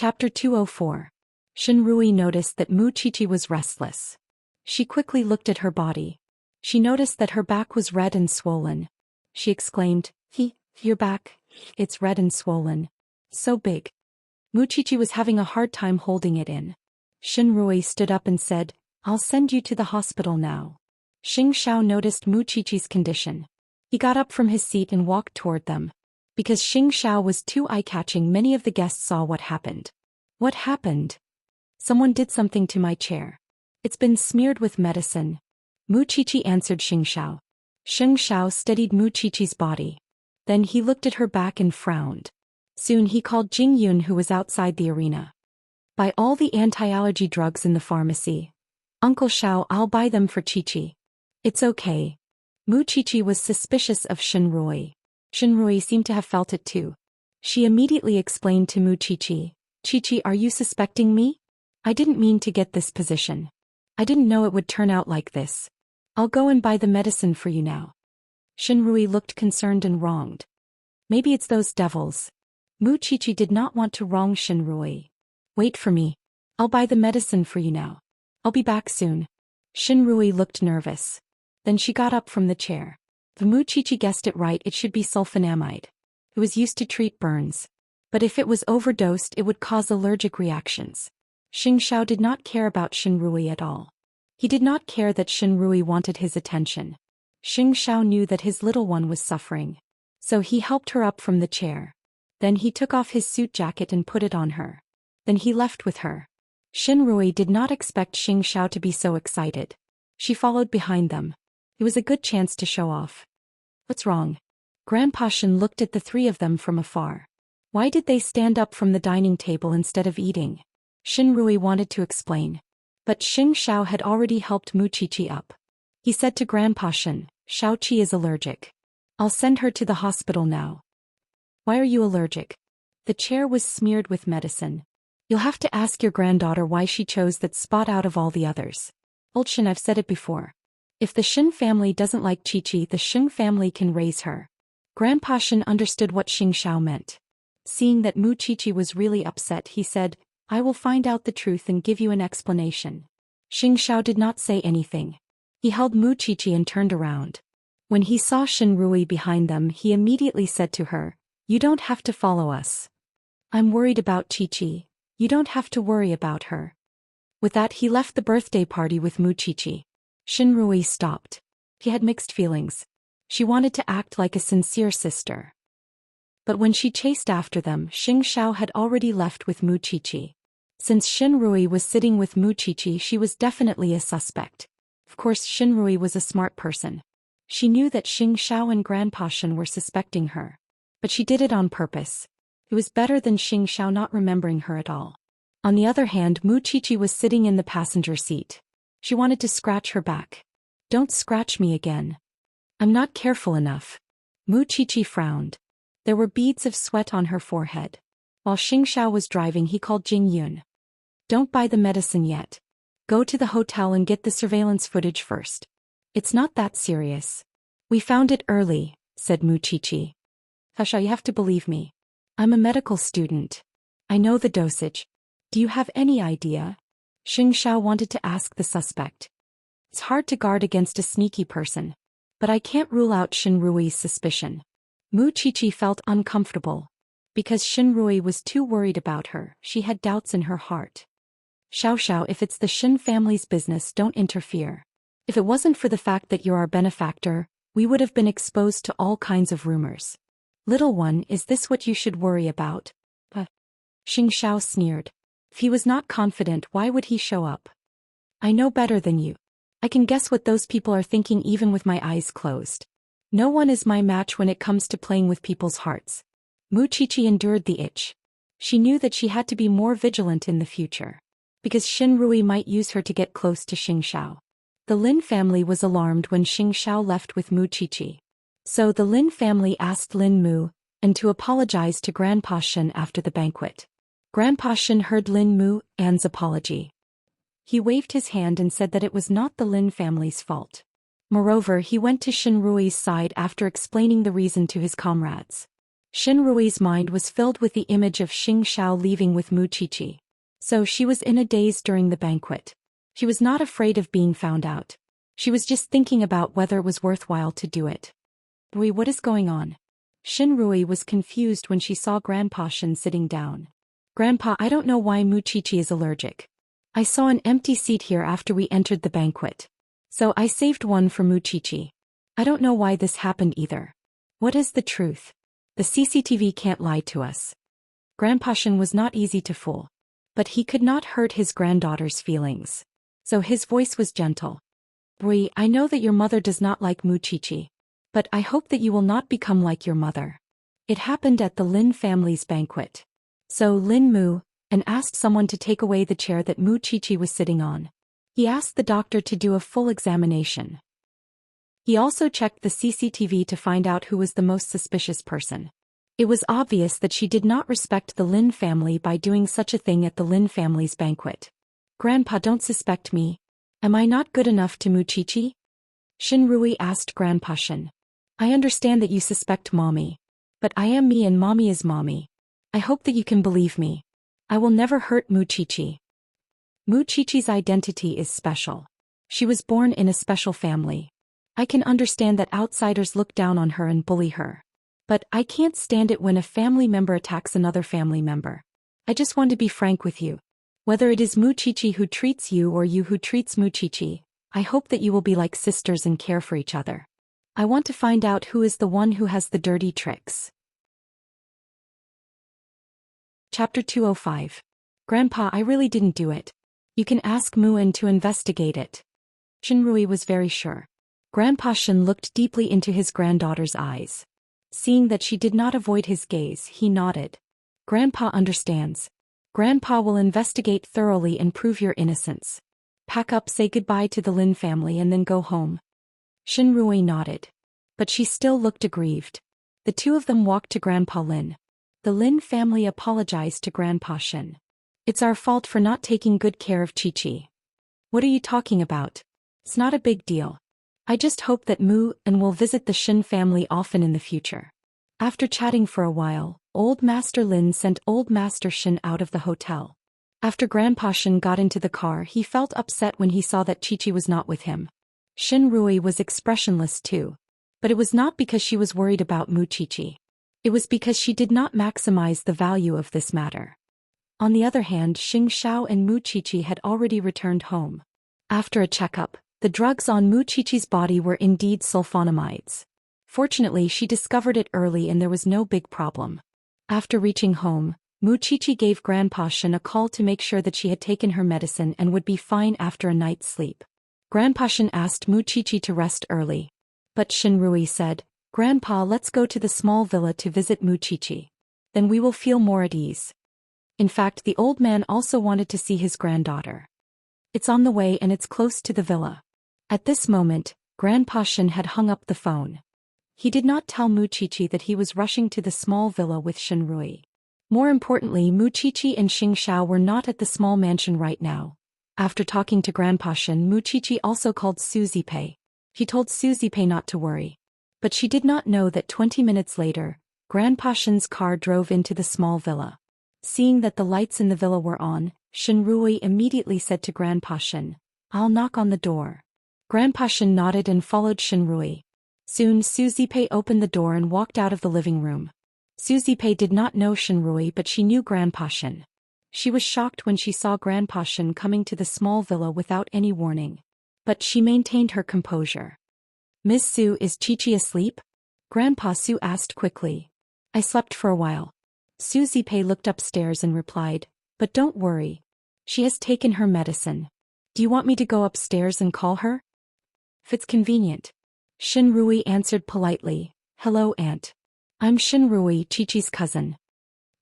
Chapter 204. Shenrui noticed that Mu Qiqi was restless. She quickly looked at her body. She noticed that her back was red and swollen. She exclaimed, Your back, it's red and swollen. So big. Mu Qiqi was having a hard time holding it in. Shenrui stood up and said, I'll send you to the hospital now. Xianxia noticed Mu Qiqi's condition. He got up from his seat and walked toward them. Because Xianxia was too eye-catching, many of the guests saw what happened. What happened? Someone did something to my chair. It's been smeared with medicine. Mu Qiqi answered Xianxia. Xianxia steadied Mu Qiqi's body. Then he looked at her back and frowned. Soon he called Jingyun, who was outside the arena. Buy all the anti-allergy drugs in the pharmacy. Uncle Xiao, I'll buy them for Qiqi. It's okay. Mu Qiqi was suspicious of Shenrui. Shenrui seemed to have felt it too. She immediately explained to Mu Qiqi, Qiqi, are you suspecting me? I didn't mean to get this position. I didn't know it would turn out like this. I'll go and buy the medicine for you now. Shenrui looked concerned and wronged. Maybe it's those devils. Mu Qiqi did not want to wrong Shenrui. Wait for me. I'll buy the medicine for you now. I'll be back soon. Shenrui looked nervous. Then she got up from the chair. The Mu Qiqi guessed it right, it should be sulfonamide. It was used to treat burns. But if it was overdosed, it would cause allergic reactions. Xianxia did not care about Shenrui at all. He did not care that Shenrui wanted his attention. Xianxia knew that his little one was suffering. So he helped her up from the chair. Then he took off his suit jacket and put it on her. Then he left with her. Shenrui did not expect Xianxia to be so excited. She followed behind them. It was a good chance to show off. What's wrong? Grandpa Shen looked at the three of them from afar. Why did they stand up from the dining table instead of eating? Shenrui wanted to explain. But Xianxia had already helped Mu Qiqi up. He said to Grandpa Shen, Xiaoqi is allergic. I'll send her to the hospital now. Why are you allergic? The chair was smeared with medicine. You'll have to ask your granddaughter why she chose that spot out of all the others. Old Shen, I've said it before. If the Shen family doesn't like Qiqi, the Shen family can raise her. Grandpa Shen understood what Xianxia meant. Seeing that Mu Qiqi was really upset, he said, I will find out the truth and give you an explanation. Xianxia did not say anything. He held Mu Qiqi and turned around. When he saw Shenrui behind them, he immediately said to her, You don't have to follow us. I'm worried about Qiqi. You don't have to worry about her. With that, he left the birthday party with Mu Qiqi. Shenrui stopped. He had mixed feelings. She wanted to act like a sincere sister. But when she chased after them, Xianxia had already left with Mu Qiqi. Since Shenrui was sitting with Mu Qiqi, she was definitely a suspect. Of course, Shenrui was a smart person. She knew that Xianxia and Grandpa Shen were suspecting her. But she did it on purpose. It was better than Xianxia not remembering her at all. On the other hand, Mu Qiqi was sitting in the passenger seat. She wanted to scratch her back. Don't scratch me again. I'm not careful enough. Mu Qiqi frowned. There were beads of sweat on her forehead. While Xianxia was driving, he called Jingyun. Don't buy the medicine yet. Go to the hotel and get the surveillance footage first. It's not that serious. We found it early, said Mu Qiqi. Hasha, you have to believe me. I'm a medical student. I know the dosage. Do you have any idea? Xianxia wanted to ask the suspect. It's hard to guard against a sneaky person. But I can't rule out Shenrui's suspicion. Mu Qiqi felt uncomfortable. Because Shenrui was too worried about her, she had doubts in her heart. Xiao, if it's the Shen family's business, don't interfere. If it wasn't for the fact that you're our benefactor, we would have been exposed to all kinds of rumors. Little one, is this what you should worry about? Xianxia sneered. If he was not confident, why would he show up? I know better than you. I can guess what those people are thinking even with my eyes closed. No one is my match when it comes to playing with people's hearts. Mu Qiqi endured the itch. She knew that she had to be more vigilant in the future. Because Shenrui might use her to get close to Xianxia. The Lin family was alarmed when Xianxia left with Mu Qiqi. So the Lin family asked Lin Mu, and to apologize to Grandpa Shen after the banquet. Grandpa Shen heard Lin Mu An's apology. He waved his hand and said that it was not the Lin family's fault. Moreover, he went to Shenrui's side after explaining the reason to his comrades. Xin Rui's mind was filled with the image of Xianxia leaving with Mu Qiqi. So she was in a daze during the banquet. She was not afraid of being found out. She was just thinking about whether it was worthwhile to do it. Rui, what is going on? Xin Rui was confused when she saw Grandpa Shen sitting down. Grandpa, I don't know why Mu Qiqi is allergic. I saw an empty seat here after we entered the banquet. So I saved one for Mu Qiqi. I don't know why this happened either. What is the truth? The CCTV can't lie to us. Grandpa Shen was not easy to fool. But he could not hurt his granddaughter's feelings. So his voice was gentle. Rui, I know that your mother does not like Mu Qiqi. But I hope that you will not become like your mother. It happened at the Lin family's banquet. So Lin moved and asked someone to take away the chair that Mu Qiqi was sitting on. He asked the doctor to do a full examination. He also checked the CCTV to find out who was the most suspicious person. It was obvious that she did not respect the Lin family by doing such a thing at the Lin family's banquet. Grandpa, don't suspect me. Am I not good enough to Mu Qiqi? Xin Rui asked Grandpa Shen. I understand that you suspect Mommy. But I am me and Mommy is Mommy. I hope that you can believe me. I will never hurt Mu Qiqi. Mu Qiqi's identity is special. She was born in a special family. I can understand that outsiders look down on her and bully her. But I can't stand it when a family member attacks another family member. I just want to be frank with you. Whether it is Mu Qiqi who treats you or you who treats Mu Qiqi, I hope that you will be like sisters and care for each other. I want to find out who is the one who has the dirty tricks. Chapter 205. Grandpa, I really didn't do it. You can ask Muan to investigate it. Xin Rui was very sure. Grandpa Shen looked deeply into his granddaughter's eyes. Seeing that she did not avoid his gaze, he nodded. Grandpa understands. Grandpa will investigate thoroughly and prove your innocence. Pack up, say goodbye to the Lin family and then go home. Xin Rui nodded. But she still looked aggrieved. The two of them walked to Grandpa Lin. The Lin family apologized to Grandpa Shen. It's our fault for not taking good care of Qiqi. What are you talking about? It's not a big deal. I just hope that Mu and will visit the Shen family often in the future. After chatting for a while, Old Master Lin sent Old Master Shen out of the hotel. After Grandpa Shen got into the car, he felt upset when he saw that Qiqi was not with him. Xin Rui was expressionless too. But it was not because she was worried about Mu Qiqi. It was because she did not maximize the value of this matter. On the other hand, Xianxia and Mu Qiqi had already returned home. After a checkup, the drugs on Mu Qiqi's body were indeed sulfonamides. Fortunately, she discovered it early and there was no big problem. After reaching home, Mu Qiqi gave Grandpa Shen a call to make sure that she had taken her medicine and would be fine after a night's sleep. Grandpa Shen asked Mu Qiqi to rest early. But Xin Rui said, Grandpa, let's go to the small villa to visit Mu Qiqi. Then we will feel more at ease. In fact, the old man also wanted to see his granddaughter. It's on the way and it's close to the villa. At this moment, Grandpa Shen had hung up the phone. He did not tell Mu Qiqi that he was rushing to the small villa with Xin Rui. More importantly, Mu Qiqi and Xianxia were not at the small mansion right now. After talking to Grandpa Shen, Mu Qiqi also called Susie Pei. He told Susie Pei not to worry. But she did not know that 20 minutes later, Grandpa Shen's car drove into the small villa. Seeing that the lights in the villa were on, Xin Rui immediately said to Grandpa Shen, I'll knock on the door. Grandpa Shen nodded and followed Xin Rui. Soon Susie Pei opened the door and walked out of the living room. Susie Pei did not know Xin Rui but she knew Grandpa Shen. She was shocked when she saw Grandpa Shen coming to the small villa without any warning. But she maintained her composure. Miss Su, is Qiqi asleep? Grandpa Su asked quickly. I slept for a while. Susie Pei looked upstairs and replied, but don't worry. She has taken her medicine. Do you want me to go upstairs and call her? If it's convenient. Xin Rui answered politely, hello Aunt. I'm Xin Rui, Qiqi's cousin.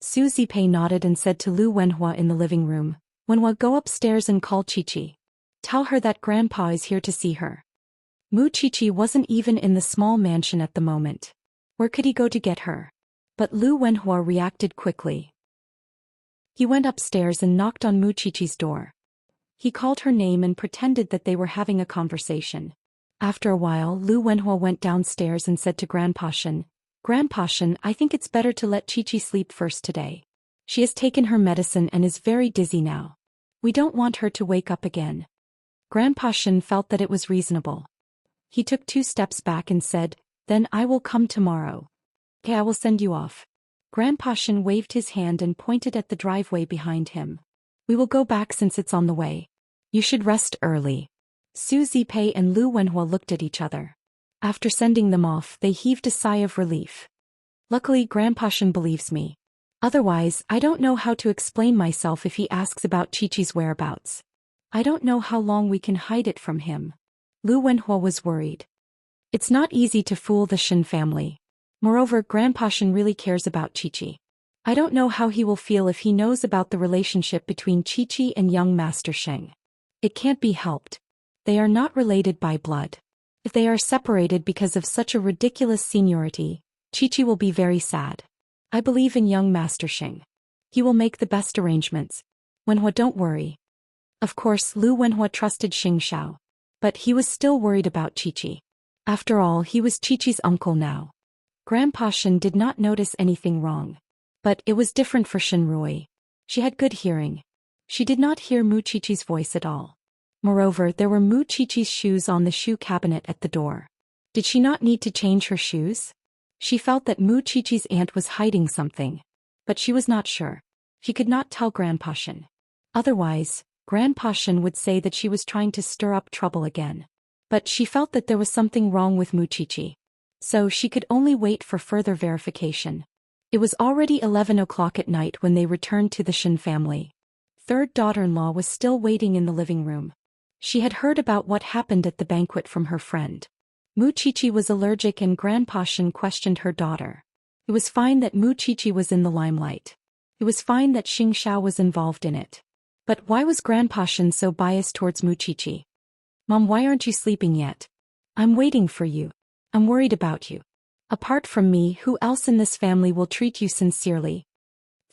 Susie Pei nodded and said to Lu Wenhua in the living room, Wenhua, go upstairs and call Qiqi. Tell her that Grandpa is here to see her. Mu Qiqi wasn't even in the small mansion at the moment. Where could he go to get her? But Lu Wenhua reacted quickly. He went upstairs and knocked on Mu Qiqi's door. He called her name and pretended that they were having a conversation. After a while, Lu Wenhua went downstairs and said to Grandpa Shen, Grandpa Xian, I think it's better to let Qiqi sleep first today. She has taken her medicine and is very dizzy now. We don't want her to wake up again. Grandpa Xian felt that it was reasonable. He took 2 steps back and said, then I will come tomorrow. Okay, I will send you off. Grandpa Xian waved his hand and pointed at the driveway behind him. We will go back since it's on the way. You should rest early. Su Zipei and Lu Wenhua looked at each other. After sending them off, they heaved a sigh of relief. Luckily, Grandpa Xian believes me. Otherwise, I don't know how to explain myself if he asks about Qiqi's whereabouts. I don't know how long we can hide it from him. Lu Wenhua was worried. It's not easy to fool the Xian family. Moreover, Grandpa Xian really cares about Qiqi. I don't know how he will feel if he knows about the relationship between Qiqi and young Master Sheng. It can't be helped. They are not related by blood. If they are separated because of such a ridiculous seniority, Qiqi will be very sad. I believe in young Master Sheng. He will make the best arrangements. Wenhua, don't worry. Of course, Lu Wenhua trusted Xianxia. But he was still worried about Qiqi. After all, he was Qiqi's uncle now. Grandpa Xian did not notice anything wrong. But it was different for Shenrui. She had good hearing. She did not hear Mu Qiqi's voice at all. Moreover, there were Mu Qiqi's shoes on the shoe cabinet at the door. Did she not need to change her shoes? She felt that Mu Qiqi's aunt was hiding something. But she was not sure. She could not tell Grandpa Xian. Otherwise, Grandpa Xian would say that she was trying to stir up trouble again. But she felt that there was something wrong with Mu Qiqi. So she could only wait for further verification. It was already 11 o'clock at night when they returned to the Xian family. Third daughter-in-law was still waiting in the living room. She had heard about what happened at the banquet from her friend. Mu Qiqi was allergic and Grandpa Xian questioned her daughter. It was fine that Mu Qiqi was in the limelight. It was fine that Xianxia was involved in it. But why was Grandpa Xian so biased towards Mu Qiqi? Mom, why aren't you sleeping yet? I'm waiting for you. I'm worried about you. Apart from me, who else in this family will treat you sincerely?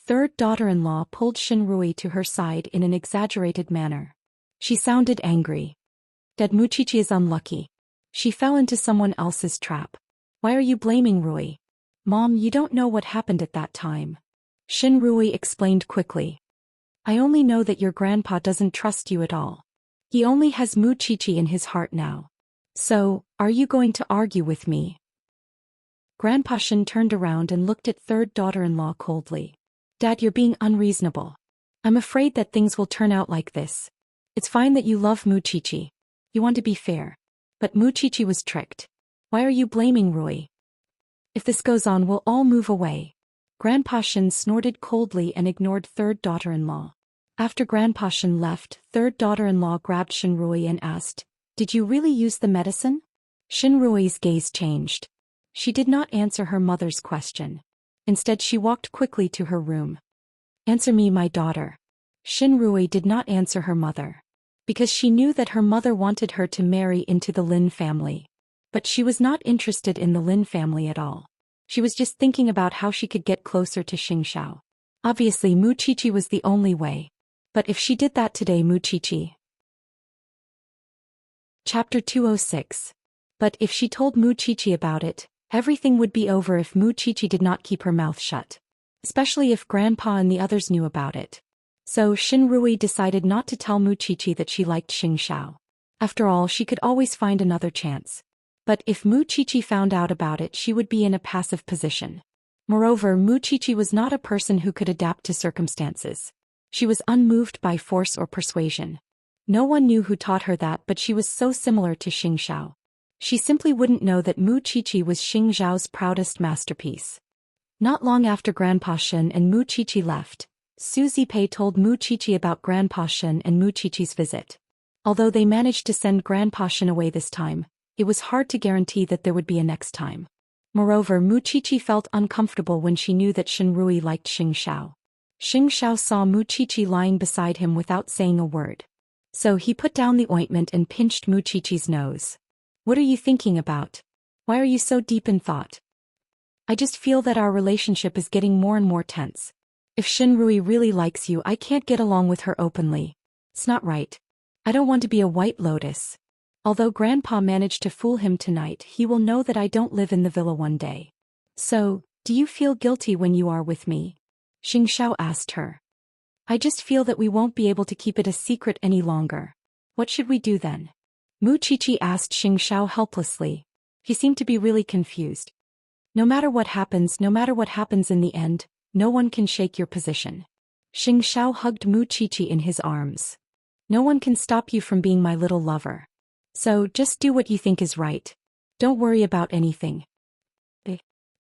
Third daughter-in-law pulled Shenrui to her side in an exaggerated manner. She sounded angry. Dad, Mu Qiqi is unlucky. She fell into someone else's trap. Why are you blaming Rui? Mom, you don't know what happened at that time. Shenrui explained quickly. I only know that your grandpa doesn't trust you at all. He only has Mu Qiqi in his heart now. So, are you going to argue with me? Grandpa Xian turned around and looked at third daughter-in-law coldly. Dad, you're being unreasonable. I'm afraid that things will turn out like this. It's fine that you love Mu Qiqi. You want to be fair. But Mu Qiqi was tricked. Why are you blaming Rui? If this goes on, we'll all move away. Grandpa Xian snorted coldly and ignored third daughter-in-law. After Grandpa Xian left, third daughter-in-law grabbed Shenrui and asked, Did you really use the medicine? Shenrui's gaze changed. She did not answer her mother's question. Instead, she walked quickly to her room. Answer me, my daughter. Shenrui did not answer her mother. Because she knew that her mother wanted her to marry into the Lin family. But she was not interested in the Lin family at all. She was just thinking about how she could get closer to Xianxia. Obviously, Mu Qiqi was the only way. But if she did that today, Mu Qiqi. Chapter 206. But if she told Mu Qiqi about it, everything would be over if Mu Qiqi did not keep her mouth shut. Especially if Grandpa and the others knew about it. So Shenrui decided not to tell Mu Qiqi that she liked Xianxia. After all, she could always find another chance. But if Mu Qiqi found out about it, she would be in a passive position. Moreover, Mu Qiqi was not a person who could adapt to circumstances. She was unmoved by force or persuasion. No one knew who taught her that, but she was so similar to Xianxia. She simply wouldn't know that Mu Qiqi was Xianxiao's proudest masterpiece. Not long after Grandpa Xian and Mu Qiqi left, Su Zipei told Mu Qiqi about Grandpa Xian and Mu Qiqi's visit. Although they managed to send Grandpa Xian away this time, it was hard to guarantee that there would be a next time. Moreover, Mu Qiqi felt uncomfortable when she knew that Shenrui liked Xianxia. Xianxia saw Mu Qiqi lying beside him without saying a word. So he put down the ointment and pinched Mu Qiqi's nose. What are you thinking about? Why are you so deep in thought? I just feel that our relationship is getting more and more tense. If Shenrui really likes you, I can't get along with her openly. It's not right. I don't want to be a white lotus. Although Grandpa managed to fool him tonight, he will know that I don't live in the villa one day. So, do you feel guilty when you are with me? Xianxia asked her. I just feel that we won't be able to keep it a secret any longer. What should we do then? Mu Qiqi asked Xianxia helplessly. He seemed to be really confused. No matter what happens in the end, no one can shake your position. Xianxia hugged Mu Qiqi in his arms. No one can stop you from being my little lover. So, just do what you think is right. Don't worry about anything.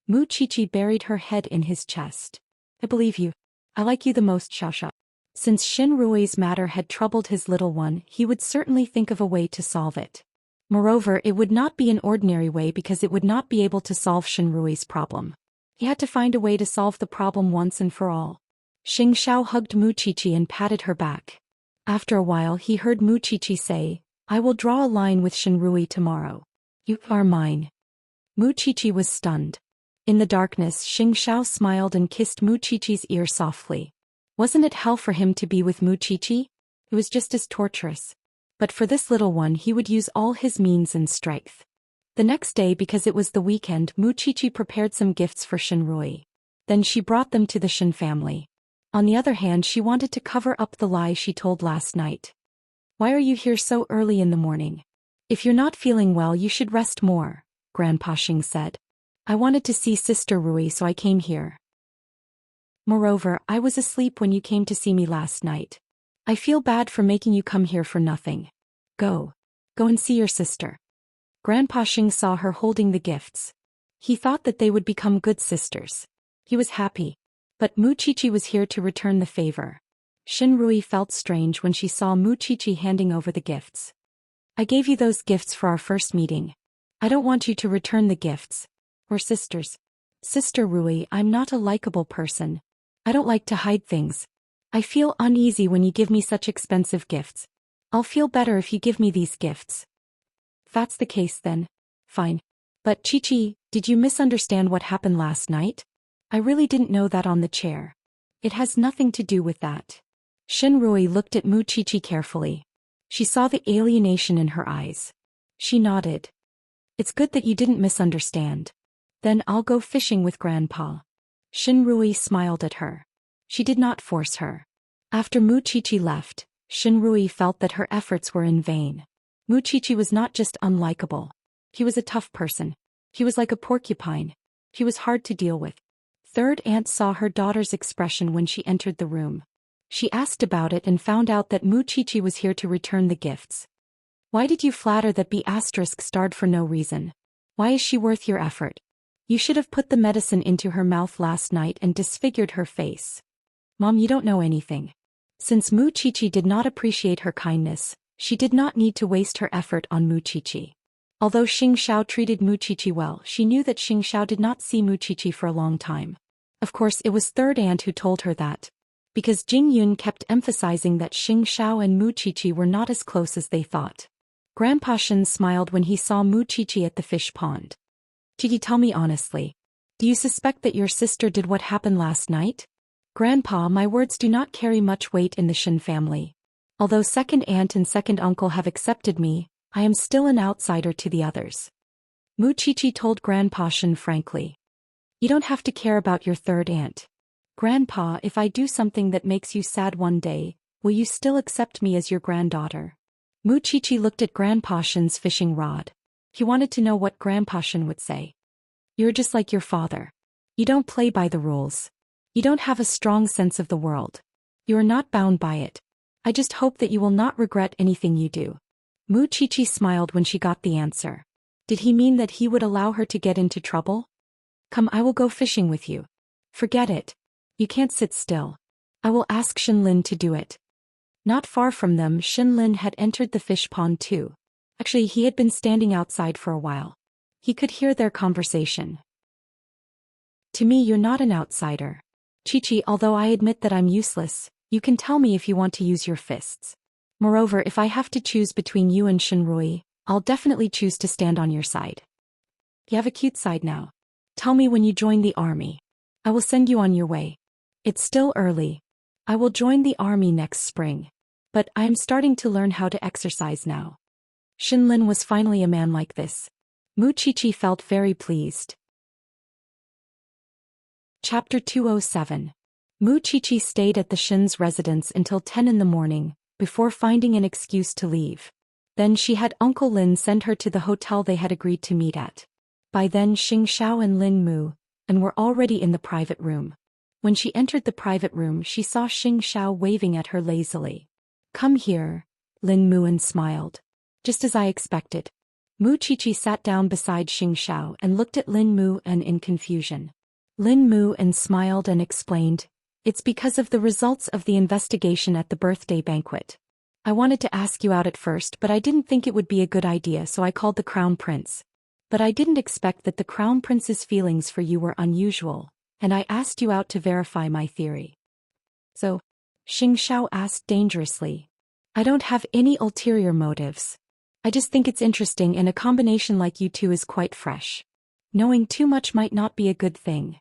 Mu Qiqi buried her head in his chest. I believe you. I like you the most, Xiaxia. Since Xin Rui's matter had troubled his little one, he would certainly think of a way to solve it. Moreover, it would not be an ordinary way because it would not be able to solve Xin Rui's problem. He had to find a way to solve the problem once and for all. Xianxia hugged Mu Qiqi and patted her back. After a while he heard Mu Qiqi say, I will draw a line with Xin Rui tomorrow. You are mine. Mu Qiqi was stunned. In the darkness Xianxia smiled and kissed Mu Qiqi's ear softly. Wasn't it hell for him to be with Mu Qiqi? It was just as torturous. But for this little one he would use all his means and strength. The next day, because it was the weekend, Mu Qiqi prepared some gifts for Xin Rui. Then she brought them to the Xin family. On the other hand, she wanted to cover up the lie she told last night. Why are you here so early in the morning? If you're not feeling well you should rest more, Grandpa Xing said. I wanted to see Sister Rui so I came here. Moreover, I was asleep when you came to see me last night. I feel bad for making you come here for nothing. Go and see your sister. Grandpa Xing saw her holding the gifts. He thought that they would become good sisters. He was happy. But Mu Qiqi was here to return the favor. Xin Rui felt strange when she saw Mu Qiqi handing over the gifts. I gave you those gifts for our first meeting. I don't want you to return the gifts. We're sisters. Sister Rui, I'm not a likable person. I don't like to hide things. I feel uneasy when you give me such expensive gifts. I'll feel better if you give me these gifts. If that's the case then. Fine. But Qiqi, did you misunderstand what happened last night? I really didn't know that on the chair. It has nothing to do with that. Xin Rui looked at Mu Qiqi carefully. She saw the alienation in her eyes. She nodded. It's good that you didn't misunderstand. Then I'll go fishing with Grandpa. Xin Rui smiled at her. She did not force her. After Mu Qiqi left, Xin Rui felt that her efforts were in vain. Mu Qiqi was not just unlikable. He was a tough person. He was like a porcupine. He was hard to deal with. Third aunt saw her daughter's expression when she entered the room. She asked about it and found out that Mu Qiqi was here to return the gifts. Why did you flatter that B***starred for no reason? Why is she worth your effort? You should have put the medicine into her mouth last night and disfigured her face. Mom, you don't know anything. Since Mu Qiqi did not appreciate her kindness, she did not need to waste her effort on Mu Qiqi. Although Xianxia treated Mu Qiqi well, she knew that Xianxia did not see Mu Qiqi for a long time. Of course, it was third aunt who told her that. Because Jing Yun kept emphasizing that Xianxia and Mu Qiqi were not as close as they thought. Grandpa Shen smiled when he saw Mu Qiqi at the fish pond. Qiqi, tell me honestly. Do you suspect that your sister did what happened last night? Grandpa, my words do not carry much weight in the Shen family. Although second aunt and second uncle have accepted me, I am still an outsider to the others. Mu Qiqi told Grandpa Shen frankly. You don't have to care about your third aunt. Grandpa, if I do something that makes you sad one day, will you still accept me as your granddaughter? Mu Qiqi looked at Grandpa Shen's fishing rod. He wanted to know what Grandpa Shen would say. You're just like your father. You don't play by the rules. You don't have a strong sense of the world. You are not bound by it. I just hope that you will not regret anything you do. Mu Qiqi smiled when she got the answer. Did he mean that he would allow her to get into trouble? Come, I will go fishing with you. Forget it. You can't sit still. I will ask Shinlin to do it. Not far from them, Shinlin had entered the fish pond too. Actually, he had been standing outside for a while. He could hear their conversation. To me, you're not an outsider. Qiqi, although I admit that I'm useless, you can tell me if you want to use your fists. Moreover, if I have to choose between you and Shinrui, I'll definitely choose to stand on your side. You have a cute side now. Tell me when you join the army. I will send you on your way. It's still early. I will join the army next spring. But I am starting to learn how to exercise now. Shinlin was finally a man like this. Mu Qiqi felt very pleased. Chapter 207. Mu Qiqi stayed at the Shin's residence until 10 in the morning, before finding an excuse to leave. Then she had Uncle Lin send her to the hotel they had agreed to meet at. By then Xianxia and Lin Mu were already in the private room. When she entered the private room she saw Xianxia waving at her lazily. "Come here," Lin Mu smiled. "Just as I expected." Mu Qiqi sat down beside Xianxia and looked at Lin Mu in confusion. Lin Mu smiled and explained, "It's because of the results of the investigation at the birthday banquet. I wanted to ask you out at first but I didn't think it would be a good idea so I called the Crown Prince. But I didn't expect that the Crown Prince's feelings for you were unusual, and I asked you out to verify my theory." "So?" Xianxia asked dangerously. "I don't have any ulterior motives. I just think it's interesting and a combination like you two is quite fresh. Knowing too much might not be a good thing."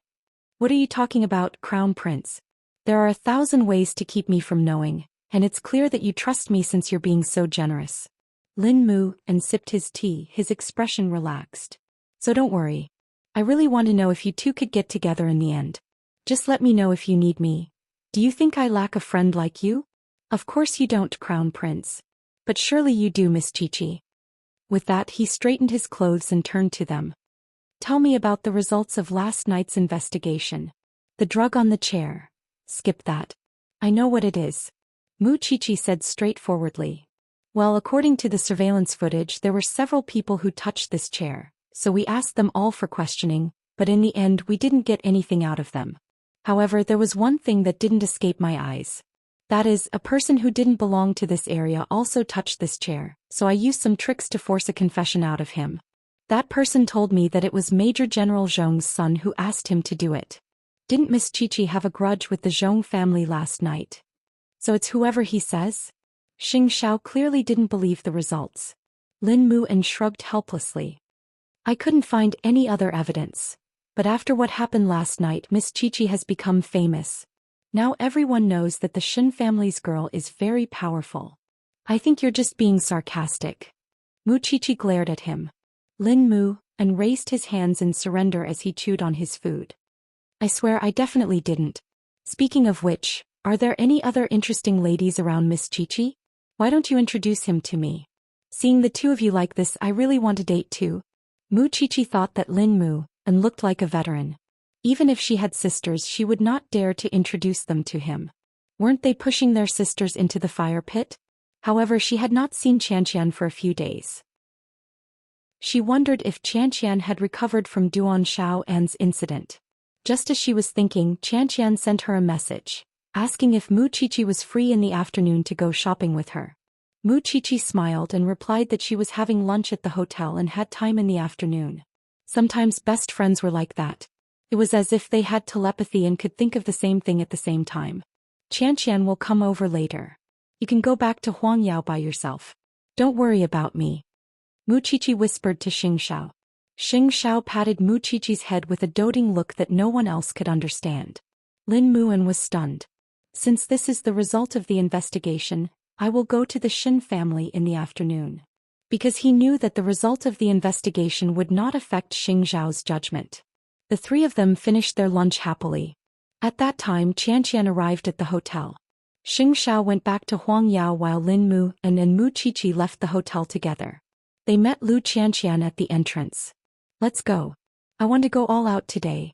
"What are you talking about, Crown Prince? There are 1,000 ways to keep me from knowing, and it's clear that you trust me since you're being so generous." Lin Mu sipped his tea, his expression relaxed. "So don't worry. I really want to know if you two could get together in the end. Just let me know if you need me. Do you think I lack a friend like you?" "Of course you don't, Crown Prince. But surely you do, Miss Qiqi." With that he straightened his clothes and turned to them. "Tell me about the results of last night's investigation. The drug on the chair. Skip that. I know what it is." Mu Qiqi said straightforwardly. "Well, according to the surveillance footage there were several people who touched this chair, so we asked them all for questioning, but in the end we didn't get anything out of them. However, there was one thing that didn't escape my eyes. That is, a person who didn't belong to this area also touched this chair, so I used some tricks to force a confession out of him. That person told me that it was Major General Zhong's son who asked him to do it. Didn't Miss Qiqi have a grudge with the Zhong family last night? So it's whoever he says?" Xianxia clearly didn't believe the results. Lin Mu shrugged helplessly. "I couldn't find any other evidence. But after what happened last night Miss Qiqi has become famous. Now everyone knows that the Shin family's girl is very powerful." "I think you're just being sarcastic." Mu Qiqi glared at him. Lin Mu raised his hands in surrender as he chewed on his food. "I swear I definitely didn't. Speaking of which, are there any other interesting ladies around Miss Qiqi? Why don't you introduce him to me? Seeing the two of you like this I really want a date too." Mu Qiqi thought that Lin Mu looked like a veteran. Even if she had sisters she would not dare to introduce them to him. Weren't they pushing their sisters into the fire pit? However, she had not seen Xianxian for a few days. She wondered if Xianxian had recovered from Duan Xiaoan's incident. Just as she was thinking, Xianxian sent her a message, asking if Mu Qiqi was free in the afternoon to go shopping with her. Mu Qiqi smiled and replied that she was having lunch at the hotel and had time in the afternoon. Sometimes best friends were like that. It was as if they had telepathy and could think of the same thing at the same time. "Xianxian will come over later. You can go back to Huangyao by yourself. Don't worry about me," Mu Qiqi whispered to Xianxia. Xianxia patted Mu Qiqi's head with a doting look that no one else could understand. Lin Mu was stunned. "Since this is the result of the investigation, I will go to the Shin family in the afternoon." Because he knew that the result of the investigation would not affect Xingzhao's judgment. The three of them finished their lunch happily. At that time Qianxian arrived at the hotel. Xingzhao went back to Huangyao while Lin Mu and Mu Qiqi left the hotel together. They met Lu Qianxian at the entrance. "Let's go. I want to go all out today."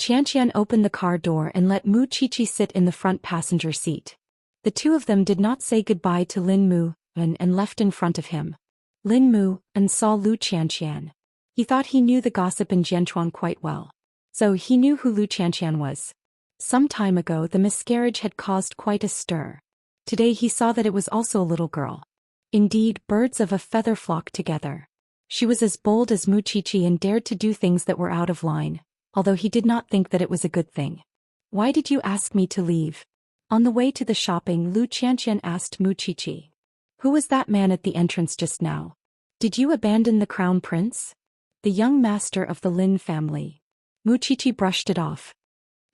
Qianxian opened the car door and let Mu Qiqi sit in the front passenger seat. The two of them did not say goodbye to Lin Mu and left in front of him. Lin Mu saw Lu Qianxian. He thought he knew the gossip in Jianchuan quite well. So he knew who Lu Qianxian was. Some time ago the miscarriage had caused quite a stir. Today he saw that it was also a little girl. Indeed, birds of a feather flocked together. She was as bold as Mu Qiqi and dared to do things that were out of line, although he did not think that it was a good thing. "Why did you ask me to leave?" On the way to the shopping Lu Qianxian asked Mu Qiqi. "Who was that man at the entrance just now? Did you abandon the Crown Prince?" "The young master of the Lin family." Mu Qiqi brushed it off.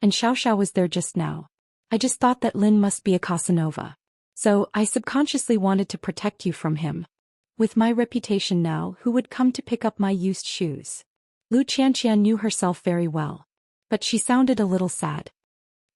"And Xiaoxiao was there just now. I just thought that Lin must be a Casanova. So I subconsciously wanted to protect you from him. With my reputation now, who would come to pick up my used shoes?" Lu Qianxian knew herself very well. but she sounded a little sad.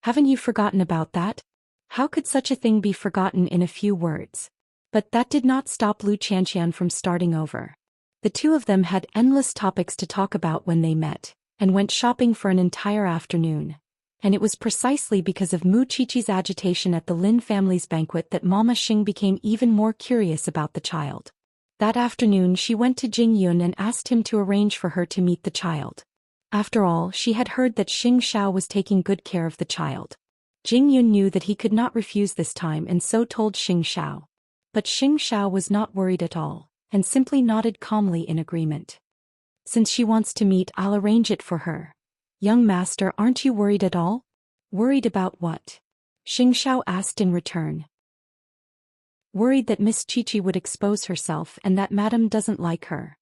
Haven't you forgotten about that? How could such a thing be forgotten in a few words? But that did not stop Lu Xianxian from starting over. The two of them had endless topics to talk about when they met, and went shopping for an entire afternoon. And it was precisely because of Mu Qiqi's agitation at the Lin family's banquet that Mama Xing became even more curious about the child. That afternoon she went to Jing Yun and asked him to arrange for her to meet the child. After all, she had heard that Xiao was taking good care of the child. Jing Yun knew that he could not refuse this time and so told Xiao. But Xiao was not worried at all, and simply nodded calmly in agreement. Since she wants to meet, I'll arrange it for her. Young master, aren't you worried at all? Worried about what? Xiao asked in return. Worried that Miss Qiqi would expose herself and that Madame doesn't like her.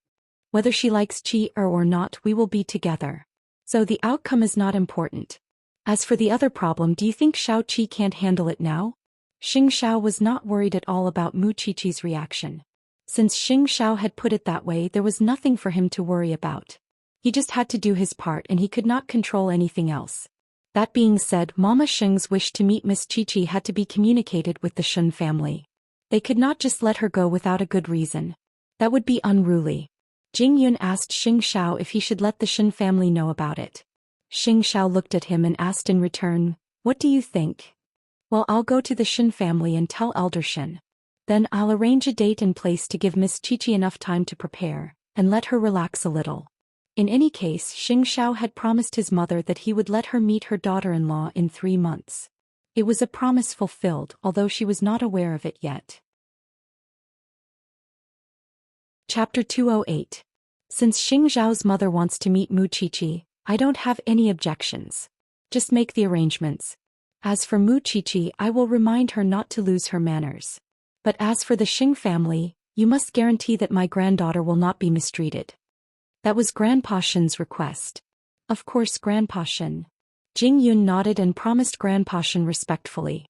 Whether she likes Qi or not, we will be together. So the outcome is not important. As for the other problem, do you think Xiao Qi can't handle it now? Xiao was not worried at all about Mu Qiqi's reaction. Since Xiao had put it that way, there was nothing for him to worry about. He just had to do his part and he could not control anything else. That being said, Mama Xing's wish to meet Miss Qiqi had to be communicated with the Shen family. They could not just let her go without a good reason. That would be unruly. Jing Yun asked Xiao if he should let the Shen family know about it. Xiao looked at him and asked in return, "What do you think?" "Well, I'll go to the Shen family and tell Elder Shen. Then I'll arrange a date and place to give Miss Qiqi enough time to prepare, and let her relax a little." In any case, Xiao had promised his mother that he would let her meet her daughter-in-law in 3 months. It was a promise fulfilled, although she was not aware of it yet. Chapter 208. Since Xiao's mother wants to meet Mu Qiqi, I don't have any objections. Just make the arrangements. As for Mu Qiqi, I will remind her not to lose her manners. But as for the Xing family, you must guarantee that my granddaughter will not be mistreated. That was Grandpa Shen's request. Of course, Grandpa Shen. Jing Yun nodded and promised Grandpa Shen respectfully.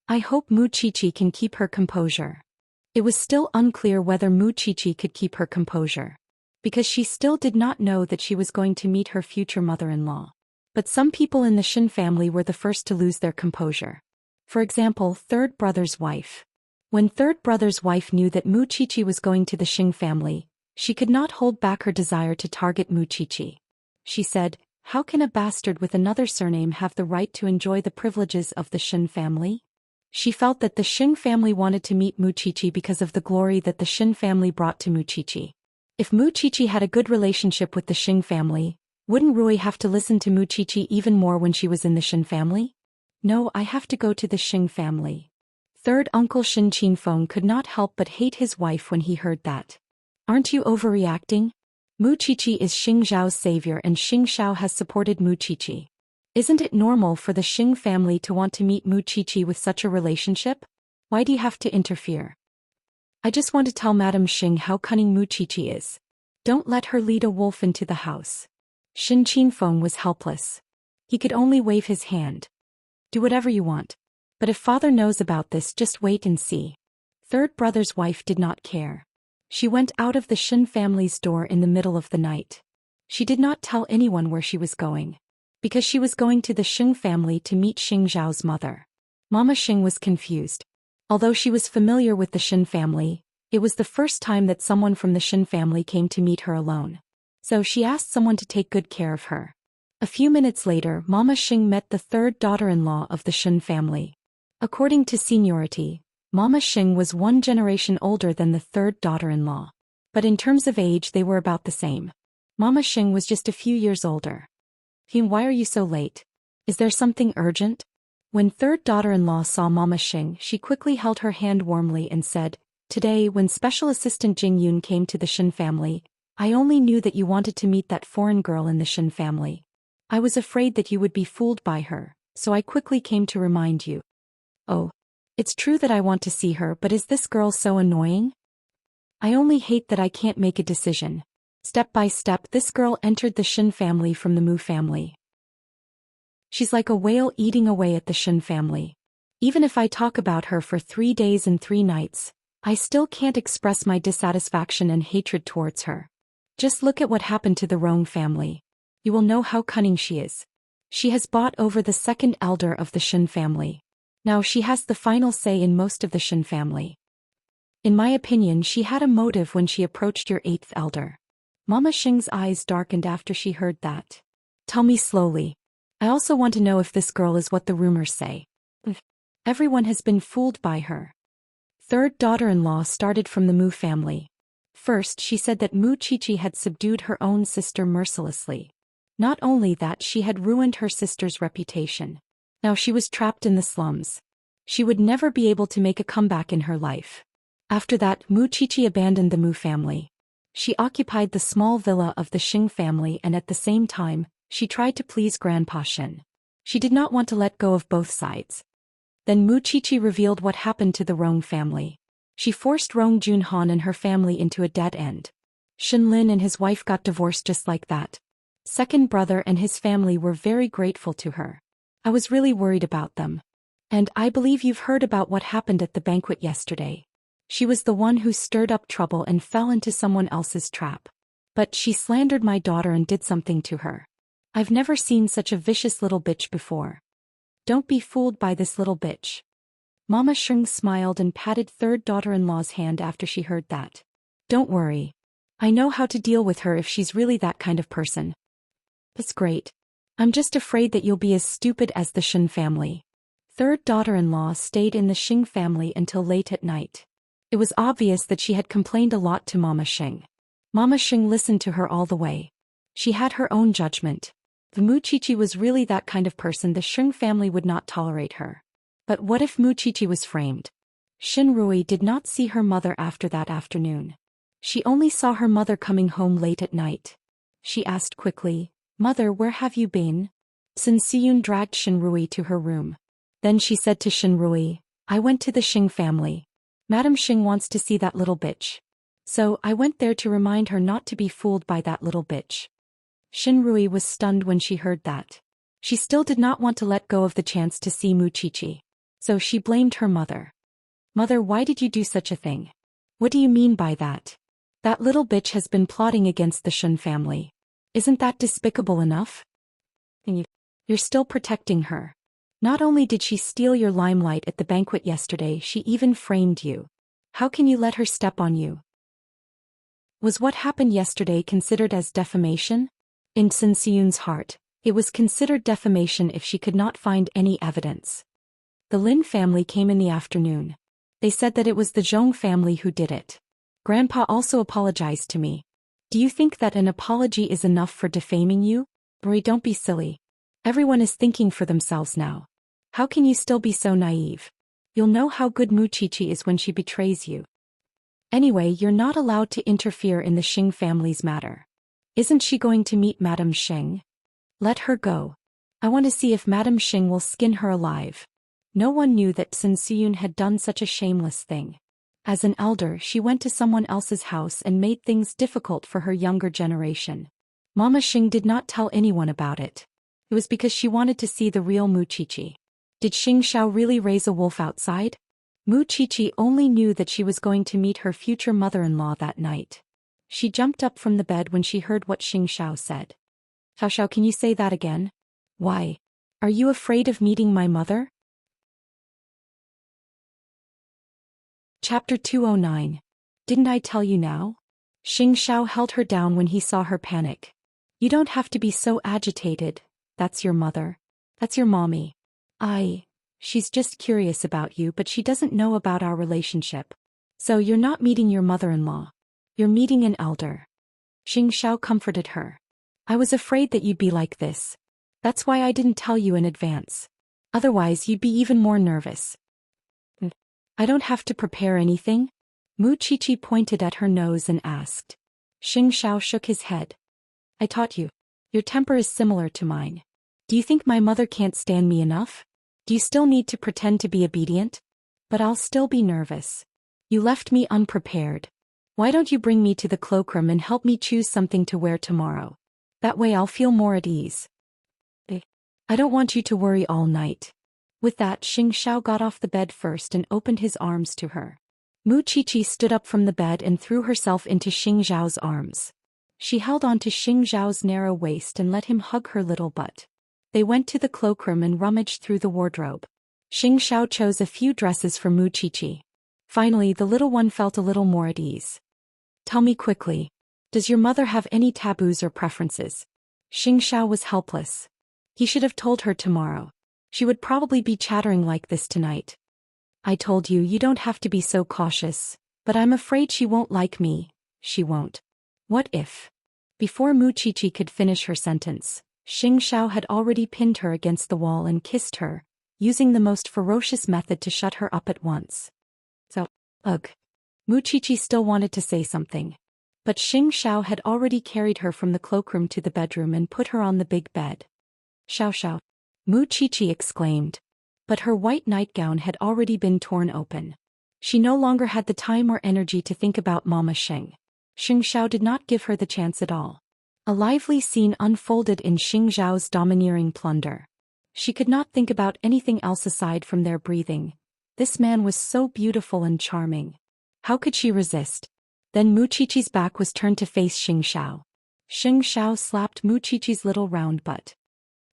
I hope Mu Qiqi can keep her composure. It was still unclear whether Mu Qiqi could keep her composure, because she still did not know that she was going to meet her future mother-in-law. But some people in the Shen family were the first to lose their composure. For example, third brother's wife. When third brother's wife knew that Mu Qiqi was going to the Xing family, she could not hold back her desire to target Mu Qiqi. She said, "How can a bastard with another surname have the right to enjoy the privileges of the Shen family?" She felt that the Xing family wanted to meet Mu Qiqi because of the glory that the Shen family brought to Mu Qiqi. If Mu Qiqi had a good relationship with the Xing family, wouldn't Rui have to listen to Mu Qiqi even more when she was in the Shen family? No, I have to go to the Xing family. Third uncle Shen Qinfeng could not help but hate his wife when he heard that. Aren't you overreacting? Mu Qiqi is Xing's savior and Xiao has supported Mu Qiqi. Isn't it normal for the Xing family to want to meet Mu Qiqi with such a relationship? Why do you have to interfere? I just want to tell Madame Xing how cunning Mu Qiqi is. Don't let her lead a wolf into the house. Shen Qinfeng was helpless. He could only wave his hand. Do whatever you want. But if father knows about this, just wait and see. Third brother's wife did not care. She went out of the Shen family's door in the middle of the night. She did not tell anyone where she was going, because she was going to the Xing family to meet Xiao's mother. Mama Xing was confused. Although she was familiar with the Shen family, it was the first time that someone from the Shen family came to meet her alone. So she asked someone to take good care of her. A few minutes later, Mama Xing met the third daughter-in-law of the Shen family. According to seniority, Mama Xing was 1 generation older than the third daughter-in-law. But in terms of age, they were about the same. Mama Xing was just a few years older. Why are you so late? Is there something urgent? When third daughter-in-law saw Mama Xing, she quickly held her hand warmly and said, "Today, when Special Assistant Jing Yun came to the Shen family, I only knew that you wanted to meet that foreign girl in the Shen family. I was afraid that you would be fooled by her, so I quickly came to remind you." "Oh, it's true that I want to see her, but is this girl so annoying? I only hate that I can't make a decision." Step by step, this girl entered the Shen family from the Mu family. She's like a whale eating away at the Shen family. Even if I talk about her for 3 days and 3 nights, I still can't express my dissatisfaction and hatred towards her. Just look at what happened to the Rong family. You will know how cunning she is. She has bought over the second elder of the Shen family. Now she has the final say in most of the Shen family. In my opinion, she had a motive when she approached your eighth elder. Mama Xing's eyes darkened after she heard that. Tell me slowly. I also want to know if this girl is what the rumors say. Everyone has been fooled by her. Third daughter-in-law started from the Mu family. First, she said that Mu Qiqi had subdued her own sister mercilessly. Not only that, she had ruined her sister's reputation. Now she was trapped in the slums. She would never be able to make a comeback in her life. After that, Mu Qiqi abandoned the Mu family. She occupied the small villa of the Xing family, and at the same time, she tried to please Grandpa Shen. She did not want to let go of both sides. Then Mu Qiqi revealed what happened to the Rong family. She forced Rong Junhan and her family into a dead end. Shen Lin and his wife got divorced just like that. Second brother and his family were very grateful to her. I was really worried about them. And I believe you've heard about what happened at the banquet yesterday. She was the one who stirred up trouble and fell into someone else's trap. But she slandered my daughter and did something to her. I've never seen such a vicious little bitch before. Don't be fooled by this little bitch. Mama Xing smiled and patted third daughter-in-law's hand after she heard that. Don't worry. I know how to deal with her if she's really that kind of person. That's great. I'm just afraid that you'll be as stupid as the Shen family. Third daughter-in-law stayed in the Xing family until late at night. It was obvious that she had complained a lot to Mama Xing. Mama Xing listened to her all the way. She had her own judgment. If Mu Qiqi was really that kind of person, the Xing family would not tolerate her. But what if Mu Qiqi was framed? Xin Rui did not see her mother after that afternoon. She only saw her mother coming home late at night. She asked quickly, "Mother, where have you been?" Sun Siyun dragged Xin Rui to her room. Then she said to Xin Rui, "I went to the Xing family. Madam Xing wants to see that little bitch. So I went there to remind her not to be fooled by that little bitch." Xin Rui was stunned when she heard that. She still did not want to let go of the chance to see Mu Qiqi. So she blamed her mother. "Mother, why did you do such a thing? What do you mean by that? That little bitch has been plotting against the Shen family. Isn't that despicable enough? And you're still protecting her. Not only did she steal your limelight at the banquet yesterday, she even framed you. How can you let her step on you?" Was what happened yesterday considered as defamation? In Sun Siyun's heart, it was considered defamation if she could not find any evidence. The Lin family came in the afternoon. They said that it was the Zhong family who did it. Grandpa also apologized to me. Do you think that an apology is enough for defaming you? Marie, don't be silly. Everyone is thinking for themselves now. How can you still be so naive? You'll know how good Mu Qiqi is when she betrays you. Anyway, you're not allowed to interfere in the Xing family's matter. Isn't she going to meet Madame Xing? Let her go. I want to see if Madame Xing will skin her alive. No one knew that Sun Siyun had done such a shameless thing. As an elder, she went to someone else's house and made things difficult for her younger generation. Mama Xing did not tell anyone about it. It was because she wanted to see the real Mu Qiqi. Did Xianxia really raise a wolf outside? Mu Qiqi only knew that she was going to meet her future mother-in-law that night. She jumped up from the bed when she heard what Xianxia said. "Xiao, can you say that again? Why? Are you afraid of meeting my mother?" Chapter 209. Didn't I tell you now? Xianxia held her down when he saw her panic. You don't have to be so agitated. That's your mother. That's your mommy. She's just curious about you, but she doesn't know about our relationship. So you're not meeting your mother-in-law. You're meeting an elder. Xianxia comforted her. I was afraid that you'd be like this. That's why I didn't tell you in advance. Otherwise you'd be even more nervous. I don't have to prepare anything? Mu Qiqi pointed at her nose and asked. Xianxia shook his head. I taught you. Your temper is similar to mine. Do you think my mother can't stand me enough? Do you still need to pretend to be obedient? But I'll still be nervous. You left me unprepared. Why don't you bring me to the cloakroom and help me choose something to wear tomorrow? That way I'll feel more at ease. I don't want you to worry all night. With that, Xianxia got off the bed first and opened his arms to her. Mu Qiqi stood up from the bed and threw herself into Xianxiao's arms. She held on to Xianxiao's narrow waist and let him hug her little butt. They went to the cloakroom and rummaged through the wardrobe. Xianxia chose a few dresses for Wuxia. Finally, the little one felt a little more at ease. Tell me quickly. Does your mother have any taboos or preferences? Xianxia was helpless. He should have told her tomorrow. She would probably be chattering like this tonight. I told you, you don't have to be so cautious, but I'm afraid she won't like me. She won't. What if? Before Wuxia could finish her sentence, Xianxia had already pinned her against the wall and kissed her, using the most ferocious method to shut her up at once. So, ugh. Wuxia still wanted to say something. But Xianxia had already carried her from the cloakroom to the bedroom and put her on the big bed. Xiao. Wuxia exclaimed. But her white nightgown had already been torn open. She no longer had the time or energy to think about Mama Xing. Xianxia did not give her the chance at all. A lively scene unfolded in Xingzhao's domineering plunder. She could not think about anything else aside from their breathing. This man was so beautiful and charming. How could she resist? Then Wuxia's back was turned to face Xingzhao. Xingzhao slapped Wuxia's little round butt.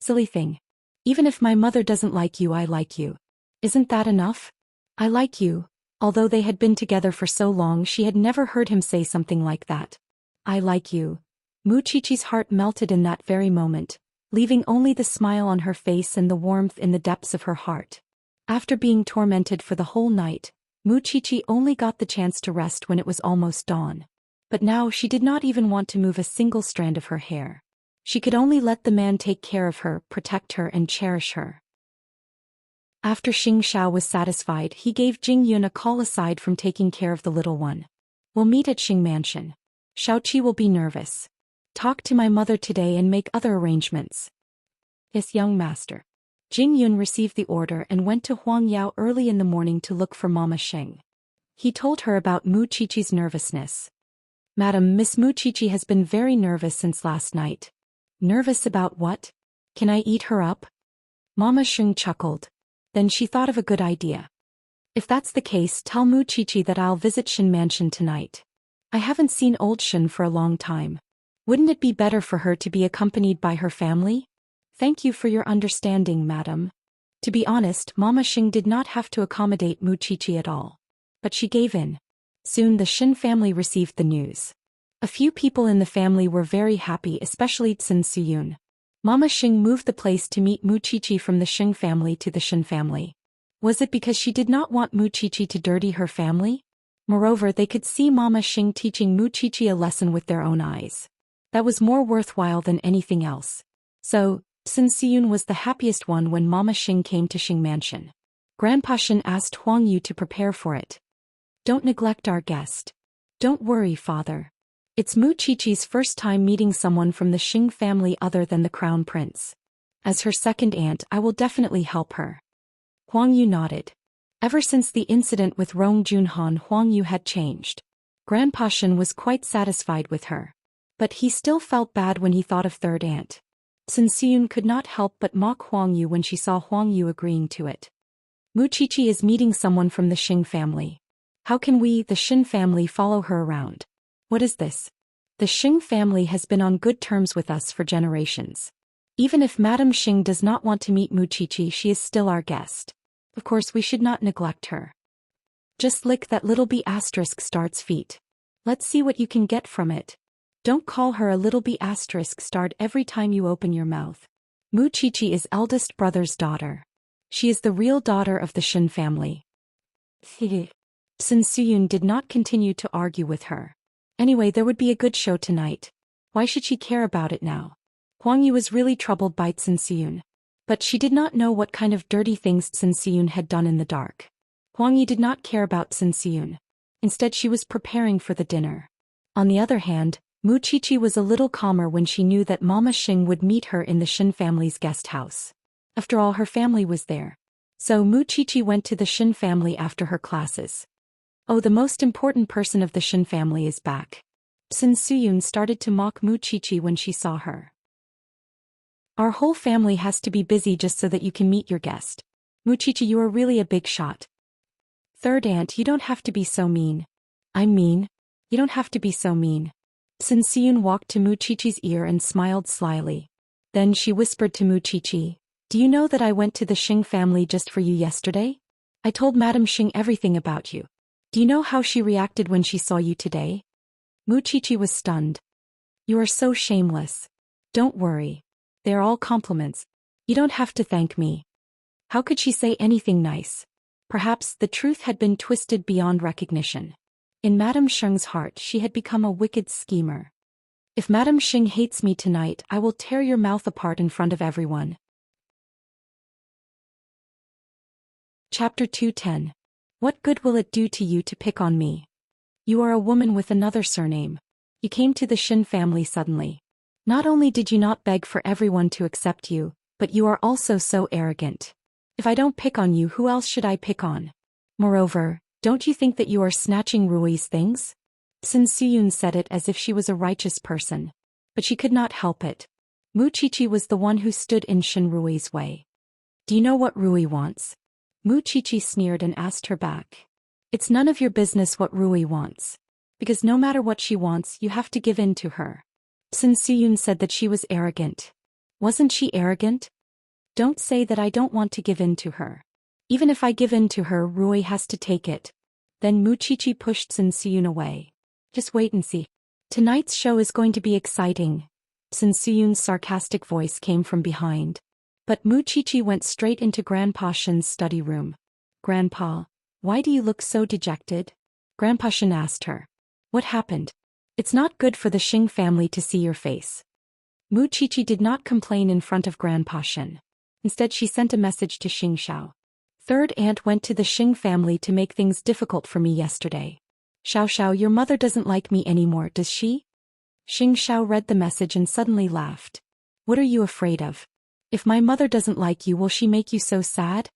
Silly thing. Even if my mother doesn't like you, I like you. Isn't that enough? I like you. Although they had been together for so long, she had never heard him say something like that. I like you. Wuxia's heart melted in that very moment, leaving only the smile on her face and the warmth in the depths of her heart. After being tormented for the whole night, Wuxia only got the chance to rest when it was almost dawn. But now she did not even want to move a single strand of her hair. She could only let the man take care of her, protect her, and cherish her. After Xingzhao was satisfied, he gave Jingyun a call aside from taking care of the little one. We'll meet at Xing Mansion. Xiaoqi will be nervous. Talk to my mother today and make other arrangements. Yes, young master. Jingyun received the order and went to Huangyao early in the morning to look for Mama Xing. He told her about Wuxia's nervousness. Madam, Miss Wuxia has been very nervous since last night. Nervous about what? Can I eat her up? Mama Xing chuckled. Then she thought of a good idea. If that's the case, tell Wuxia that I'll visit Xin Mansion tonight. I haven't seen old Xin for a long time. Wouldn't it be better for her to be accompanied by her family? Thank you for your understanding, madam. To be honest, Mama Xing did not have to accommodate Wuxia at all. But she gave in. Soon the Xin family received the news. A few people in the family were very happy, especially Cin Suyun. Mama Xing moved the place to meet Wuxia from the Xing family to the Xin family. Was it because she did not want Wuxia to dirty her family? Moreover, they could see Mama Xing teaching Wuxia a lesson with their own eyes. That was more worthwhile than anything else. So, Cin Suyun was the happiest one when Mama Xing came to Xing Mansion. Grandpa Xin asked Huang Yu to prepare for it. Don't neglect our guest. Don't worry, father. It's Wuxia's first time meeting someone from the Xing family other than the crown prince. As her second aunt, I will definitely help her. Huang Yu nodded. Ever since the incident with Rong Junhan, Huang Yu had changed. Grandpa Xin was quite satisfied with her. But he still felt bad when he thought of third aunt. Cin Suyun could not help but mock Huang Yu when she saw Huang Yu agreeing to it. Wuxia is meeting someone from the Xing family. How can we, the Xin family, follow her around? What is this? The Xing family has been on good terms with us for generations. Even if Madame Xing does not want to meet Wuxia, she is still our guest. Of course, we should not neglect her. Just lick that little b** star's feet. Let's see what you can get from it. Don't call her a little b** starred every time you open your mouth. Wuxia is eldest brother's daughter. She is the real daughter of the Xin family. Cin Suyun did not continue to argue with her. Anyway, there would be a good show tonight. Why should she care about it now? Huang Yu was really troubled by Cin Suyun. But she did not know what kind of dirty things Cin Suyun had done in the dark. Huang Yu did not care about Cin Suyun. Instead, she was preparing for the dinner. On the other hand, Wuxia was a little calmer when she knew that Mama Xing would meet her in the Xin family's guest house. After all, her family was there. So Wuxia went to the Xin family after her classes. Oh, the most important person of the Xin family is back. Cin Suyun started to mock Wuxia when she saw her. Our whole family has to be busy just so that you can meet your guest. Wuxia, you are really a big shot. Third aunt, you don't have to be so mean. I'm mean? You don't have to be so mean. Cin Suyun walked to Wuxia's ear and smiled slyly. Then she whispered to Muqiqi, "Do you know that I went to the Xing family just for you yesterday? I told Madame Xing everything about you. Do you know how she reacted when she saw you today?" Muqiqi was stunned. "You are so shameless. Don't worry. They are all compliments. You don't have to thank me." How could she say anything nice? Perhaps the truth had been twisted beyond recognition. In Madame Xing's heart she had become a wicked schemer. "If Madame Xing hates me tonight, I will tear your mouth apart in front of everyone." Chapter 210. What good will it do to you to pick on me? You are a woman with another surname. You came to the Xin family suddenly. Not only did you not beg for everyone to accept you, but you are also so arrogant. If I don't pick on you, who else should I pick on? Moreover, don't you think that you are snatching Rui's things? Sun Siyun said it as if she was a righteous person. But she could not help it. Muqiqi was the one who stood in Shin Rui's way. "Do you know what Rui wants?" Muqiqi sneered and asked her back. "It's none of your business what Rui wants. Because no matter what she wants, you have to give in to her." Sun Siyun said that she was arrogant. Wasn't she arrogant? Don't say that I don't want to give in to her. Even if I give in to her, Rui has to take it. Then Muqiqi pushed Sun Siyun away. "Just wait and see. Tonight's show is going to be exciting." Sun Siyun's sarcastic voice came from behind. But Muqiqi went straight into Grandpa Shin's study room. "Grandpa, why do you look so dejected?" Grandpa Shin asked her. "What happened? It's not good for the Xing family to see your face." Muqiqi did not complain in front of Grandpa Shin. Instead she sent a message to Xianxia. "Third aunt went to the Xing family to make things difficult for me yesterday. Xiao, your mother doesn't like me anymore, does she?" Xianxia read the message and suddenly laughed. "What are you afraid of? If my mother doesn't like you, will she make you so sad?"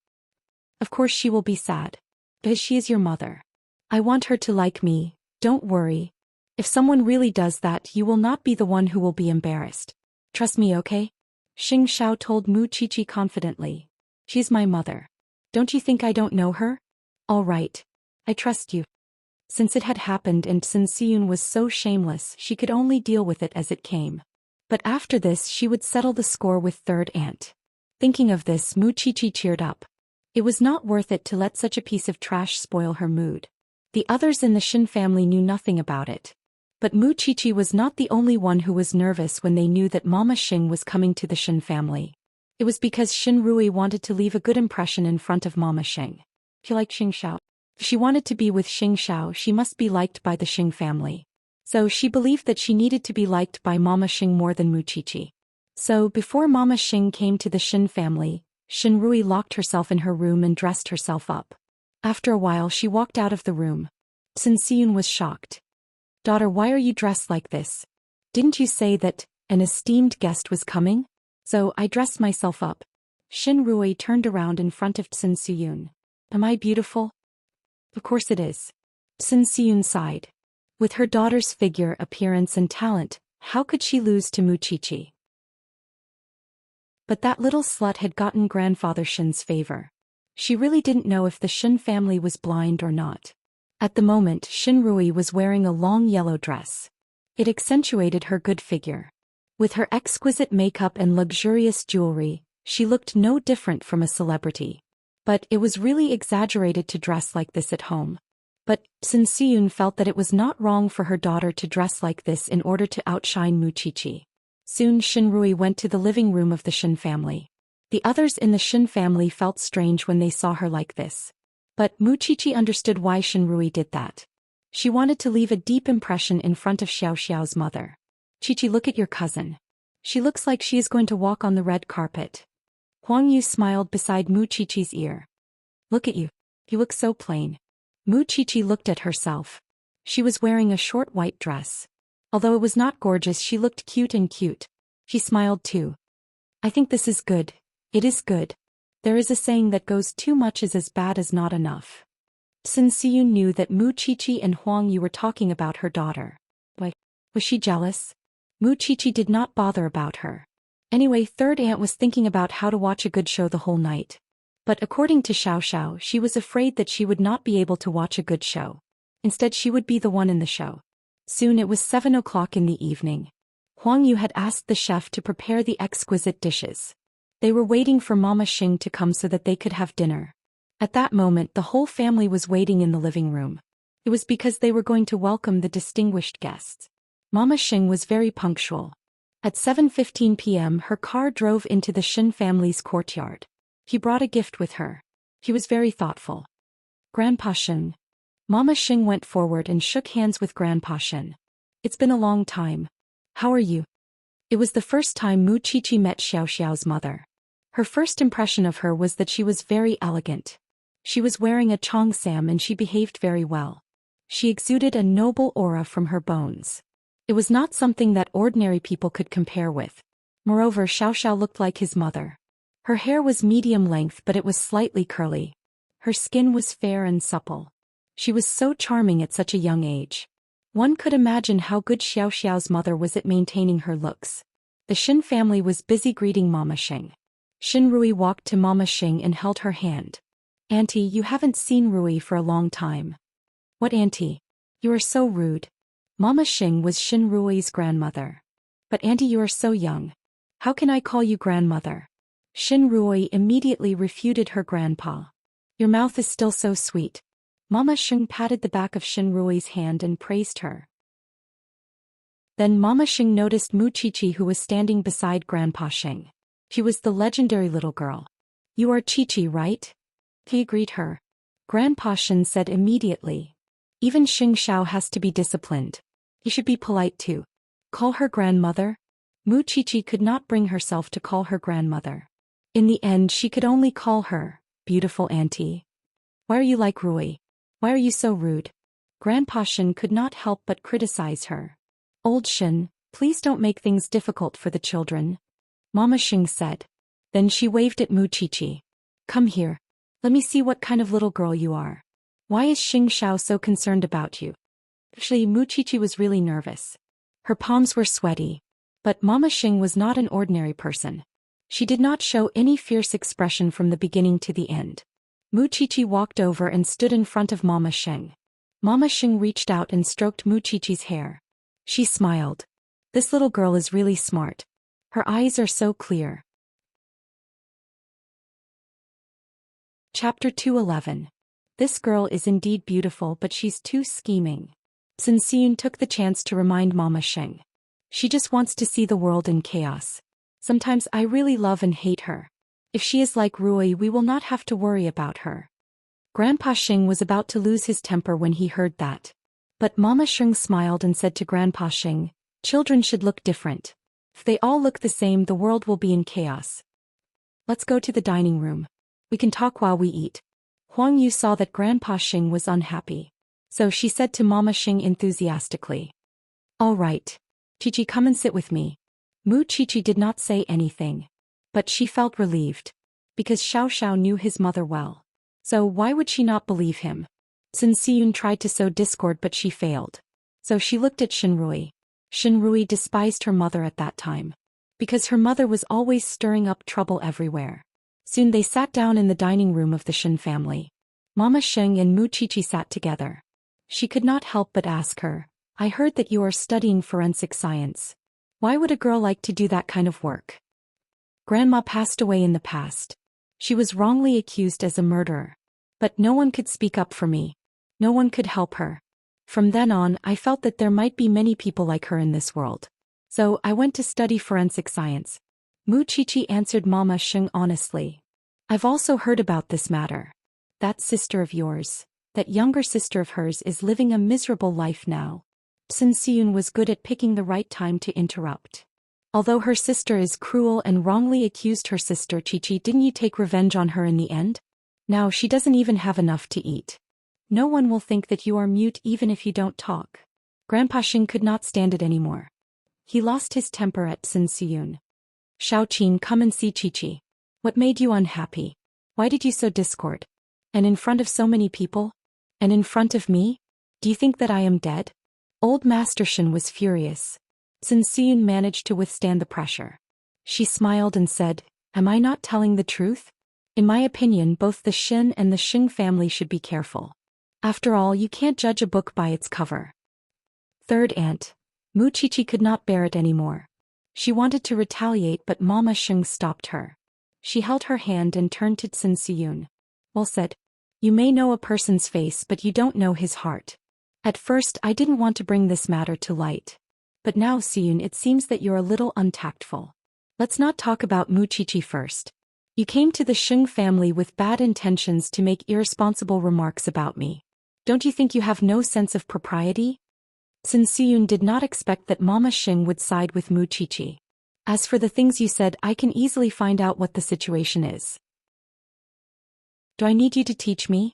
"Of course she will be sad. Because she is your mother. I want her to like me, don't worry. If someone really does that, you will not be the one who will be embarrassed. Trust me, okay?" Xianxia told Muqiqi confidently. "She's my mother. Don't you think I don't know her? All right. I trust you." Since it had happened and Sun Siyun was so shameless, she could only deal with it as it came. But after this she would settle the score with third aunt. Thinking of this, Muqiqi cheered up. It was not worth it to let such a piece of trash spoil her mood. The others in the Shin family knew nothing about it. But Muqiqi was not the only one who was nervous when they knew that Mama Xing was coming to the Shin family. It was because Shin Rui wanted to leave a good impression in front of Mama Xing. She liked Xianxia. If she wanted to be with Xianxia, she must be liked by the Xing family. So she believed that she needed to be liked by Mama Xing more than Muqiqi. So before Mama Xing came to the Shin family, Shin Rui locked herself in her room and dressed herself up. After a while she walked out of the room. Sun Siyun was shocked. "Daughter, why are you dressed like this? Didn't you say that an esteemed guest was coming?" "So I dressed myself up." Shin Rui turned around in front of Sun Siyun. "Am I beautiful?" "Of course it is." Sun Siyun sighed. With her daughter's figure, appearance and talent, how could she lose to Muqiqi? But that little slut had gotten Grandfather Shin's favor. She really didn't know if the Shin family was blind or not. At the moment, Shin Rui was wearing a long yellow dress. It accentuated her good figure. With her exquisite makeup and luxurious jewelry, she looked no different from a celebrity. But it was really exaggerated to dress like this at home. But Sun Siyun felt that it was not wrong for her daughter to dress like this in order to outshine Muqiqi. Soon Shin Rui went to the living room of the Shin family. The others in the Shin family felt strange when they saw her like this. But Muqiqi understood why Shin Rui did that. She wanted to leave a deep impression in front of Xiaoxiao's mother. "Chichi, look at your cousin. She looks like she is going to walk on the red carpet." Huang Yu smiled beside Muqiqi's ear. "Look at you. You look so plain." Muqiqi looked at herself. She was wearing a short white dress. Although it was not gorgeous, she looked cute and cute. She smiled too. "I think this is good. It is good. There is a saying that goes too much is as bad as not enough." Sun Siyun knew that Muqiqi and Huang Yu were talking about her daughter. Why, was she jealous? Muqiqi did not bother about her. Anyway, third aunt was thinking about how to watch a good show the whole night. But according to Xiao, she was afraid that she would not be able to watch a good show. Instead, she would be the one in the show. Soon it was 7 o'clock in the evening. Huang Yu had asked the chef to prepare the exquisite dishes. They were waiting for Mama Xing to come so that they could have dinner. At that moment the whole family was waiting in the living room. It was because they were going to welcome the distinguished guests. Mama Xing was very punctual. At 7:15 p.m. her car drove into the Xin family's courtyard. He brought a gift with her. He was very thoughtful. Grandpa Xing. Mama Xing went forward and shook hands with Grandpa Xing. It's been a long time. How are you? It was the first time Mu Qiqi met Xiaoxiao's mother. Her first impression of her was that she was very elegant. She was wearing a cheongsam and she behaved very well. She exuded a noble aura from her bones. It was not something that ordinary people could compare with. Moreover, Xiaoxiao looked like his mother. Her hair was medium length but it was slightly curly. Her skin was fair and supple. She was so charming at such a young age. One could imagine how good Xiaoxiao's mother was at maintaining her looks. The Xin family was busy greeting Mama Xing. Xin Rui walked to Mama Xing and held her hand. Auntie, you haven't seen Rui for a long time. What auntie? You are so rude. Mama Xing was Xin Rui's grandmother. But auntie, you are so young. How can I call you grandmother? Xin Rui immediately refuted her grandpa. Your mouth is still so sweet. Mama Xing patted the back of Xin Rui's hand and praised her. Then Mama Xing noticed Mu Qiqi who was standing beside Grandpa Xing. She was the legendary little girl. You are Qiqi, right? He agreed her. Grandpa Xing said immediately. Even Xing Xiao has to be disciplined. He should be polite too. Call her grandmother? Mu Qiqi could not bring herself to call her grandmother. In the end she could only call her, beautiful auntie. Why are you like Rui? Why are you so rude? Grandpa Xing could not help but criticize her. Old Xing, please don't make things difficult for the children. Mama Xing said. Then she waved at Mu Qiqi. Come here. Let me see what kind of little girl you are. Why is Xing Xiao so concerned about you? Actually, Mu Qiqi was really nervous. Her palms were sweaty. But Mama Xing was not an ordinary person. She did not show any fierce expression from the beginning to the end. Mu Qiqi walked over and stood in front of Mama Xing. Mama Xing reached out and stroked Mu Qiqi's hair. She smiled. This little girl is really smart. Her eyes are so clear. Chapter 211. This girl is indeed beautiful but she's too scheming. Sun Xiyun took the chance to remind Mama Xing. She just wants to see the world in chaos. Sometimes I really love and hate her. If she is like Rui, we will not have to worry about her. Grandpa Xing was about to lose his temper when he heard that. But Mama Xing smiled and said to Grandpa Xing, children should look different. If they all look the same, the world will be in chaos. Let's go to the dining room. We can talk while we eat. Huang Yu saw that Grandpa Xing was unhappy. So she said to Mama Xing enthusiastically. All right. Qiqi, come and sit with me. Mu Qiqi did not say anything. But she felt relieved. Because Xiaoxiao knew his mother well. So why would she not believe him? Sun Xiyun tried to sow discord but she failed. So she looked at Xin Rui. Xin Rui despised her mother at that time. Because her mother was always stirring up trouble everywhere. Soon they sat down in the dining room of the Xin family. Mama Xing and Mu Qiqi sat together. She could not help but ask her, I heard that you are studying forensic science. Why would a girl like to do that kind of work? Grandma passed away in the past. She was wrongly accused as a murderer. But no one could speak up for me. No one could help her. From then on, I felt that there might be many people like her in this world. So I went to study forensic science. Mu Qiqi answered Mama Xing honestly. I've also heard about this matter. That sister of yours, that younger sister of hers is living a miserable life now. Sun Xiyun was good at picking the right time to interrupt. Although her sister is cruel and wrongly accused her sister Qiqi, didn't you take revenge on her in the end? Now she doesn't even have enough to eat. No one will think that you are mute even if you don't talk. Grandpa Xing could not stand it anymore. He lost his temper at Sun Xiyun. Xiaoqin, come and see Qiqi. What made you unhappy? Why did you sow discord? And in front of so many people? And in front of me? Do you think that I am dead? Old Master Xin was furious. Sun Xiyun managed to withstand the pressure. She smiled and said, Am I not telling the truth? In my opinion, both the Xin and the Xing family should be careful. After all, you can't judge a book by its cover. Third aunt. Mu Qiqi could not bear it anymore. She wanted to retaliate but Mama Xing stopped her. She held her hand and turned to Sun Siyun. Well said. You may know a person's face but you don't know his heart. At first I didn't want to bring this matter to light. But now Siyun, it seems that you're a little untactful. Let's not talk about Muqiqi first. You came to the Xing family with bad intentions to make irresponsible remarks about me. Don't you think you have no sense of propriety? Sun Siyun did not expect that Mama Xing would side with Muqiqi. As for the things you said, I can easily find out what the situation is. Do I need you to teach me?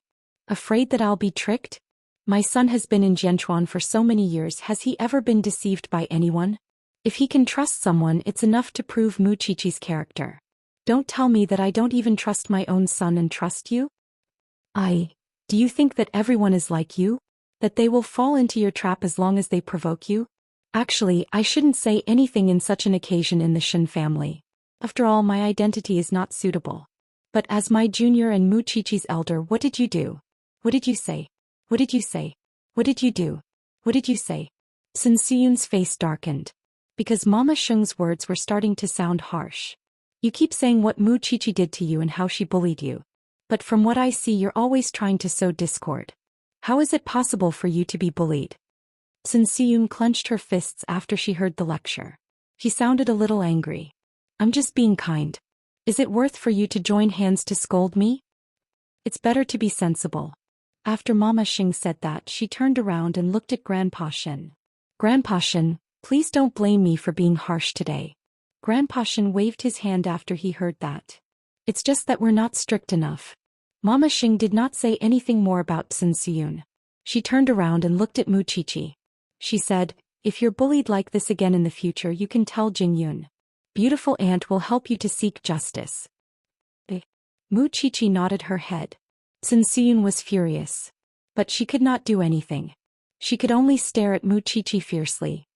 Afraid that I'll be tricked? My son has been in Jianchuan for so many years. Has he ever been deceived by anyone? If he can trust someone, it's enough to prove Muqiqi's character. Don't tell me that I don't even trust my own son and trust you? Do you think that everyone is like you? That they will fall into your trap as long as they provoke you? Actually, I shouldn't say anything in such an occasion in the Shen family. After all, my identity is not suitable. But as my junior and Muqiqi's elder, what did you do? What did you say? What did you say? What did you do? What did you say? Sun Siyun's face darkened. Because Mama Xing's words were starting to sound harsh. You keep saying what Muqiqi did to you and how she bullied you. But from what I see, you're always trying to sow discord. How is it possible for you to be bullied? Sun Siyun clenched her fists after she heard the lecture. She sounded a little angry. I'm just being kind. Is it worth for you to join hands to scold me? It's better to be sensible. After Mama Xing said that, she turned around and looked at Grandpa Shen. Grandpa Shen, please don't blame me for being harsh today. Grandpa Shen waved his hand after he heard that. It's just that we're not strict enough. Mama Xing did not say anything more about Sun Siyun. She turned around and looked at Muqiqi. She said, if you're bullied like this again in the future, you can tell Jingyun. Beautiful aunt will help you to seek justice. Muqiqi nodded her head. Sun Siyun was furious. But she could not do anything. She could only stare at Muqiqi fiercely.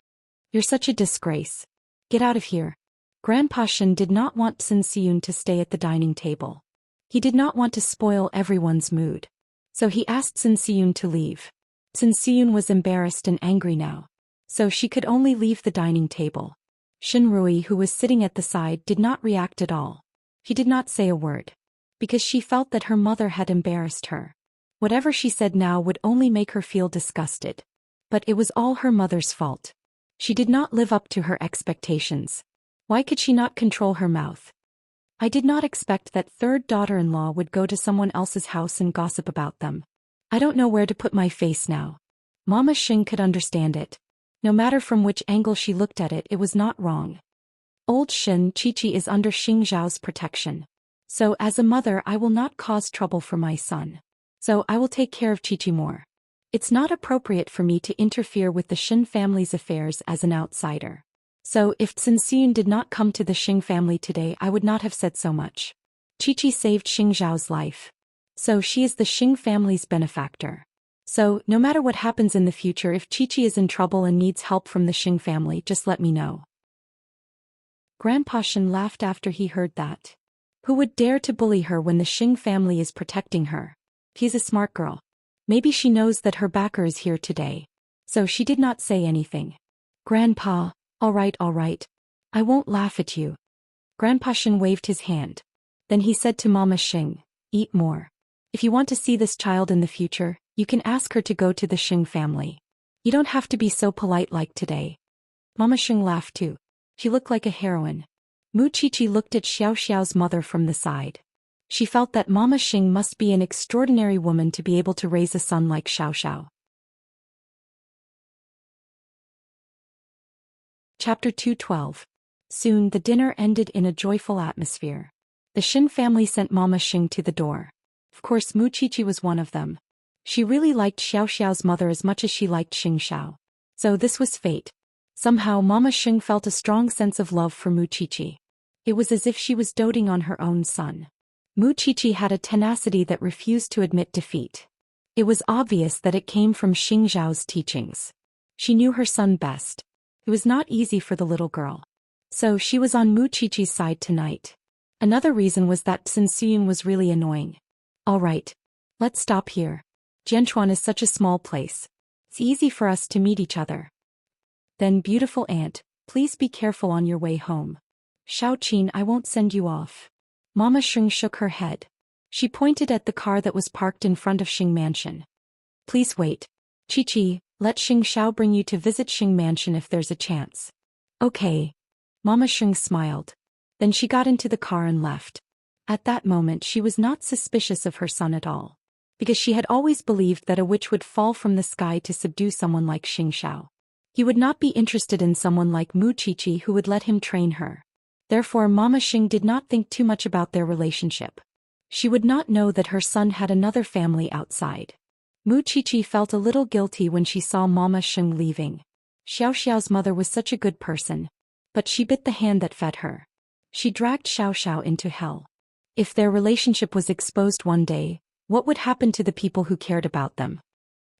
You're such a disgrace. Get out of here. Grandpa Shen did not want Sun Siyun to stay at the dining table. He did not want to spoil everyone's mood. So he asked Sun Siyun to leave. Sun Siyun was embarrassed and angry now. So she could only leave the dining table. Shenrui, who was sitting at the side, did not react at all. He did not say a word. Because she felt that her mother had embarrassed her. Whatever she said now would only make her feel disgusted. But it was all her mother's fault. She did not live up to her expectations. Why could she not control her mouth? I did not expect that third daughter-in-law would go to someone else's house and gossip about them. I don't know where to put my face now. Mama Xing could understand it. No matter from which angle she looked at it, it was not wrong. Old Shen Qiqi is under Xing Zhao's protection. So as a mother, I will not cause trouble for my son. So I will take care of Qiqi more. It's not appropriate for me to interfere with the Shen family's affairs as an outsider. So if Sun Siyun did not come to the Xing family today, I would not have said so much. Qiqi saved Xing Zhao's life. So she is the Xing family's benefactor. So, no matter what happens in the future, if Qiqi is in trouble and needs help from the Xing family, just let me know. Grandpa Shen laughed after he heard that. Who would dare to bully her when the Xing family is protecting her? He's a smart girl. Maybe she knows that her backer is here today. So she did not say anything. Grandpa, all right. I won't laugh at you. Grandpa Shen waved his hand. Then he said to Mama Xing, eat more. If you want to see this child in the future, you can ask her to go to the Xing family. You don't have to be so polite like today. Mama Xing laughed too. She looked like a heroine. Muqiqi looked at Xiaoxiao's mother from the side. She felt that Mama Xing must be an extraordinary woman to be able to raise a son like Xiaoxiao. Chapter 212. Soon the dinner ended in a joyful atmosphere. The Shen family sent Mama Xing to the door. Of course Muqiqi was one of them. She really liked Xiaoxiao's mother as much as she liked Xiao. So this was fate. Somehow Mama Xing felt a strong sense of love for Muqiqi. It was as if she was doting on her own son. Muqiqi had a tenacity that refused to admit defeat. It was obvious that it came from Xing Zhao's teachings. She knew her son best. It was not easy for the little girl. So she was on Muqiqi's side tonight. Another reason was that Sun Siyun was really annoying. All right. Let's stop here. Jianchuan is such a small place. It's easy for us to meet each other. Then beautiful aunt, Please be careful on your way home. Xiaoqin, I won't send you off. Mama Xing shook her head. She pointed at the car that was parked in front of Xing Mansion. Please wait. Chi-Chi, let Xing Xiao bring you to visit Xing Mansion if there's a chance. Okay. Mama Xing smiled. Then she got into the car and left. At that moment she was not suspicious of her son at all. Because she had always believed that a witch would fall from the sky to subdue someone like Xing Xiao. He would not be interested in someone like Mu Chi-Chi who would let him train her. Therefore Mama Xing did not think too much about their relationship. She would not know that her son had another family outside. Mu Chi-Chi felt a little guilty when she saw Mama Xing leaving. Xiaoxiao's mother was such a good person. But she bit the hand that fed her. She dragged Xiaoxiao into hell. If their relationship was exposed one day, what would happen to the people who cared about them?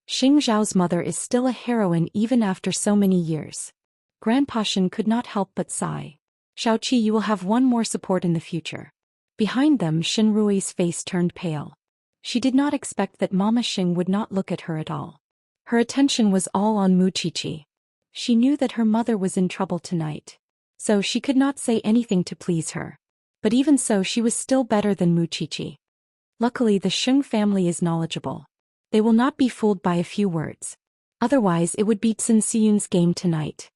Xing Zhao's mother is still a heroine even after so many years. Grandpa Shen could not help but sigh. Xiaoqi, you will have one more support in the future. Behind them, Shen Rui's face turned pale. She did not expect that Mama Xing would not look at her at all. Her attention was all on Mu Chi-Chi. She knew that her mother was in trouble tonight. So she could not say anything to please her. But even so, she was still better than Mu Chi-Chi. Luckily, the Xing family is knowledgeable. They will not be fooled by a few words. Otherwise, it would be Cin Siyun's game tonight.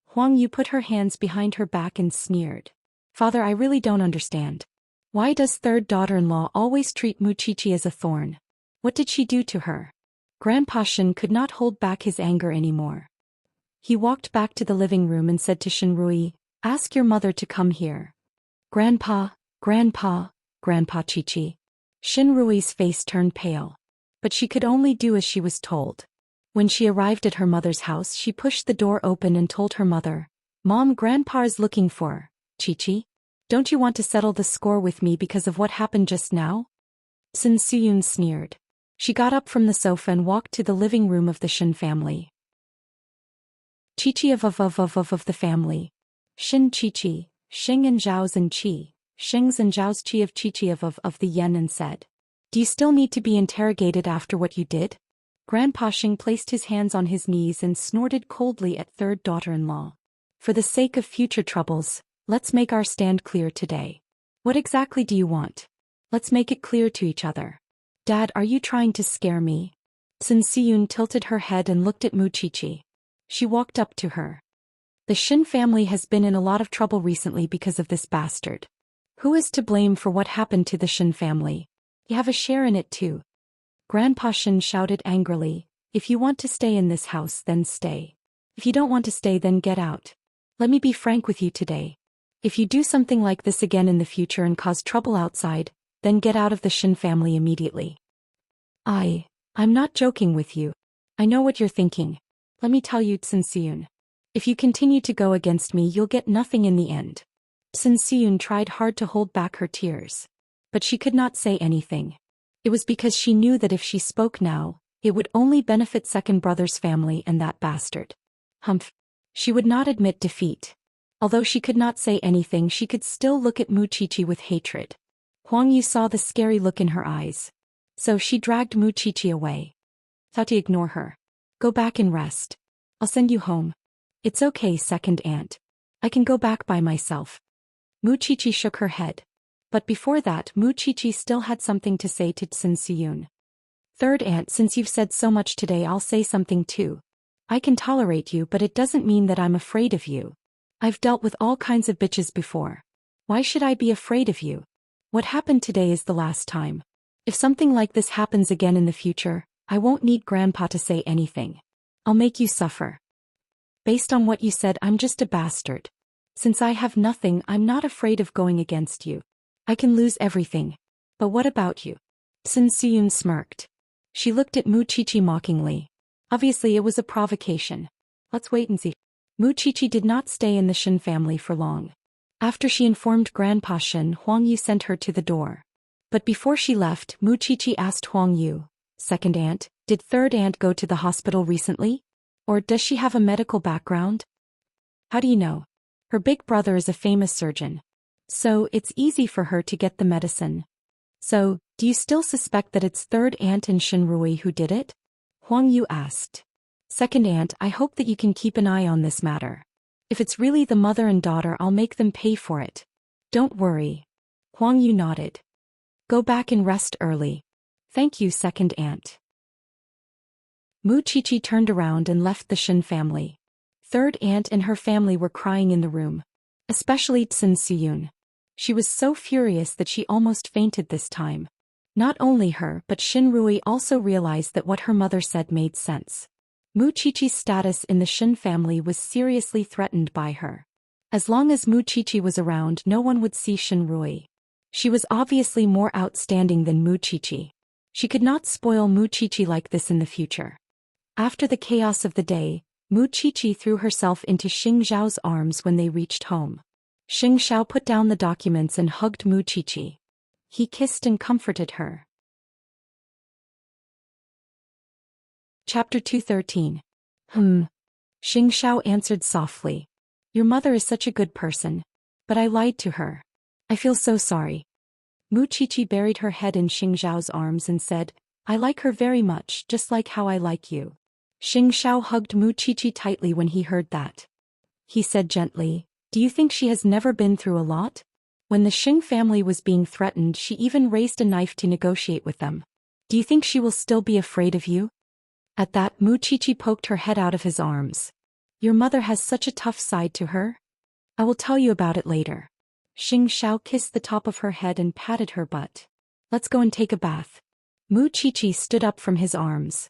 Huang Yu put her hands behind her back and sneered. Father, I really don't understand. Why does third daughter-in-law always treat Mu Chi-Chi as a thorn? What did she do to her? Grandpa Shen could not hold back his anger anymore. He walked back to the living room and said to Shen Rui, ask your mother to come here. Grandpa Chi-Chi. Shen Rui's face turned pale. But she could only do as she was told. When she arrived at her mother's house, she pushed the door open and told her mother, Mom, Grandpa is looking for Chi-Chi. Don't you want to settle the score with me because of what happened just now? Cin Siyun sneered. She got up from the sofa and walked to the living room of the Shen family. Chi-Chi of the family. Shin Chi-Chi, Xing and Zhao's and Qi, Xing's and Zhao's Qi of Chi-Chi of the Yen and said, do you still need to be interrogated after what you did? Grandpa Xing placed his hands on his knees and snorted coldly at third daughter-in-law. For the sake of future troubles, let's make our stand clear today. What exactly do you want? Let's make it clear to each other. Dad, are you trying to scare me? Cin Siyun tilted her head and looked at Mu Chi-Chi. She walked up to her. The Shin family has been in a lot of trouble recently because of this bastard. Who is to blame for what happened to the Shin family? You have a share in it too. Grandpa Shin shouted angrily, if you want to stay in this house, then stay. If you don't want to stay, then get out. Let me be frank with you today. If you do something like this again in the future and cause trouble outside, then get out of the Shin family immediately. I'm not joking with you. I know what you're thinking. Let me tell you, Cin Siyun. If you continue to go against me, you'll get nothing in the end. Cin Siyun tried hard to hold back her tears. But she could not say anything. It was because she knew that if she spoke now, it would only benefit second brother's family and that bastard. Humph. She would not admit defeat. Although she could not say anything, she could still look at Mu Chi-Chi with hatred. Huang Yu saw the scary look in her eyes. So she dragged Mu Chi-Chi away. Thought to ignore her. Go back and rest. I'll send you home. It's okay, second aunt. I can go back by myself. Mu Chi-Chi shook her head. But before that, Mu Chi-Chi still had something to say to Cin Siyun. Third aunt, since you've said so much today, I'll say something too. I can tolerate you, but it doesn't mean that I'm afraid of you. I've dealt with all kinds of bitches before. Why should I be afraid of you? What happened today is the last time. If something like this happens again in the future, I won't need Grandpa to say anything. I'll make you suffer. Based on what you said, I'm just a bastard. Since I have nothing, I'm not afraid of going against you. I can lose everything. But what about you? Cin Siyun smirked. She looked at Mu Chi-Chi mockingly. Obviously it was a provocation. Let's wait and see. Mu Chi-Chi did not stay in the Shin family for long. After she informed Grandpa Shin, Huang Yu sent her to the door. But before she left, Mu Chi-Chi asked Huang Yu, second aunt, did third aunt go to the hospital recently? Or does she have a medical background? How do you know? Her big brother is a famous surgeon. So it's easy for her to get the medicine. So, do you still suspect that it's third aunt and Shin Rui who did it? Huang Yu asked. Second aunt, I hope that you can keep an eye on this matter. If it's really the mother and daughter, I'll make them pay for it. Don't worry. Huang Yu nodded. Go back and rest early. Thank you, second aunt. Mu Qiqi turned around and left the Shen family. Third aunt and her family were crying in the room. Especially Tsun Suyun. She was so furious that she almost fainted this time. Not only her but Xin Rui also realized that what her mother said made sense. Mu Qiqi's status in the Shen family was seriously threatened by her. As long as Mu Qiqi was around, no one would see Xin Rui. She was obviously more outstanding than Mu Qiqi. She could not spoil Mu Qiqi like this in the future. After the chaos of the day, Mu Qiqi threw herself into Xing Zhao's arms when they reached home. Xing Zhao put down the documents and hugged Mu Qiqi. He kissed and comforted her. Chapter 213. Xing Zhao answered softly. Your mother is such a good person. But I lied to her. I feel so sorry. Mu Qiqi buried her head in Xing Zhao's arms and said, I like her very much, just like how I like you. Xing Zhao hugged Mu Qiqi tightly when he heard that. He said gently, do you think she has never been through a lot? When the Xing family was being threatened, she even raised a knife to negotiate with them. Do you think she will still be afraid of you? At that, Mu Qiqi poked her head out of his arms. Your mother has such a tough side to her. I will tell you about it later. Xing Zhao kissed the top of her head and patted her butt. Let's go and take a bath. Mu Qiqi stood up from his arms.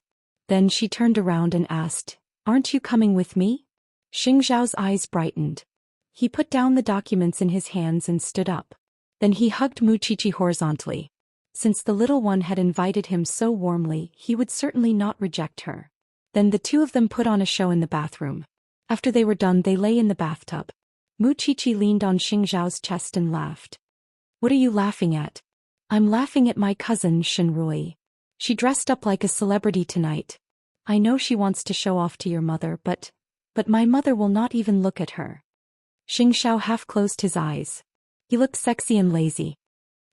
Then she turned around and asked, aren't you coming with me? Xing Zhao's eyes brightened. He put down the documents in his hands and stood up. Then he hugged Mu Qiqi horizontally. Since the little one had invited him so warmly, he would certainly not reject her. Then the two of them put on a show in the bathroom. After they were done, they lay in the bathtub. Mu Qiqi leaned on Xing Zhao's chest and laughed. What are you laughing at? I'm laughing at my cousin, Xin Rui. She dressed up like a celebrity tonight. I know she wants to show off to your mother, but my mother will not even look at her. Xing Zhao half closed his eyes. He looked sexy and lazy.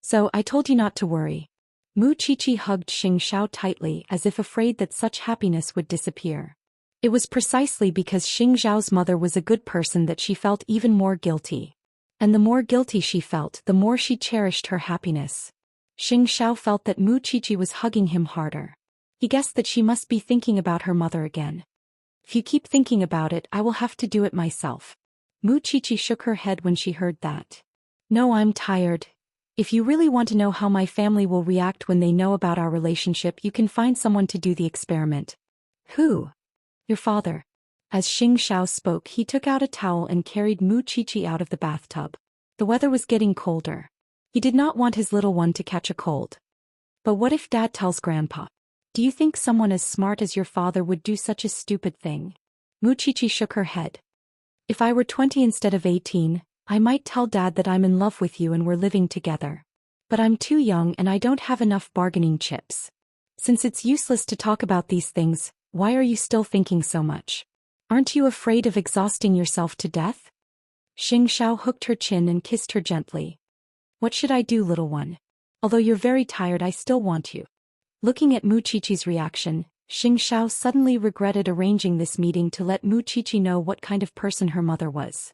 So I told you not to worry. Mu Qiqi hugged Xing Zhao tightly as if afraid that such happiness would disappear. It was precisely because Xing Zhao's mother was a good person that she felt even more guilty. And the more guilty she felt, the more she cherished her happiness. Xing Zhao felt that Mu Qiqi was hugging him harder. He guessed that she must be thinking about her mother again. If you keep thinking about it, I will have to do it myself. Mu Qiqi shook her head when she heard that. No, I'm tired. If you really want to know how my family will react when they know about our relationship, you can find someone to do the experiment. Who? Your father. As Xing Zhao spoke, he took out a towel and carried Mu Qiqi out of the bathtub. The weather was getting colder. He did not want his little one to catch a cold. But what if Dad tells Grandpa? Do you think someone as smart as your father would do such a stupid thing? Mu Qiqi shook her head. If I were 20 instead of 18, I might tell Dad that I'm in love with you and we're living together. But I'm too young and I don't have enough bargaining chips. Since it's useless to talk about these things, why are you still thinking so much? Aren't you afraid of exhausting yourself to death? Xing Zhao hooked her chin and kissed her gently. What should I do, little one? Although you're very tired, I still want you. Looking at Mu Qiqi's reaction, Xing Zhao suddenly regretted arranging this meeting to let Mu Qiqi know what kind of person her mother was.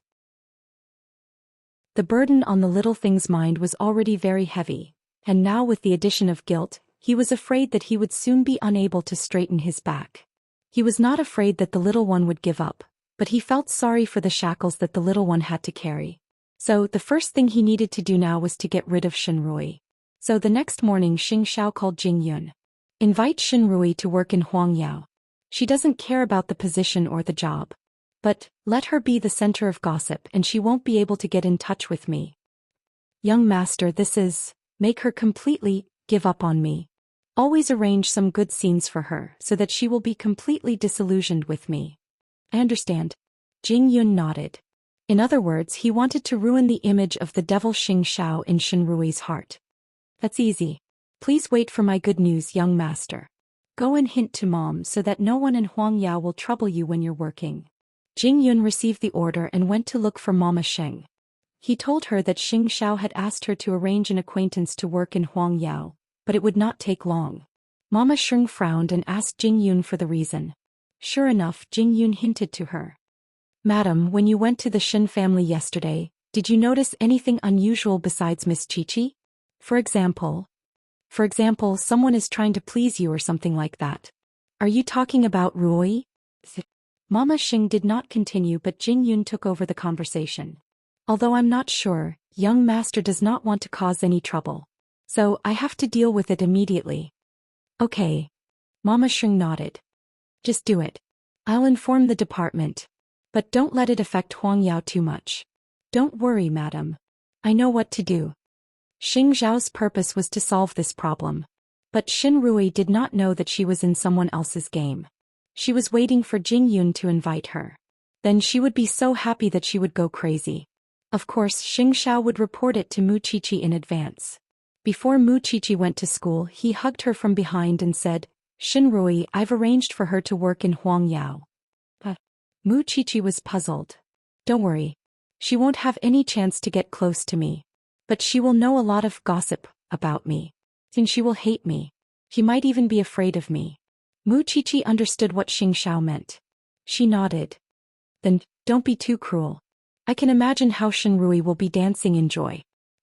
The burden on the little thing's mind was already very heavy, and now with the addition of guilt, he was afraid that he would soon be unable to straighten his back. He was not afraid that the little one would give up, but he felt sorry for the shackles that the little one had to carry. So the first thing he needed to do now was to get rid of Xin Rui. So the next morning Xing Zhao called Jing Yun. Invite Xin Rui to work in Huangyao. She doesn't care about the position or the job. But let her be the center of gossip and she won't be able to get in touch with me. Young master, this is, make her completely give up on me. Always arrange some good scenes for her so that she will be completely disillusioned with me. I understand. Jing Yun nodded. In other words, he wanted to ruin the image of the devil Xing Zhao in Xin Rui's heart. That's easy. Please wait for my good news, young master. Go and hint to Mom so that no one in Huangyao will trouble you when you're working. Jing Yun received the order and went to look for Mama Sheng. He told her that Xing Zhao had asked her to arrange an acquaintance to work in Huangyao, but it would not take long. Mama Sheng frowned and asked Jing Yun for the reason. Sure enough, Jing Yun hinted to her. Madam, when you went to the Xin family yesterday, did you notice anything unusual besides Miss Qiqi? For example, someone is trying to please you or something like that. Are you talking about Rui? Mama Xing did not continue, but Jing Yun took over the conversation. Although I'm not sure, young master does not want to cause any trouble. So, I have to deal with it immediately. Okay. Mama Xing nodded. Just do it. I'll inform the department. But don't let it affect Huang Yao too much. Don't worry, madam. I know what to do. Xing Zhao's purpose was to solve this problem. But Xin Rui did not know that she was in someone else's game. She was waiting for Jing Yun to invite her. Then she would be so happy that she would go crazy. Of course, Xing Xiao would report it to Mu Qiqi in advance. Before Mu Qiqi went to school, he hugged her from behind and said, Xin Rui, I've arranged for her to work in Huang Yao. Mu Qiqi was puzzled. Don't worry. She won't have any chance to get close to me. But she will know a lot of gossip about me. And she will hate me. She might even be afraid of me. Mu Qiqi understood what Xing Xiao meant. She nodded. Then, don't be too cruel. I can imagine how Xin Rui will be dancing in joy.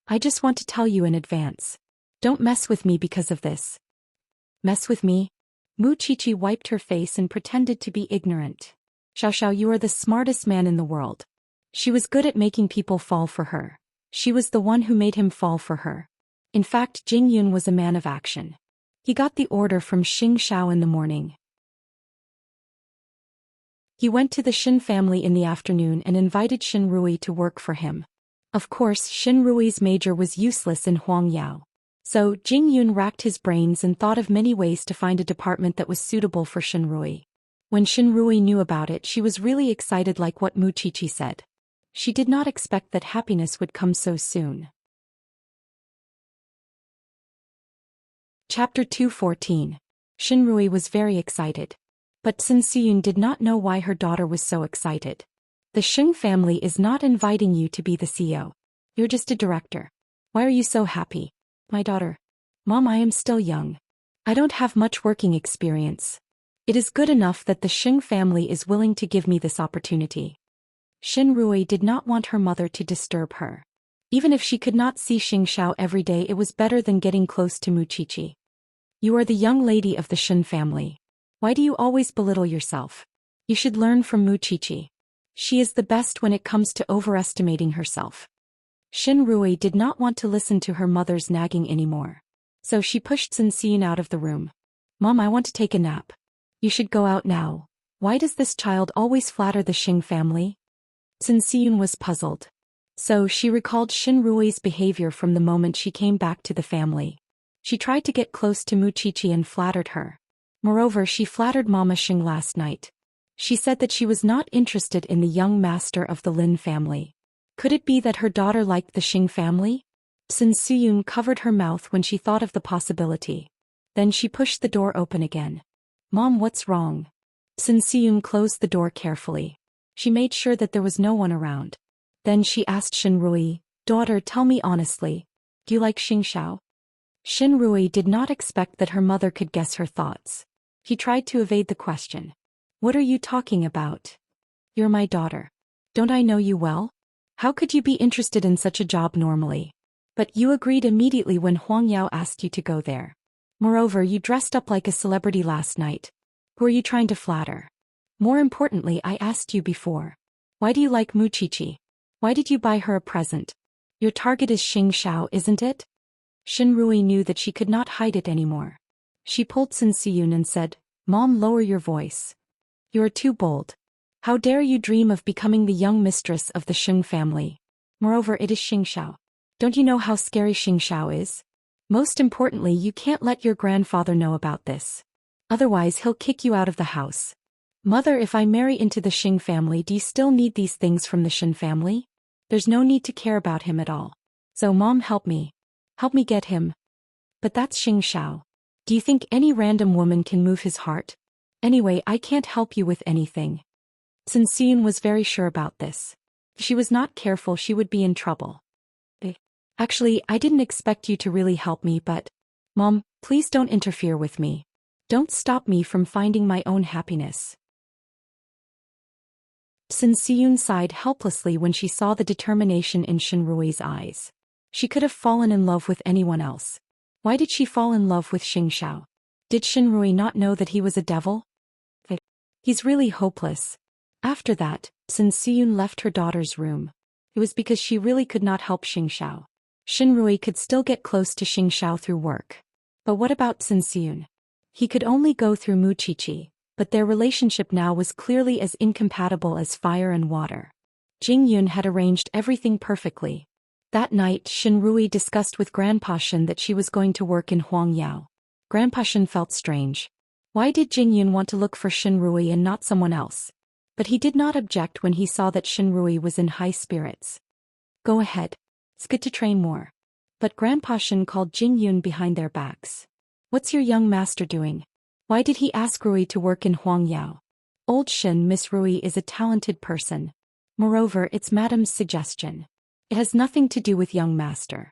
I just want to tell you in advance. Don't mess with me because of this. Mess with me? Mu Qiqi wiped her face and pretended to be ignorant. Xiao, you are the smartest man in the world. She was good at making people fall for her. She was the one who made him fall for her. In fact, Jing Yun was a man of action. He got the order from Xing Xiao in the morning. He went to the Xin family in the afternoon and invited Xin Rui to work for him. Of course, Xin Rui's major was useless in Huang Yao. So, Jing Yun racked his brains and thought of many ways to find a department that was suitable for Xin Rui. When Xin Rui knew about it, she was really excited, like what Mu Qiqi said. She did not expect that happiness would come so soon. Chapter 214. Xin Rui was very excited. But Sun Siyun did not know why her daughter was so excited. The Xing family is not inviting you to be the CEO. You're just a director. Why are you so happy? My daughter. Mom, I am still young. I don't have much working experience. It is good enough that the Xing family is willing to give me this opportunity. Xin Rui did not want her mother to disturb her. Even if she could not see Xing Xiao every day, it was better than getting close to Mu Qiqi. You are the young lady of the Xin family. Why do you always belittle yourself? You should learn from Mu Qiqi. She is the best when it comes to overestimating herself. Xin Rui did not want to listen to her mother's nagging anymore. So she pushed Sun Siyun out of the room. Mom, I want to take a nap. You should go out now. Why does this child always flatter the Xing family? Sun Siyun was puzzled. So she recalled Xin Rui's behavior from the moment she came back to the family. She tried to get close to Mu Qiqi and flattered her. Moreover, she flattered Mama Xing last night. She said that she was not interested in the young master of the Lin family. Could it be that her daughter liked the Xing family? Sun Siyun covered her mouth when she thought of the possibility. Then she pushed the door open again. Mom, what's wrong? Sun Siyun closed the door carefully. She made sure that there was no one around. Then she asked Xin Rui, Daughter, tell me honestly. Do you like Xing Xiao? Xin Rui did not expect that her mother could guess her thoughts. He tried to evade the question. What are you talking about? You're my daughter. Don't I know you well? How could you be interested in such a job normally? But you agreed immediately when Huang Yao asked you to go there. Moreover, you dressed up like a celebrity last night. Who are you trying to flatter? More importantly, I asked you before. Why do you like Mu Qiqi? Why did you buy her a present? Your target is Xing Xiao, isn't it? Xin Rui knew that she could not hide it anymore. She pulled Sun Siyun and said, Mom, lower your voice. You are too bold. How dare you dream of becoming the young mistress of the Xing family? Moreover, it is Xing Xiao. Don't you know how scary Xing Xiao is? Most importantly, you can't let your grandfather know about this. Otherwise, he'll kick you out of the house. Mother, if I marry into the Xing family, do you still need these things from the Xin family? There's no need to care about him at all. So Mom, help me. Help me get him. But that's Xing Xiao. Do you think any random woman can move his heart? Anyway, I can't help you with anything. Sun Siyun was very sure about this. If she was not careful, she would be in trouble. Actually, I didn't expect you to really help me, but... Mom, please don't interfere with me. Don't stop me from finding my own happiness. Sun Siyun sighed helplessly when she saw the determination in Shinrui's eyes. She could have fallen in love with anyone else. Why did she fall in love with Xianxia? Did Shinrui not know that he was a devil? He's really hopeless. After that, Sun Siyun left her daughter's room. It was because she really could not help Xianxia. Shinrui could still get close to Xianxia through work. But what about Sun Siyun? He could only go through Muqiqi, but their relationship now was clearly as incompatible as fire and water. Jing Yun had arranged everything perfectly. That night, Shinrui discussed with Grandpa Shen that she was going to work in Huangyao. Grandpa Shen felt strange. Why did Jing Yun want to look for Shinrui and not someone else? But he did not object when he saw that Shinrui was in high spirits. Go ahead. It's good to train more. But Grandpa Shen called Jing Yun behind their backs. What's your young master doing? Why did he ask Rui to work in Huangyao? Old Shen, Miss Rui is a talented person. Moreover, it's Madame's suggestion. It has nothing to do with young master.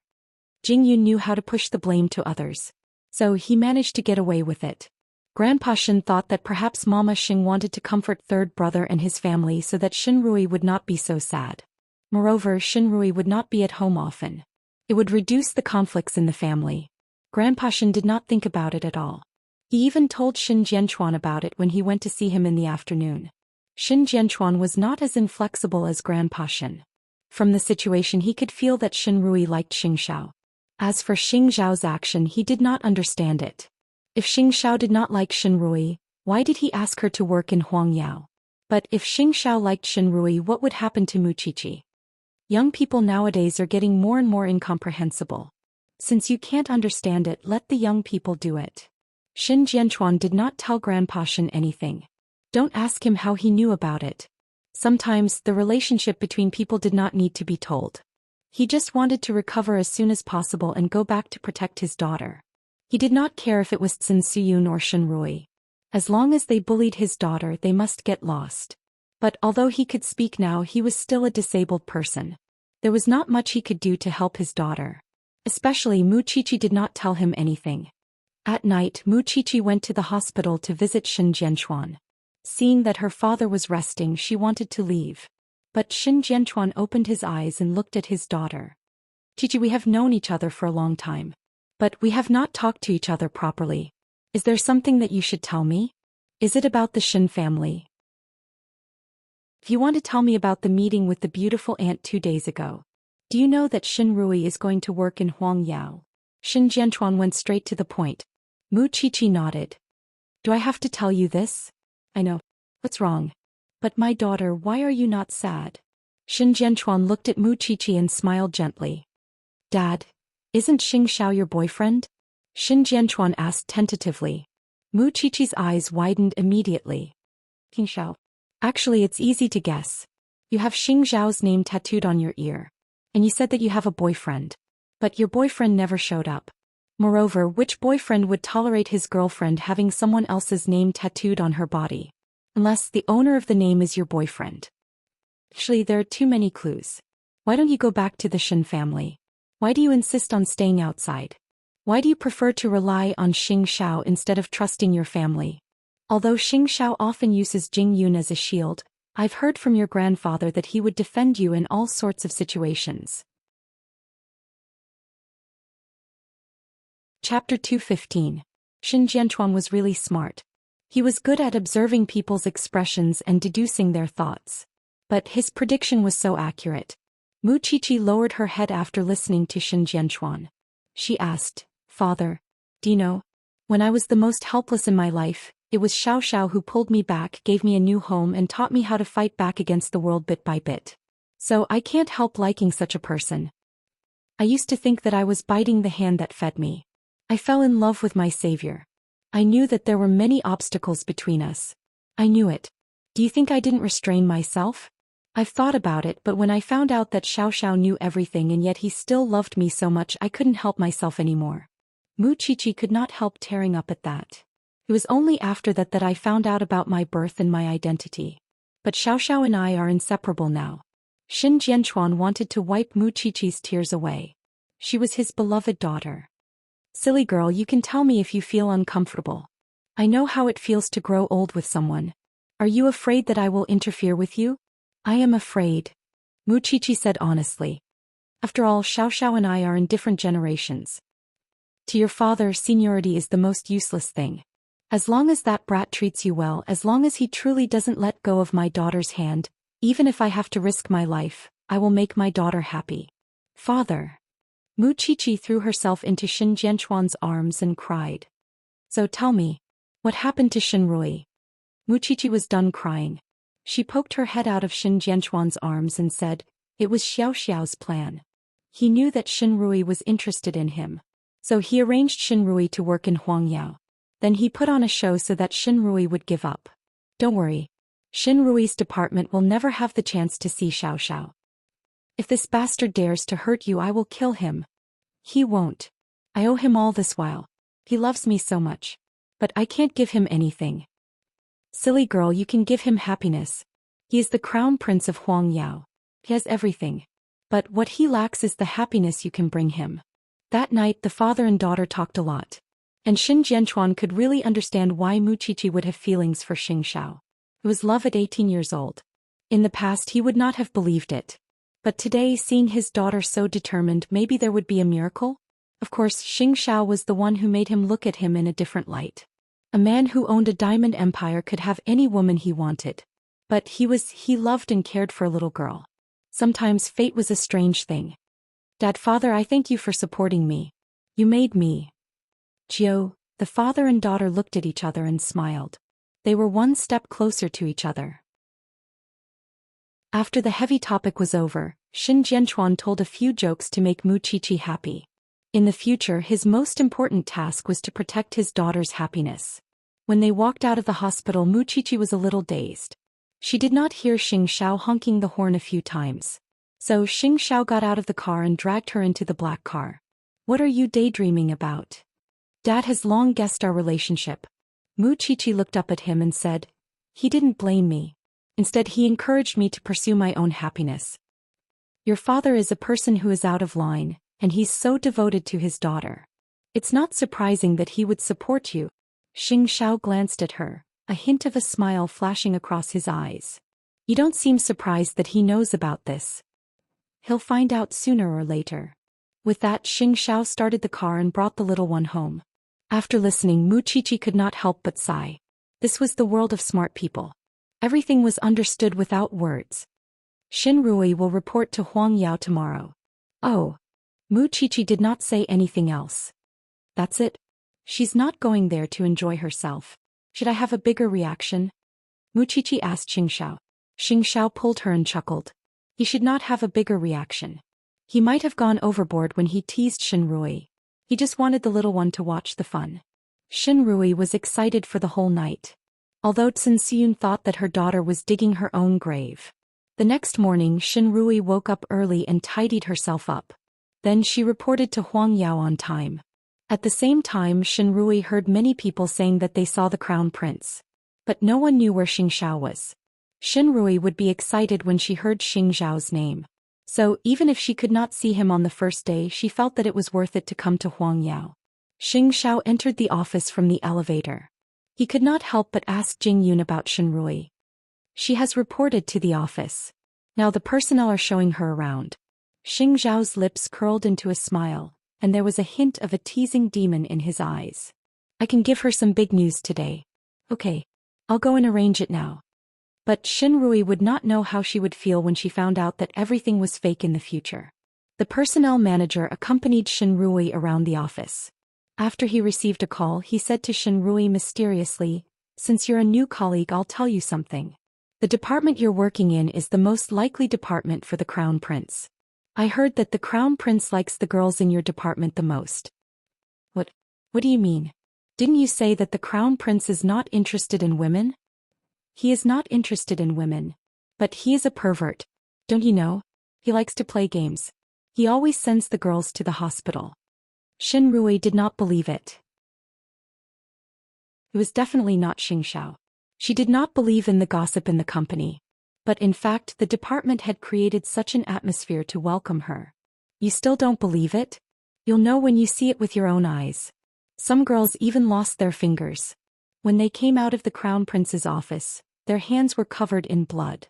Jing Yun knew how to push the blame to others. So he managed to get away with it. Grandpa Shen thought that perhaps Mama Xing wanted to comfort third brother and his family so that Shinrui would not be so sad. Moreover, Shinrui would not be at home often. It would reduce the conflicts in the family. Grandpa Shen did not think about it at all. He even told Xin Jianchuan about it when he went to see him in the afternoon. Xin Jianchuan was not as inflexible as Grandpa Shen. From the situation he could feel that Shinrui liked Xingxiao. As for Xingxiao's action, he did not understand it. If Xingxiao did not like Shinrui, why did he ask her to work in Huangyao? But if Xingxiao liked Shinrui, what would happen to Muqiqi? Young people nowadays are getting more and more incomprehensible. Since you can't understand it, let the young people do it. Xin Jianchuan did not tell Grandpa Shen anything. Don't ask him how he knew about it. Sometimes, the relationship between people did not need to be told. He just wanted to recover as soon as possible and go back to protect his daughter. He did not care if it was Sun Siyun or Shinrui. As long as they bullied his daughter, they must get lost. But although he could speak now, he was still a disabled person. There was not much he could do to help his daughter. Especially Muqiqi did not tell him anything. At night, Muqiqi went to the hospital to visit Xin Jianchuan. Seeing that her father was resting, she wanted to leave. But Xin Jianchuan opened his eyes and looked at his daughter. Chichi, we have known each other for a long time. But we have not talked to each other properly. Is there something that you should tell me? Is it about the Xin family? If you want to tell me about the meeting with the beautiful aunt 2 days ago. Do you know that Shinrui is going to work in Huangyao? Xin Jianchuan went straight to the point. Muqiqi nodded. Do I have to tell you this? I know. What's wrong? But my daughter, why are you not sad? Xin Jianchuan looked at Muqiqi and smiled gently. Dad, isn't Xingxiao your boyfriend? Xin Jianchuan asked tentatively. Muqiqi's eyes widened immediately. Xingxiao. Actually, it's easy to guess. You have Xingxiao's name tattooed on your ear. And you said that you have a boyfriend. But your boyfriend never showed up. Moreover, which boyfriend would tolerate his girlfriend having someone else's name tattooed on her body? Unless the owner of the name is your boyfriend. Actually, there are too many clues. Why don't you go back to the Shen family? Why do you insist on staying outside? Why do you prefer to rely on Xingxiao instead of trusting your family? Although Xingxiao often uses Jing Yun as a shield, I've heard from your grandfather that he would defend you in all sorts of situations. Chapter 215. Xin Jianchuan was really smart. He was good at observing people's expressions and deducing their thoughts. But his prediction was so accurate. Muqiqi lowered her head after listening to Xin Jianchuan. She asked, Father, do you know? When I was the most helpless in my life, it was Xiao who pulled me back, gave me a new home and taught me how to fight back against the world bit by bit. So I can't help liking such a person. I used to think that I was biting the hand that fed me. I fell in love with my savior. I knew that there were many obstacles between us. I knew it. Do you think I didn't restrain myself? I've thought about it, but when I found out that Xiao knew everything and yet he still loved me so much, I couldn't help myself anymore. Muqiqi could not help tearing up at that. It was only after that I found out about my birth and my identity. But Xiao and I are inseparable now. Xin Jianchuan wanted to wipe Muqiqi's tears away. She was his beloved daughter. Silly girl, you can tell me if you feel uncomfortable. I know how it feels to grow old with someone. Are you afraid that I will interfere with you? I am afraid, Muchichi said honestly. After all, Xiaoxiao and I are in different generations. To your father, seniority is the most useless thing. As long as that brat treats you well, as long as he truly doesn't let go of my daughter's hand, even if I have to risk my life, I will make my daughter happy. Father. Muchichi threw herself into Xin Jianchuan's arms and cried. So tell me, what happened to Xinrui? Muchichi was done crying. She poked her head out of Xin Jianchuan's arms and said, it was Xiaoxiao's plan. He knew that Xinrui was interested in him. So he arranged Xinrui to work in Huangyao. Then he put on a show so that Xinrui would give up. Don't worry. Xinrui's department will never have the chance to see Xiaoxiao. If this bastard dares to hurt you, I will kill him. He won't. I owe him all this while. He loves me so much. But I can't give him anything. Silly girl, you can give him happiness. He is the crown prince of Huangyao. He has everything. But what he lacks is the happiness you can bring him. That night the father and daughter talked a lot. And Xin Jianchuan could really understand why Muchichi would have feelings for Xingxiao. It was love at 18 years old. In the past he would not have believed it. But today, seeing his daughter so determined, maybe there would be a miracle? Of course, Xingxiao was the one who made him look at him in a different light. A man who owned a diamond empire could have any woman he wanted. But he loved and cared for a little girl. Sometimes fate was a strange thing. Dad, father, I thank you for supporting me. You made me. Jiu, the father and daughter looked at each other and smiled. They were one step closer to each other. After the heavy topic was over, Xin Jianchuan told a few jokes to make Muchichi happy. In the future, his most important task was to protect his daughter's happiness. When they walked out of the hospital, Muchichi was a little dazed. She did not hear Xingxiao honking the horn a few times. So Xingxiao got out of the car and dragged her into the black car. What are you daydreaming about? Dad has long guessed our relationship. Muchichi looked up at him and said, he didn't blame me. Instead, he encouraged me to pursue my own happiness. Your father is a person who is out of line, and he's so devoted to his daughter. It's not surprising that he would support you. Xingxiao glanced at her, a hint of a smile flashing across his eyes. You don't seem surprised that he knows about this. He'll find out sooner or later. With that, Xingxiao started the car and brought the little one home. After listening, Muchichi could not help but sigh. This was the world of smart people. Everything was understood without words. Xinrui will report to Huangyao tomorrow. Oh. Muchichi did not say anything else. That's it? She's not going there to enjoy herself. Should I have a bigger reaction? Muchichi asked Xingxiao. Xingxiao pulled her and chuckled. He should not have a bigger reaction. He might have gone overboard when he teased Xinrui. He just wanted the little one to watch the fun. Xinrui was excited for the whole night. Although Cin Xiyun thought that her daughter was digging her own grave. The next morning, Xinrui woke up early and tidied herself up. Then she reported to Huangyao on time. At the same time, Xinrui heard many people saying that they saw the crown prince. But no one knew where Xingxiao was. Xinrui would be excited when she heard Xingxiao's name. So, even if she could not see him on the first day, she felt that it was worth it to come to Huangyao. Xingxiao entered the office from the elevator. He could not help but ask Jingyun about Xinrui. She has reported to the office. Now the personnel are showing her around. Xingxiao's lips curled into a smile, and there was a hint of a teasing demon in his eyes. I can give her some big news today. Okay. I'll go and arrange it now. But Xinrui would not know how she would feel when she found out that everything was fake in the future. The personnel manager accompanied Xinrui around the office. After he received a call, he said to Xinrui mysteriously, since you're a new colleague, I'll tell you something. The department you're working in is the most likely department for the Crown Prince. I heard that the Crown Prince likes the girls in your department the most. What do you mean? Didn't you say that the Crown Prince is not interested in women? He is not interested in women. But he is a pervert. Don't you know? He likes to play games. He always sends the girls to the hospital. Xinrui did not believe it. It was definitely not Xingxiao. She did not believe in the gossip in the company. But in fact, the department had created such an atmosphere to welcome her. You still don't believe it? You'll know when you see it with your own eyes. Some girls even lost their fingers. When they came out of the Crown Prince's office, their hands were covered in blood.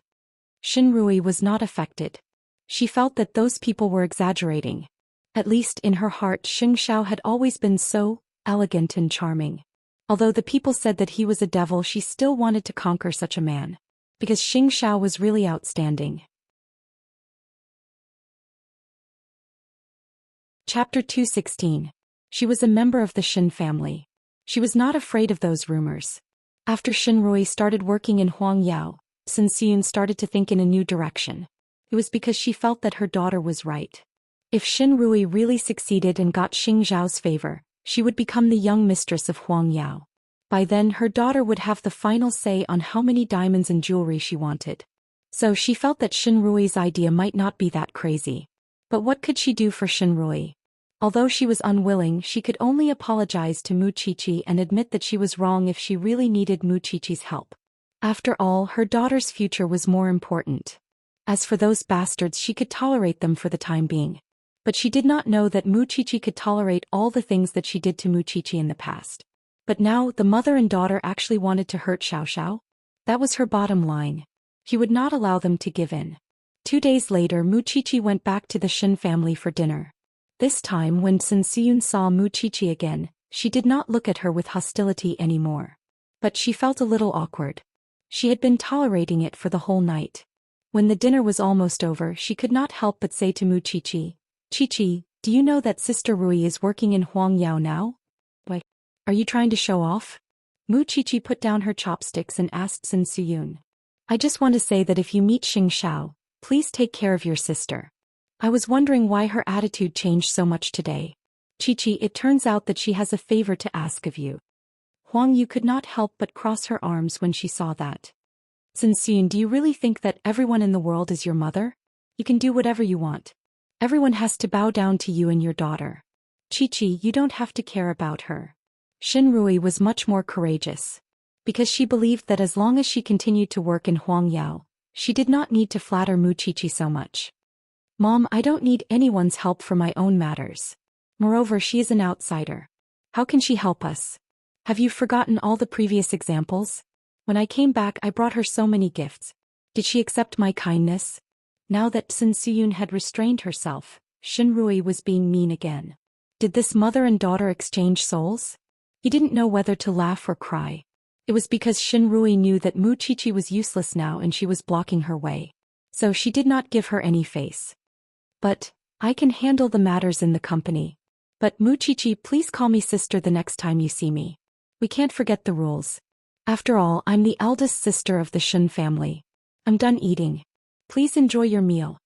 Xinrui was not affected. She felt that those people were exaggerating. At least in her heart, Xianxia had always been so elegant and charming. Although the people said that he was a devil, she still wanted to conquer such a man. Because Xianxia was really outstanding. Chapter 216. She was a member of the Xin family. She was not afraid of those rumors. After Xinrui started working in Huangyao, Xianxia started to think in a new direction. It was because she felt that her daughter was right. If Xinrui really succeeded and got Xingzhao's favor, she would become the young mistress of Huangyao. By then her daughter would have the final say on how many diamonds and jewelry she wanted. So she felt that Xinrui's idea might not be that crazy. But what could she do for Xinrui? Although she was unwilling, she could only apologize to Muqiqi and admit that she was wrong if she really needed Muqiqi's help. After all, her daughter's future was more important. As for those bastards, she could tolerate them for the time being. But she did not know that Muqiqi could tolerate all the things that she did to Muqiqi in the past. But now, the mother and daughter actually wanted to hurt Xiaoxiao? That was her bottom line. She would not allow them to give in. 2 days later, Muqiqi went back to the Xin family for dinner. This time, when Xianxia saw Muqiqi again, she did not look at her with hostility anymore. But she felt a little awkward. She had been tolerating it for the whole night. When the dinner was almost over, she could not help but say to Muqiqi, "Qiqi, do you know that Sister Rui is working in Huangyao now? Why, are you trying to show off?" Muqiqi put down her chopsticks and asked Xianxia. "I just want to say that if you meet Xingxiao, please take care of your sister. I was wondering why her attitude changed so much today. Qiqi, it turns out that she has a favor to ask of you." Huang Yu could not help but cross her arms when she saw that. "Xianxia, do you really think that everyone in the world is your mother? You can do whatever you want. Everyone has to bow down to you and your daughter. Qiqi, you don't have to care about her." Xinrui was much more courageous. Because she believed that as long as she continued to work in Huangyao, she did not need to flatter Muqiqi so much. "Mom, I don't need anyone's help for my own matters. Moreover, she is an outsider. How can she help us? Have you forgotten all the previous examples? When I came back, I brought her so many gifts. Did she accept my kindness?" Now that Xianxia had restrained herself, Xinrui was being mean again. Did this mother and daughter exchange souls? He didn't know whether to laugh or cry. It was because Xinrui knew that Muqiqi was useless now and she was blocking her way. So she did not give her any face. "But I can handle the matters in the company. But Muqiqi, please call me sister the next time you see me. We can't forget the rules. After all, I'm the eldest sister of the Xin family. I'm done eating. Please enjoy your meal."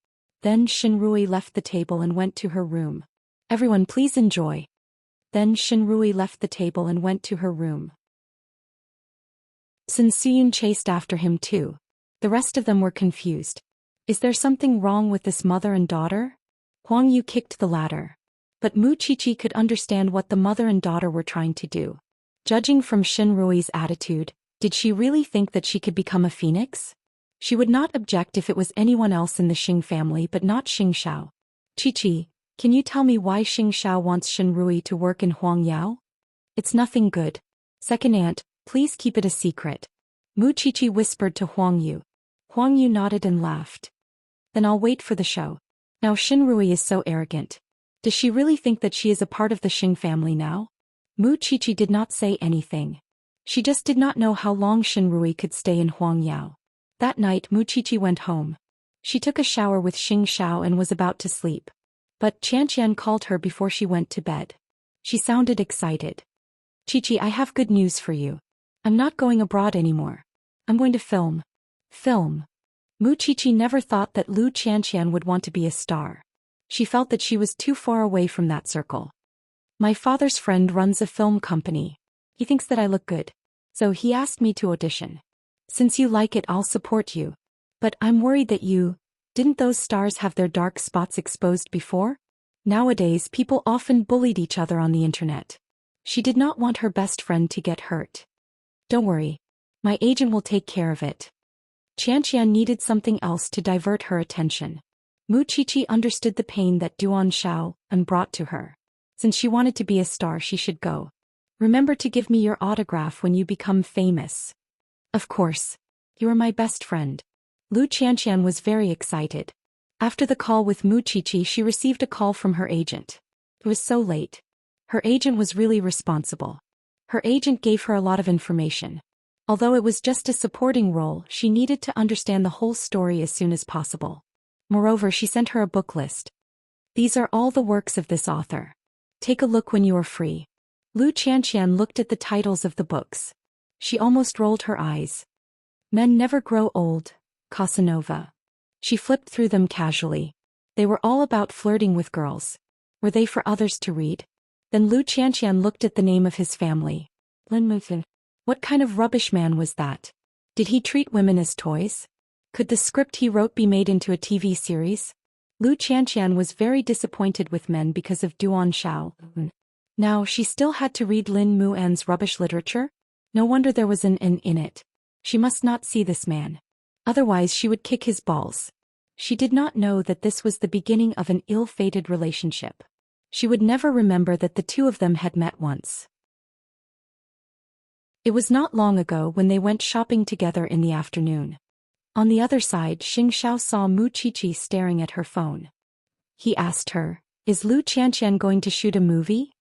Then Xinrui left the table and went to her room. "Everyone, please enjoy." Then Xinrui left the table and went to her room. Xianxia chased after him too. The rest of them were confused. Is there something wrong with this mother and daughter? Huang Yu kicked the ladder. But Muqiqi could understand what the mother and daughter were trying to do. Judging from Xinrui's attitude, did she really think that she could become a phoenix? She would not object if it was anyone else in the Xing family but not Xingxiao. "Qiqi, can you tell me why Xingxiao wants Xinrui to work in Huangyao?" "It's nothing good. Second aunt, please keep it a secret," Muqiqi whispered to Huang Yu. Huang Yu nodded and laughed. "Then I'll wait for the show." Now Xinrui is so arrogant. Does she really think that she is a part of the Xing family now? Muqiqi did not say anything. She just did not know how long Xinrui could stay in Huangyao. That night Muqiqi went home. She took a shower with Xingxiao and was about to sleep. But Xianxia called her before she went to bed. She sounded excited. "Qiqi, I have good news for you. I'm not going abroad anymore. I'm going to film." Film. Muqiqi never thought that Lu Qianxian would want to be a star. She felt that she was too far away from that circle. "My father's friend runs a film company. He thinks that I look good. So he asked me to audition. Since you like it, I'll support you. But I'm worried that didn't those stars have their dark spots exposed before? Nowadays, people often bullied each other on the internet." She did not want her best friend to get hurt. "Don't worry. My agent will take care of it." Xianxia needed something else to divert her attention. Muqiqi understood the pain that Duan Xiao brought to her. Since she wanted to be a star, she should go. "Remember to give me your autograph when you become famous." "Of course. You are my best friend." Lu Xianxian was very excited. After the call with Mu Qiqi, she received a call from her agent. It was so late. Her agent was really responsible. Her agent gave her a lot of information. Although it was just a supporting role, she needed to understand the whole story as soon as possible. Moreover, she sent her a book list. These are all the works of this author. Take a look when you are free. Lu Xianxian looked at the titles of the books. She almost rolled her eyes. Men Never Grow Old, Casanova. She flipped through them casually. They were all about flirting with girls. Were they for others to read? Then Lu Xianxian looked at the name of his family. Lin Mufin. What kind of rubbish man was that? Did he treat women as toys? Could the script he wrote be made into a TV series? Lu Xianxian was very disappointed with men because of Duan Shao. Now she still had to read Lin Muan's rubbish literature? No wonder there was an N in it. She must not see this man. Otherwise she would kick his balls. She did not know that this was the beginning of an ill-fated relationship. She would never remember that the two of them had met once. It was not long ago when they went shopping together in the afternoon. On the other side, Xianxia saw Mu Qiqi staring at her phone. He asked her, "Is Lu Xianxian going to shoot a movie?"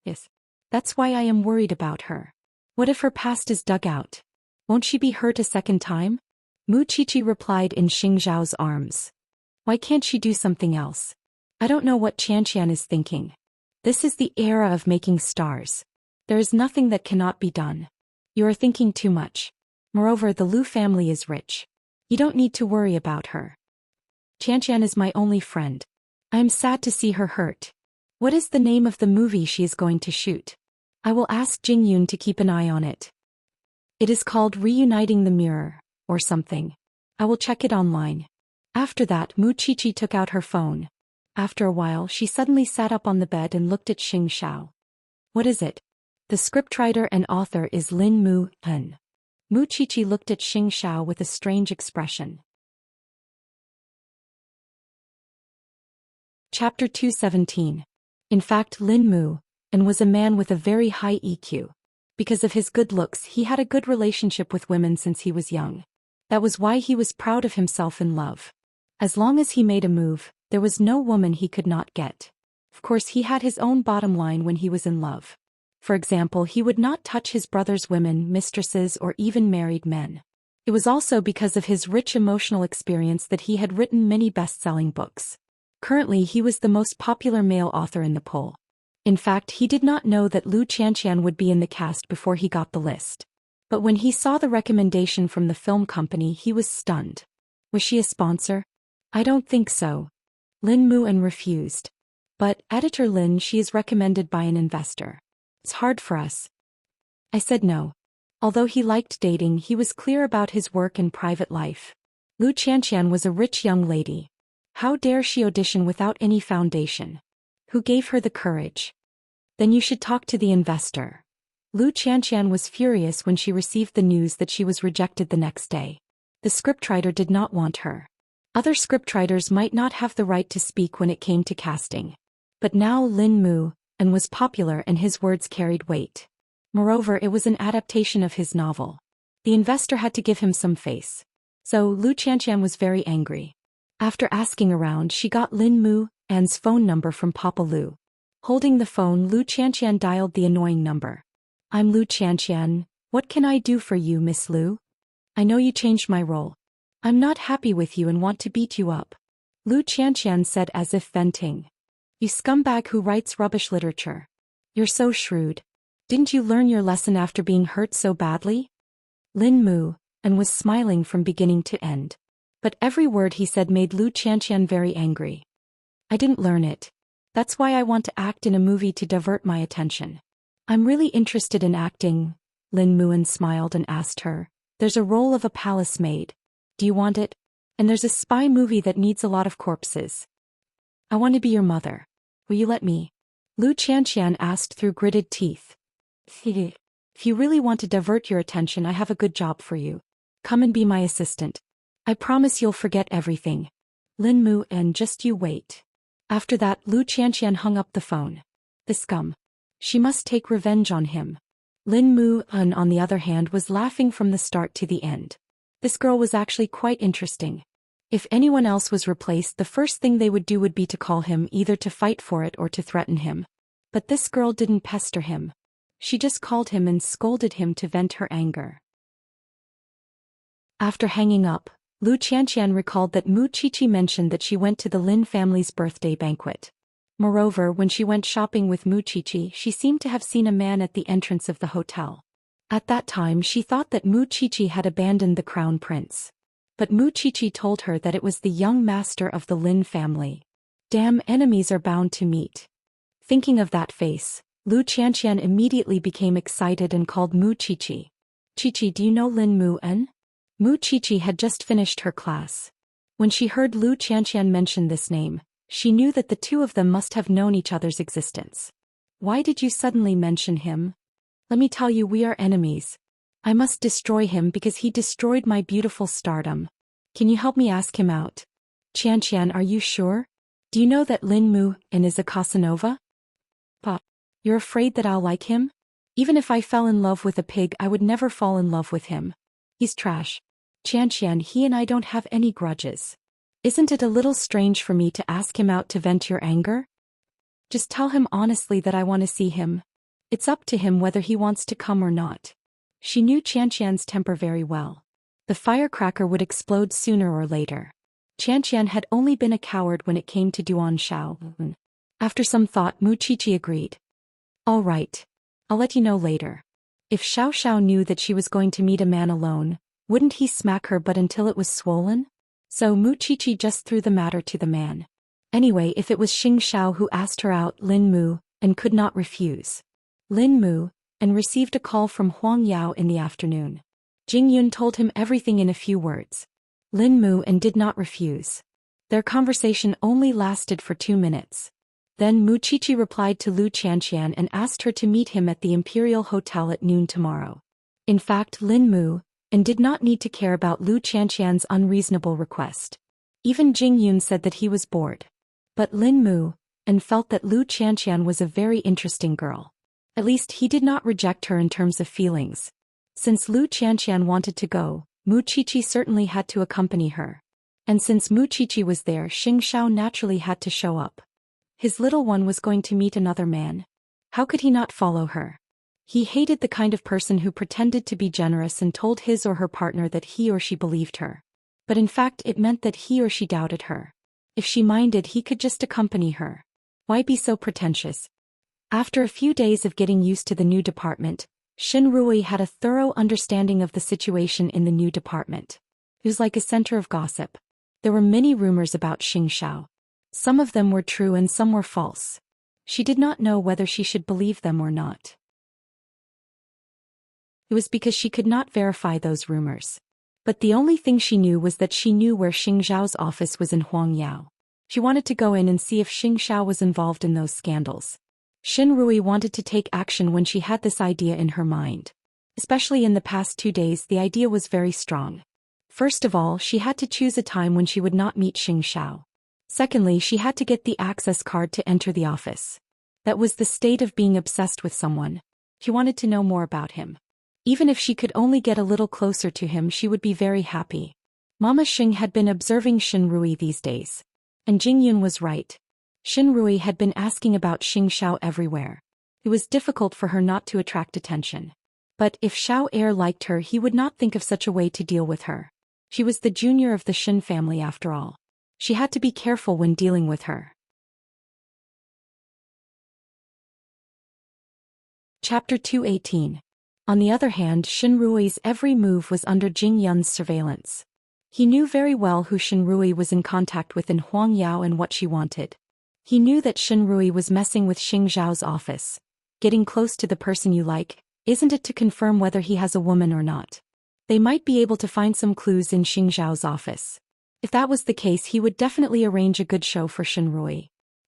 "Yes. That's why I am worried about her. What if her past is dug out? Won't she be hurt a second time?" Mu Qiqi replied in Xianxiao's arms. "Why can't she do something else? I don't know what Xianxian is thinking. This is the era of making stars. There is nothing that cannot be done. You are thinking too much. Moreover, the Lu family is rich. You don't need to worry about her. Xianxian is my only friend. I am sad to see her hurt. What is the name of the movie she is going to shoot? I will ask Jingyun to keep an eye on it. It is called Reuniting the Mirror, or something. I will check it online." After that, Mu Qiqi took out her phone. After a while, she suddenly sat up on the bed and looked at Xianxiao. "What is it?" "The scriptwriter and author is Lin Mu-en." Mu Qiqi looked at Xianxiao with a strange expression. Chapter 217. In fact, Lin Mu-en was a man with a very high EQ. Because of his good looks, he had a good relationship with women since he was young. That was why he was proud of himself in love. As long as he made a move, there was no woman he could not get. Of course, he had his own bottom line when he was in love. For example, he would not touch his brother's women, mistresses, or even married men. It was also because of his rich emotional experience that he had written many best-selling books. Currently, he was the most popular male author in the poll. In fact, he did not know that Lu Xianxian would be in the cast before he got the list. But when he saw the recommendation from the film company, he was stunned. Was she a sponsor? I don't think so. Lin Mu-en refused. But, Editor Lin, she is recommended by an investor. It's hard for us. I said no. Although he liked dating, he was clear about his work and private life. Lu Xianxian was a rich young lady. How dare she audition without any foundation? Who gave her the courage? Then you should talk to the investor. Lu Xianxian was furious when she received the news that she was rejected the next day. The scriptwriter did not want her. Other scriptwriters might not have the right to speak when it came to casting. But now Lin Mu-en was popular and his words carried weight. Moreover, it was an adaptation of his novel. The investor had to give him some face. So Lu Xianxian was very angry. After asking around, she got Lin Mu-en's phone number from Papa Lu. Holding the phone, Lu Xianxian dialed the annoying number. I'm Lu Xianxian. What can I do for you, Miss Lu? I know you changed my role. I'm not happy with you and want to beat you up. Lu Xianxian said as if venting. You scumbag who writes rubbish literature. You're so shrewd. Didn't you learn your lesson after being hurt so badly? Lin Mu-en was smiling from beginning to end. But every word he said made Lu Xianxian very angry. I didn't learn it. That's why I want to act in a movie to divert my attention. I'm really interested in acting. Lin Mu-en smiled and asked her. There's a role of a palace maid. Do you want it? And there's a spy movie that needs a lot of corpses. I want to be your mother. Will you let me? Lu Xianxian asked through gritted teeth. If you really want to divert your attention, I have a good job for you. Come and be my assistant. I promise you'll forget everything. Lin Mu-en, just you wait. After that, Lu Xianxian hung up the phone. The scum. She must take revenge on him. Lin Mu-en, on the other hand, was laughing from the start to the end. This girl was actually quite interesting. If anyone else was replaced, the first thing they would do would be to call him, either to fight for it or to threaten him. But this girl didn't pester him. She just called him and scolded him to vent her anger. After hanging up, Xianxia recalled that Mu Qiqi mentioned that she went to the Lin family's birthday banquet. Moreover, when she went shopping with Mu Qiqi, she seemed to have seen a man at the entrance of the hotel. At that time she thought that Mu Qiqi had abandoned the crown prince. But Mu Qiqi told her that it was the young master of the Lin family. Damn, enemies are bound to meet. Thinking of that face, Xianxia immediately became excited and called Mu Qiqi. Qiqi, do you know Lin Mu-en? Mu Qiqi had just finished her class. When she heard Xianxia mention this name, she knew that the two of them must have known each other's existence. Why did you suddenly mention him? Let me tell you, we are enemies. I must destroy him because he destroyed my beautiful stardom. Can you help me ask him out? Xianxia, are you sure? Do you know that Lin Mu-en is a Casanova? Pa, you're afraid that I'll like him? Even if I fell in love with a pig, I would never fall in love with him. He's trash. Xianxia, he and I don't have any grudges. Isn't it a little strange for me to ask him out to vent your anger? Just tell him honestly that I want to see him. It's up to him whether he wants to come or not. She knew Xianxia's temper very well. The firecracker would explode sooner or later. Xianxia had only been a coward when it came to Duan Shao. After some thought, Mu Qiqi agreed. All right. I'll let you know later. If Xiao knew that she was going to meet a man alone, wouldn't he smack her butt until it was swollen? So Mu Qiqi just threw the matter to the man. Anyway, if it was Xiao who asked her out, Lin Mu-en could not refuse. Lin Mu-en received a call from Huang Yao in the afternoon. Jing Yun told him everything in a few words. Lin Mu-en did not refuse. Their conversation only lasted for 2 minutes. Then Mu Qiqi replied to Xianxia and asked her to meet him at the Imperial Hotel at noon tomorrow. In fact, Lin Mu-en did not need to care about Xianxia's unreasonable request. Even Jing Yun said that he was bored. But Lin Mu-en felt that Xianxia was a very interesting girl. At least he did not reject her in terms of feelings. Since Xianxia wanted to go, Mu Qiqi certainly had to accompany her. And since Mu Qiqi was there, Xiao naturally had to show up. His little one was going to meet another man. How could he not follow her? He hated the kind of person who pretended to be generous and told his or her partner that he or she believed her. But in fact it meant that he or she doubted her. If she minded, he could just accompany her. Why be so pretentious? After a few days of getting used to the new department, Rui had a thorough understanding of the situation in the new department. It was like a center of gossip. There were many rumors about Xiao. Some of them were true and some were false. She did not know whether she should believe them or not. It was because she could not verify those rumors. But the only thing she knew was that she knew where Xiao's office was in Huangyao. She wanted to go in and see if Xiao was involved in those scandals. Rui wanted to take action when she had this idea in her mind. Especially in the past 2 days, the idea was very strong. First of all, she had to choose a time when she would not meet Xiao. Secondly, she had to get the access card to enter the office. That was the state of being obsessed with someone. She wanted to know more about him. Even if she could only get a little closer to him, she would be very happy. Mama Xing had been observing Rui these days. And Jing Yun was right. Rui had been asking about Xiao everywhere. It was difficult for her not to attract attention. But if Xiao Air liked her, he would not think of such a way to deal with her. She was the junior of the Xin family after all. She had to be careful when dealing with her. Chapter 218. On the other hand, Rui's every move was under Jing Yun's surveillance. He knew very well who Rui was in contact with in Huangyao and what she wanted. He knew that Rui was messing with Xiao's office. Getting close to the person you like, isn't it to confirm whether he has a woman or not? They might be able to find some clues in Xiao's office. If that was the case, he would definitely arrange a good show for Rui.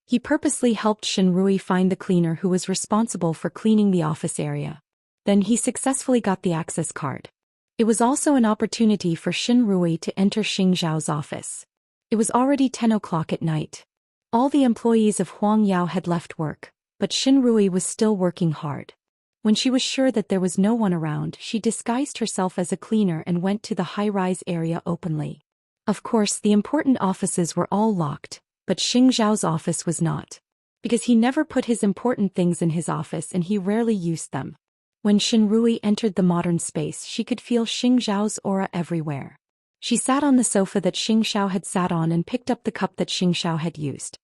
He purposely helped Rui find the cleaner who was responsible for cleaning the office area. Then he successfully got the access card. It was also an opportunity for Rui to enter Xiao's office. It was already 10 o'clock at night. All the employees of Huangyao had left work, but Rui was still working hard. When she was sure that there was no one around, she disguised herself as a cleaner and went to the high-rise area openly. Of course, the important offices were all locked, but Xing Zhao's office was not. Because he never put his important things in his office and he rarely used them. When Xin Rui entered the modern space, she could feel Xing Zhao's aura everywhere. She sat on the sofa that Xing Xiao had sat on and picked up the cup that Xing Xiao had used.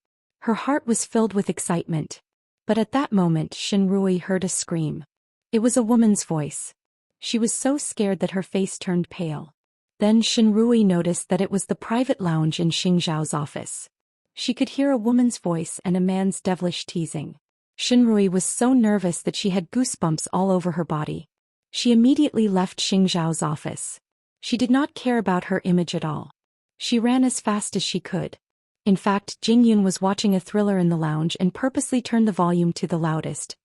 Her heart was filled with excitement. But at that moment, Xin Rui heard a scream. It was a woman's voice. She was so scared that her face turned pale. Then Xin Rui noticed that it was the private lounge in Xing Zhao's office. She could hear a woman's voice and a man's devilish teasing. Xin Rui was so nervous that she had goosebumps all over her body. She immediately left Xing Zhao's office. She did not care about her image at all. She ran as fast as she could. In fact, Jing Yun was watching a thriller in the lounge and purposely turned the volume to the loudest.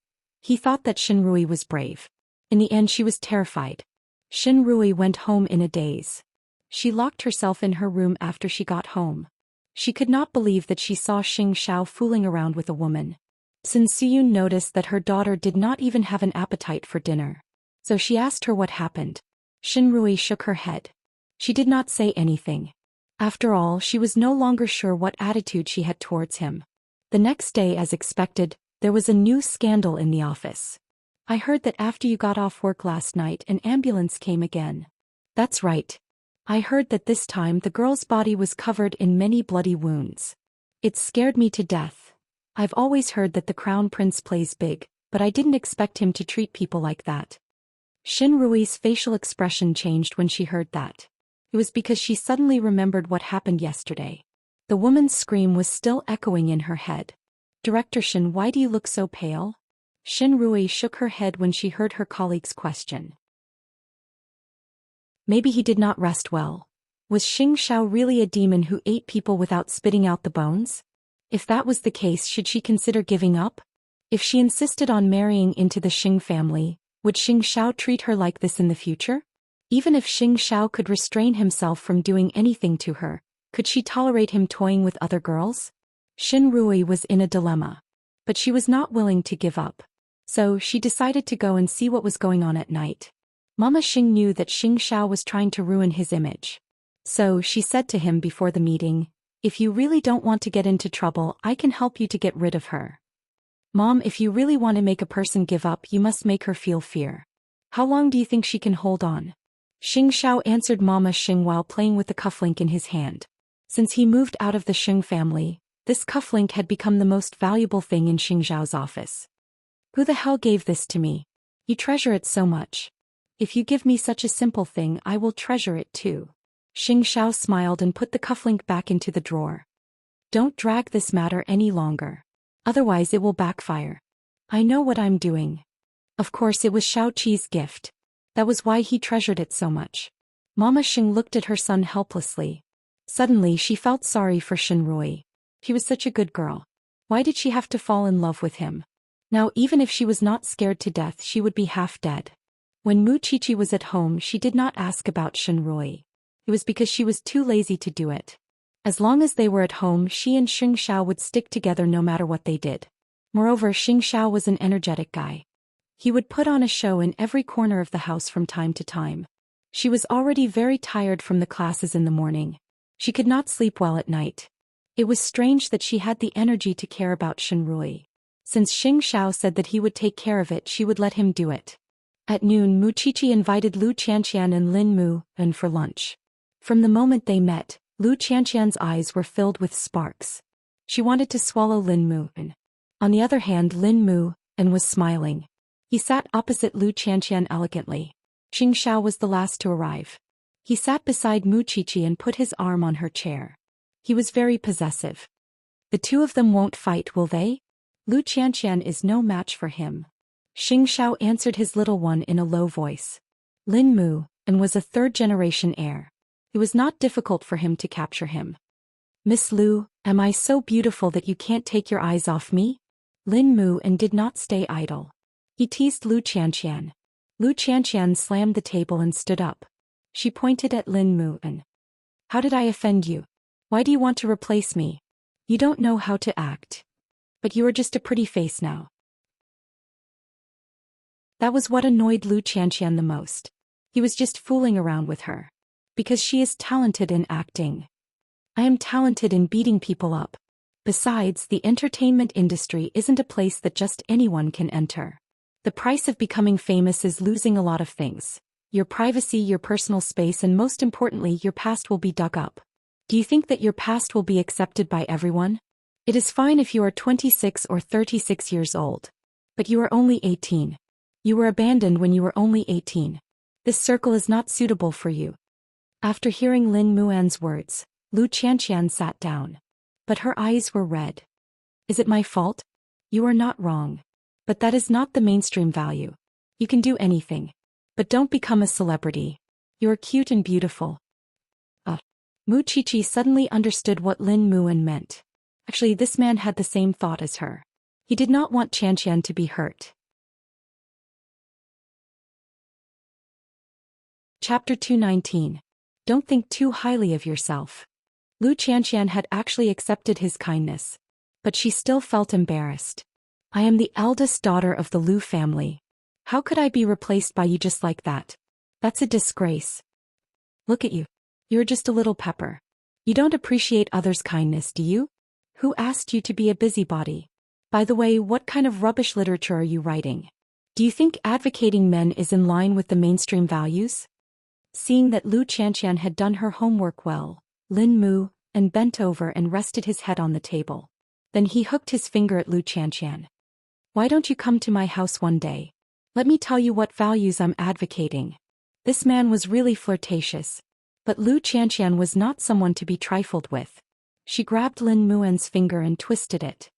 He thought that Xin Rui was brave. In the end, she was terrified. Xin Rui went home in a daze. She locked herself in her room after she got home. She could not believe that she saw Xing Xiao fooling around with a woman. Sun Siyun noticed that her daughter did not even have an appetite for dinner. So she asked her what happened. Xin Rui shook her head. She did not say anything. After all, she was no longer sure what attitude she had towards him. The next day, as expected, there was a new scandal in the office. I heard that after you got off work last night, an ambulance came again. That's right. I heard that this time the girl's body was covered in many bloody wounds. It scared me to death. I've always heard that the crown prince plays big, but I didn't expect him to treat people like that. Xin Rui's facial expression changed when she heard that. It was because she suddenly remembered what happened yesterday. The woman's scream was still echoing in her head. Director Xin, why do you look so pale? Xin Rui shook her head when she heard her colleague's question. Maybe he did not rest well. Was Xing Xiao really a demon who ate people without spitting out the bones? If that was the case, should she consider giving up? If she insisted on marrying into the Xing family, would Xing Xiao treat her like this in the future? Even if Xing Xiao could restrain himself from doing anything to her, could she tolerate him toying with other girls? Xin Rui was in a dilemma. But she was not willing to give up. So she decided to go and see what was going on at night. Mama Xing knew that Xing Xiao was trying to ruin his image. So she said to him before the meeting, if you really don't want to get into trouble, I can help you to get rid of her. Mom, if you really want to make a person give up, you must make her feel fear. How long do you think she can hold on? Xing Xiao answered Mama Xing while playing with the cufflink in his hand. Since he moved out of the Xing family, this cufflink had become the most valuable thing in Xing Zhao's office. Who the hell gave this to me? You treasure it so much. If you give me such a simple thing, I will treasure it too. Xing Xiao smiled and put the cufflink back into the drawer. Don't drag this matter any longer. Otherwise it will backfire. I know what I'm doing. Of course it was Shao Qi's gift. That was why he treasured it so much. Mama Xing looked at her son helplessly. Suddenly she felt sorry for Xin Rui. She was such a good girl. Why did she have to fall in love with him? Now even if she was not scared to death, she would be half dead. When Mu Qiqi was at home, she did not ask about Xin Rui. It was because she was too lazy to do it. As long as they were at home, she and Xing Xiao would stick together no matter what they did. Moreover, Xing Xiao was an energetic guy. He would put on a show in every corner of the house from time to time. She was already very tired from the classes in the morning. She could not sleep well at night. It was strange that she had the energy to care about Xin Rui. Since Xing Xiao said that he would take care of it, she would let him do it. At noon, Mu Qiqi invited Lu Qianxian and Lin Mu for lunch. From the moment they met, Lu Qianxian's eyes were filled with sparks. She wanted to swallow Lin Mu. On the other hand, Lin Mu was smiling. He sat opposite Lu Qianxian elegantly. Xing Xiao was the last to arrive. He sat beside Mu Qiqi and put his arm on her chair. He was very possessive. The two of them won't fight, will they? Lu Qianxian is no match for him. Xing Xiao answered his little one in a low voice. Lin Mu was a third-generation heir. It was not difficult for him to capture him. Miss Lu, am I so beautiful that you can't take your eyes off me? Lin Mu did not stay idle. He teased Lu Qianxian. Lu Qianxian slammed the table and stood up. She pointed at Lin Mu. How did I offend you? Why do you want to replace me? You don't know how to act. But you are just a pretty face now. That was what annoyed Lu Xianxian the most. He was just fooling around with her. Because she is talented in acting. I am talented in beating people up. Besides, the entertainment industry isn't a place that just anyone can enter. The price of becoming famous is losing a lot of things. Your privacy, your personal space, and most importantly, your past will be dug up. Do you think that your past will be accepted by everyone? It is fine if you are 26 or 36 years old. But you are only 18. You were abandoned when you were only 18. This circle is not suitable for you. After hearing Lin Muan's words, Lu Qianqian sat down. But her eyes were red. Is it my fault? You are not wrong. But that is not the mainstream value. You can do anything. But don't become a celebrity. You're cute and beautiful. Mu Qiqi suddenly understood what Lin Muan meant. Actually, this man had the same thought as her. He did not want Qianqian to be hurt. Chapter 219. Don't think too highly of yourself. Lu Qianqian had actually accepted his kindness. But she still felt embarrassed. I am the eldest daughter of the Lu family. How could I be replaced by you just like that? That's a disgrace. Look at you. You're just a little pepper. You don't appreciate others' kindness, do you? Who asked you to be a busybody? By the way, what kind of rubbish literature are you writing? Do you think advocating men is in line with the mainstream values? Seeing that Lu Qianqian had done her homework well, Lin Mu and bent over and rested his head on the table. Then he hooked his finger at Lu Qianqian. Why don't you come to my house one day? Let me tell you what values I'm advocating. This man was really flirtatious. But Lu Qianqian was not someone to be trifled with. She grabbed Lin Muan's finger and twisted it.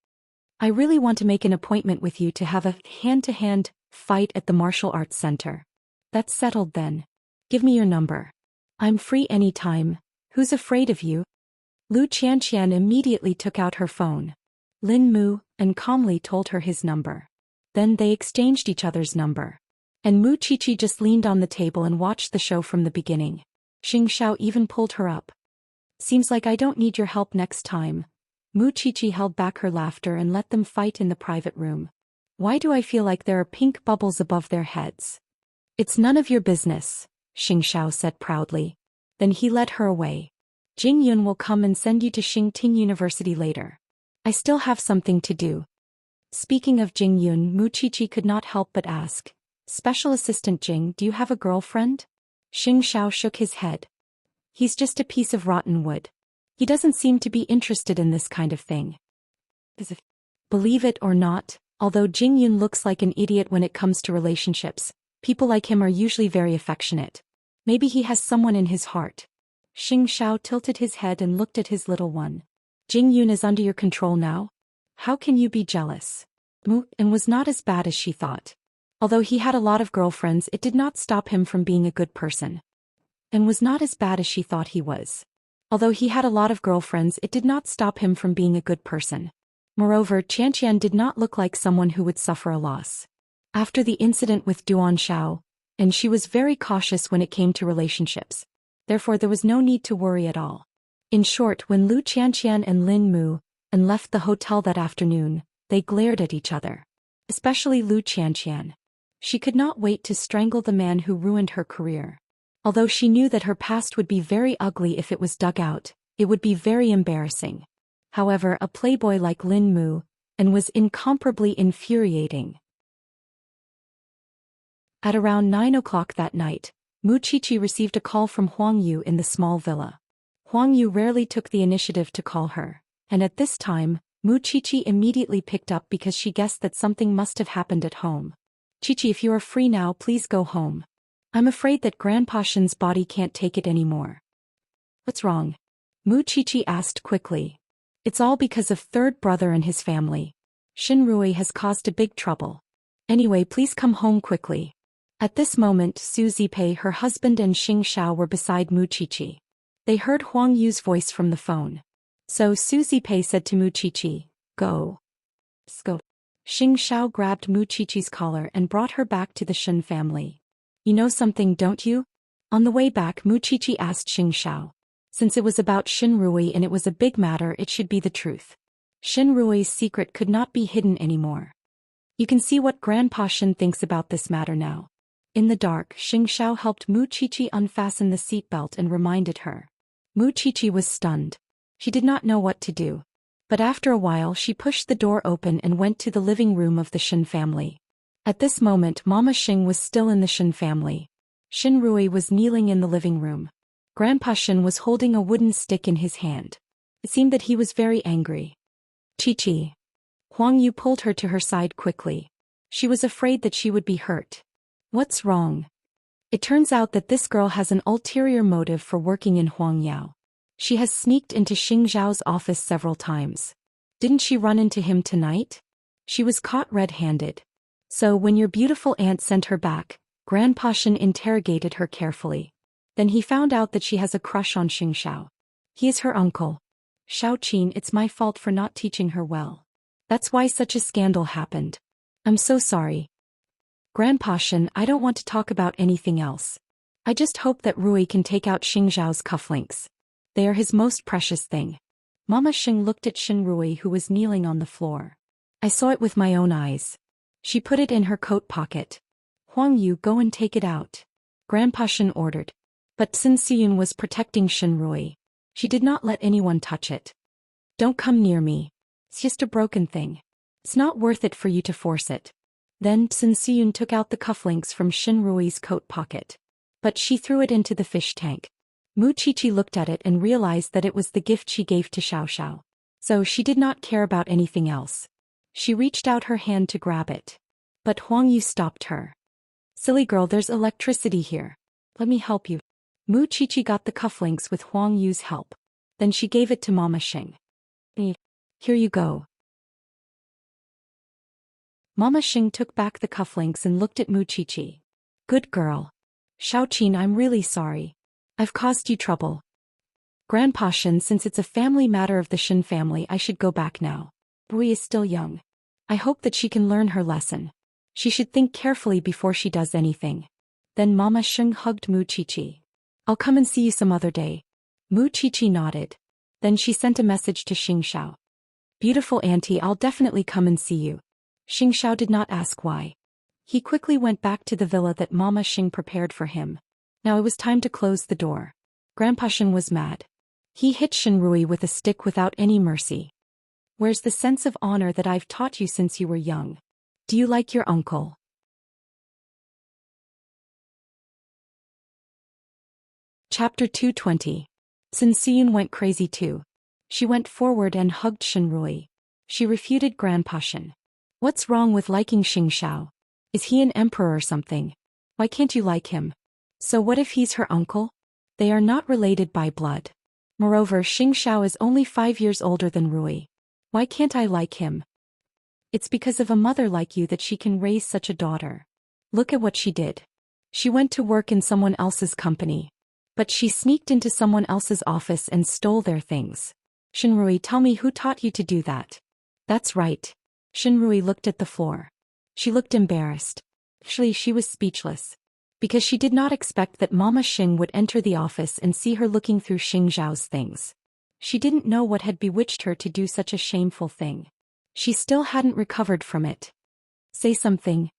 I really want to make an appointment with you to have a hand-to-hand fight at the martial arts center. That's settled then. Give me your number. I'm free anytime. Who's afraid of you? Lu Qianqian immediately took out her phone. Lin Mu and calmly told her his number. Then they exchanged each other's number. And Mu Qiqi just leaned on the table and watched the show from the beginning. Xianxia even pulled her up. Seems like I don't need your help next time. Mu Qiqi held back her laughter and let them fight in the private room. Why do I feel like there are pink bubbles above their heads? It's none of your business, Xianxia said proudly. Then he led her away. Jing Yun will come and send you to Xingting University later. I still have something to do. Speaking of Jing Yun, Mu Qiqi could not help but ask, Special Assistant Jing, do you have a girlfriend? Xianxia shook his head. He's just a piece of rotten wood. He doesn't seem to be interested in this kind of thing. Believe it or not, although Jing Yun looks like an idiot when it comes to relationships, people like him are usually very affectionate. Maybe he has someone in his heart. Xianxia tilted his head and looked at his little one. Jing Yun is under your control now? How can you be jealous? And was not as bad as she thought. Although he had a lot of girlfriends, it did not stop him from being a good person. And was not as bad as she thought he was. Although he had a lot of girlfriends, it did not stop him from being a good person. Moreover, Qianqian did not look like someone who would suffer a loss. After the incident with Duan Shao, and she was very cautious when it came to relationships. Therefore there was no need to worry at all. In short, when Lu Qianqian and Lin Mu and left the hotel that afternoon, they glared at each other. Especially Lu Qianqian. She could not wait to strangle the man who ruined her career. Although she knew that her past would be very ugly if it was dug out, it would be very embarrassing. However, a playboy like Lin Mu and was incomparably infuriating. At around 9 o'clock that night, Mu Qiqi received a call from Huang Yu in the small villa. Huang Yu rarely took the initiative to call her, and at this time, Mu Qiqi immediately picked up because she guessed that something must have happened at home. Qiqi, if you are free now, please go home. I'm afraid that Grandpa Shen's body can't take it anymore. What's wrong? Mu Qiqi asked quickly. It's all because of third brother and his family. Shen Rui has caused a big trouble. Anyway, please come home quickly. At this moment, Su Zipei, her husband, and Xing Xiao were beside Mu Qiqi. They heard Huang Yu's voice from the phone. So Su Zipei said to Mu Qiqi, Go. Go. Xing Xiao grabbed Mu Qiqi's collar and brought her back to the Shen family. You know something, don't you? On the way back, Mu Qiqi asked Xing Xiao. Since it was about Shen Rui and it was a big matter, it should be the truth. Shen Rui's secret could not be hidden anymore. You can see what Grandpa Shin thinks about this matter now. In the dark, Xianxia helped Mu Qiqi unfasten the seatbelt and reminded her. Mu Qiqi was stunned. She did not know what to do. But after a while she pushed the door open and went to the living room of the Shin family. At this moment Mama Xing was still in the Shin family. Xin Rui was kneeling in the living room. Grandpa Shin was holding a wooden stick in his hand. It seemed that he was very angry. Qiqi. Huang Yu pulled her to her side quickly. She was afraid that she would be hurt. What's wrong? It turns out that this girl has an ulterior motive for working in Huangyao. She has sneaked into Xing Zhao's office several times. Didn't she run into him tonight? She was caught red-handed. So when your beautiful aunt sent her back, Grandpa Shin interrogated her carefully. Then he found out that she has a crush on Xing Xiao. He is her uncle. Xiaoqin, it's my fault for not teaching her well. That's why such a scandal happened. I'm so sorry. Grandpa Shin, I don't want to talk about anything else. I just hope that Rui can take out Xing Zhao's cufflinks. They are his most precious thing. Mama Xing looked at Xin Rui who was kneeling on the floor. I saw it with my own eyes. She put it in her coat pocket. Huang Yu, go and take it out. Grandpa Shin ordered. But Xin Siyun was protecting Xin Rui. She did not let anyone touch it. Don't come near me. It's just a broken thing. It's not worth it for you to force it. Then Xin Siyun took out the cufflinks from Xin Rui's coat pocket. But she threw it into the fish tank. Mu Qiqi looked at it and realized that it was the gift she gave to Xiaoxiao. So she did not care about anything else. She reached out her hand to grab it. But Huang Yu stopped her. Silly girl, there's electricity here. Let me help you. Mu Qiqi got the cufflinks with Huang Yu's help. Then she gave it to Mama Xing. Here you go. Mama Xing took back the cufflinks and looked at Mu Qiqi. Good girl. Xiaoqin, I'm really sorry. I've caused you trouble. Grandpa Shin, since it's a family matter of the Shin family, I should go back now. Rui is still young. I hope that she can learn her lesson. She should think carefully before she does anything. Then Mama Xing hugged Mu Qiqi. I'll come and see you some other day. Mu Qiqi nodded. Then she sent a message to Xing Xiao. Beautiful auntie, I'll definitely come and see you. Xing Xiao did not ask why. He quickly went back to the villa that Mama Xing prepared for him. Now it was time to close the door. Grandpa Shin was mad. He hit Xin Rui with a stick without any mercy. Where's the sense of honor that I've taught you since you were young? Do you like your uncle? Chapter 220. Xin Siyun went crazy too. She went forward and hugged Xin Rui. She refuted Grandpa Shin. What's wrong with liking Xing Xiao? Is he an emperor or something? Why can't you like him? So what if he's her uncle? They are not related by blood. Moreover, Xing Xiao is only 5 years older than Rui. Why can't I like him? It's because of a mother like you that she can raise such a daughter. Look at what she did. She went to work in someone else's company. But she sneaked into someone else's office and stole their things. Xin Rui, tell me who taught you to do that? That's right. Xin Rui looked at the floor. She looked embarrassed. Actually, she was speechless. Because she did not expect that Mama Xing would enter the office and see her looking through Xing Zhao's things. She didn't know what had bewitched her to do such a shameful thing. She still hadn't recovered from it. Say something.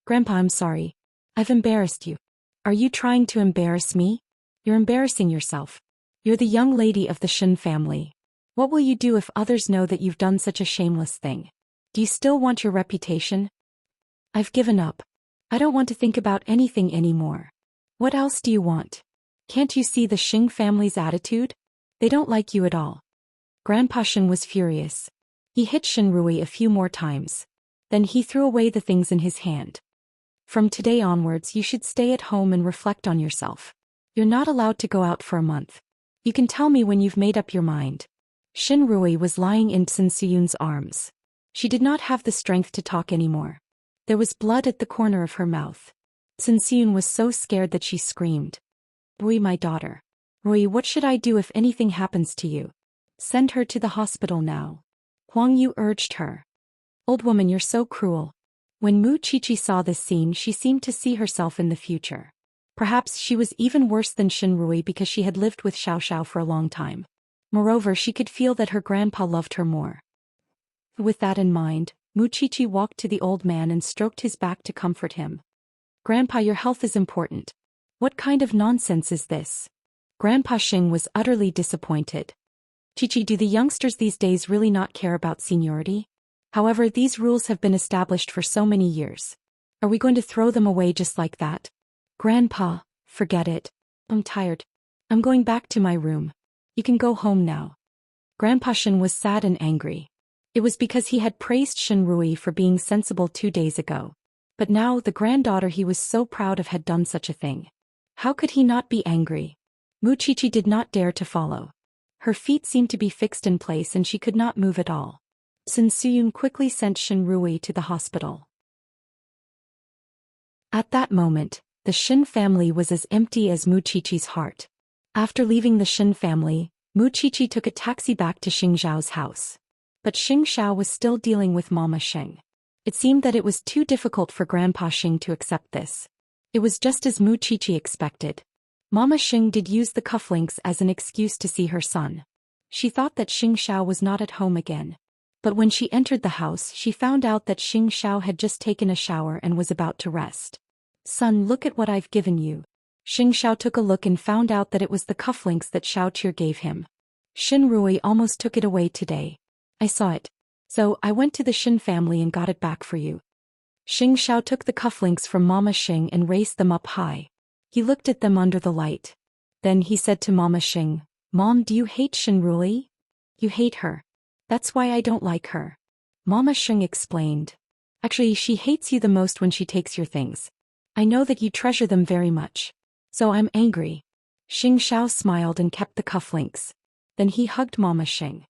Grandpa, I'm sorry. I've embarrassed you. Are you trying to embarrass me? You're embarrassing yourself. You're the young lady of the Shin family. What will you do if others know that you've done such a shameless thing? Do you still want your reputation? I've given up. I don't want to think about anything anymore. What else do you want? Can't you see the Xing family's attitude? They don't like you at all. Grandpa Shin was furious. He hit Xin Rui a few more times. Then he threw away the things in his hand. From today onwards you should stay at home and reflect on yourself. You're not allowed to go out for a month. You can tell me when you've made up your mind. Xin Rui was lying in Xin Siyun's arms. She did not have the strength to talk anymore. There was blood at the corner of her mouth. Xin Siyun was so scared that she screamed. Rui, my daughter. Rui, what should I do if anything happens to you? Send her to the hospital now. Huang Yu urged her. Old woman, you're so cruel. When Mu Qiqi saw this scene, she seemed to see herself in the future. Perhaps she was even worse than Xin Rui because she had lived with Xiaoxiao for a long time. Moreover, she could feel that her grandpa loved her more. With that in mind, Muchichi walked to the old man and stroked his back to comfort him. Grandpa, your health is important. What kind of nonsense is this? Grandpa Xing was utterly disappointed. Chichi, do the youngsters these days really not care about seniority? However, these rules have been established for so many years. Are we going to throw them away just like that? Grandpa, forget it. I'm tired. I'm going back to my room. You can go home now. Grandpa Shen was sad and angry. It was because he had praised Shenrui for being sensible 2 days ago. But now the granddaughter he was so proud of had done such a thing. How could he not be angry? Muchichi did not dare to follow. Her feet seemed to be fixed in place and she could not move at all. Sun Suyun quickly sent Shenrui to the hospital. At that moment, the Shin family was as empty as Muchichi's heart. After leaving the Shin family, Muchichi took a taxi back to Xingxiao's house. But Xingxiao was still dealing with Mama Xing. It seemed that it was too difficult for Grandpa Xing to accept this. It was just as Muchichi expected. Mama Xing did use the cufflinks as an excuse to see her son. She thought that Xingxiao was not at home again. But when she entered the house, she found out that Xingxiao had just taken a shower and was about to rest. Son, look at what I've given you. Xingxiao took a look and found out that it was the cufflinks that Xiaoqi gave him. Shenrui almost took it away today. I saw it. So I went to the Shin family and got it back for you. Xingxiao took the cufflinks from Mama Xing and raised them up high. He looked at them under the light. Then he said to Mama Xing, Mom, do you hate Shenrui? You hate her. That's why I don't like her. Mama Xing explained. Actually, she hates you the most when she takes your things. I know that you treasure them very much. So I'm angry. Xingxiao smiled and kept the cufflinks. Then he hugged Mama Xing.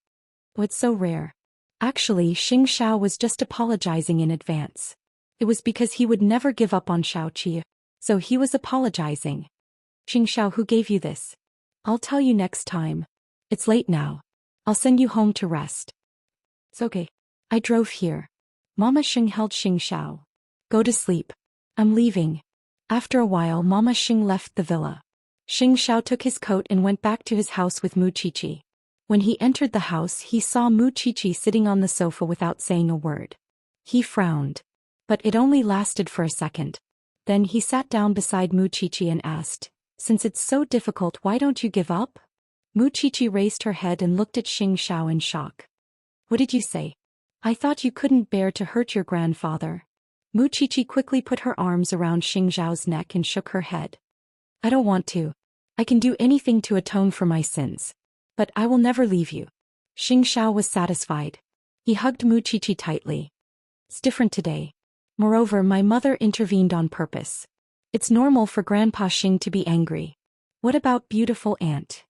Oh, it's so rare. Actually, Xingxiao was just apologizing in advance. It was because he would never give up on Xiaoqi. So he was apologizing. Xingxiao, who gave you this? I'll tell you next time. It's late now. I'll send you home to rest. It's okay. I drove here. Mama Xing held Xingxiao. Go to sleep. I'm leaving. After a while, Mama Xing left the villa. Xingxiao took his coat and went back to his house with Muchichi. When he entered the house, he saw Muchichi sitting on the sofa without saying a word. He frowned. But it only lasted for a second. Then he sat down beside Muchichi and asked, Since it's so difficult, why don't you give up? Muchichi raised her head and looked at Xingxiao in shock. What did you say? I thought you couldn't bear to hurt your grandfather. Muchichi quickly put her arms around Xingxiao's neck and shook her head. I don't want to. I can do anything to atone for my sins. But I will never leave you. Xingxiao was satisfied. He hugged Muchichi tightly. It's different today. Moreover, my mother intervened on purpose. It's normal for Grandpa Xing to be angry. What about beautiful aunt?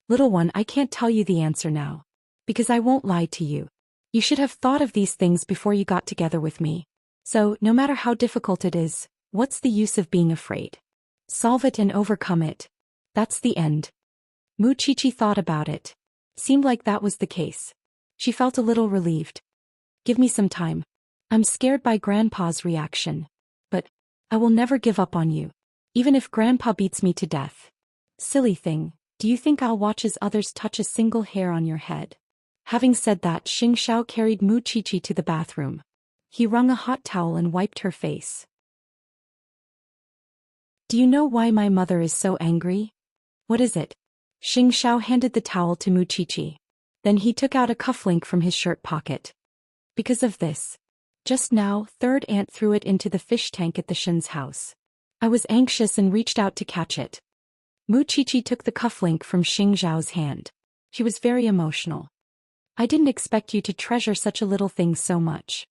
Little one, I can't tell you the answer now. Because I won't lie to you. You should have thought of these things before you got together with me. So, no matter how difficult it is, what's the use of being afraid? Solve it and overcome it. That's the end. Muchichi thought about it. Seemed like that was the case. She felt a little relieved. Give me some time. I'm scared by Grandpa's reaction. But I will never give up on you. Even if Grandpa beats me to death. Silly thing, do you think I'll watch as others touch a single hair on your head? Having said that, Xingxiao carried Muchichi to the bathroom. He wrung a hot towel and wiped her face. Do you know why my mother is so angry? What is it? Xingxiao handed the towel to Muchichi. Then he took out a cufflink from his shirt pocket. Because of this. Just now, third aunt threw it into the fish tank at the Shin's house. I was anxious and reached out to catch it. Muchichi took the cufflink from Xingxiao's hand. She was very emotional. I didn't expect you to treasure such a little thing so much.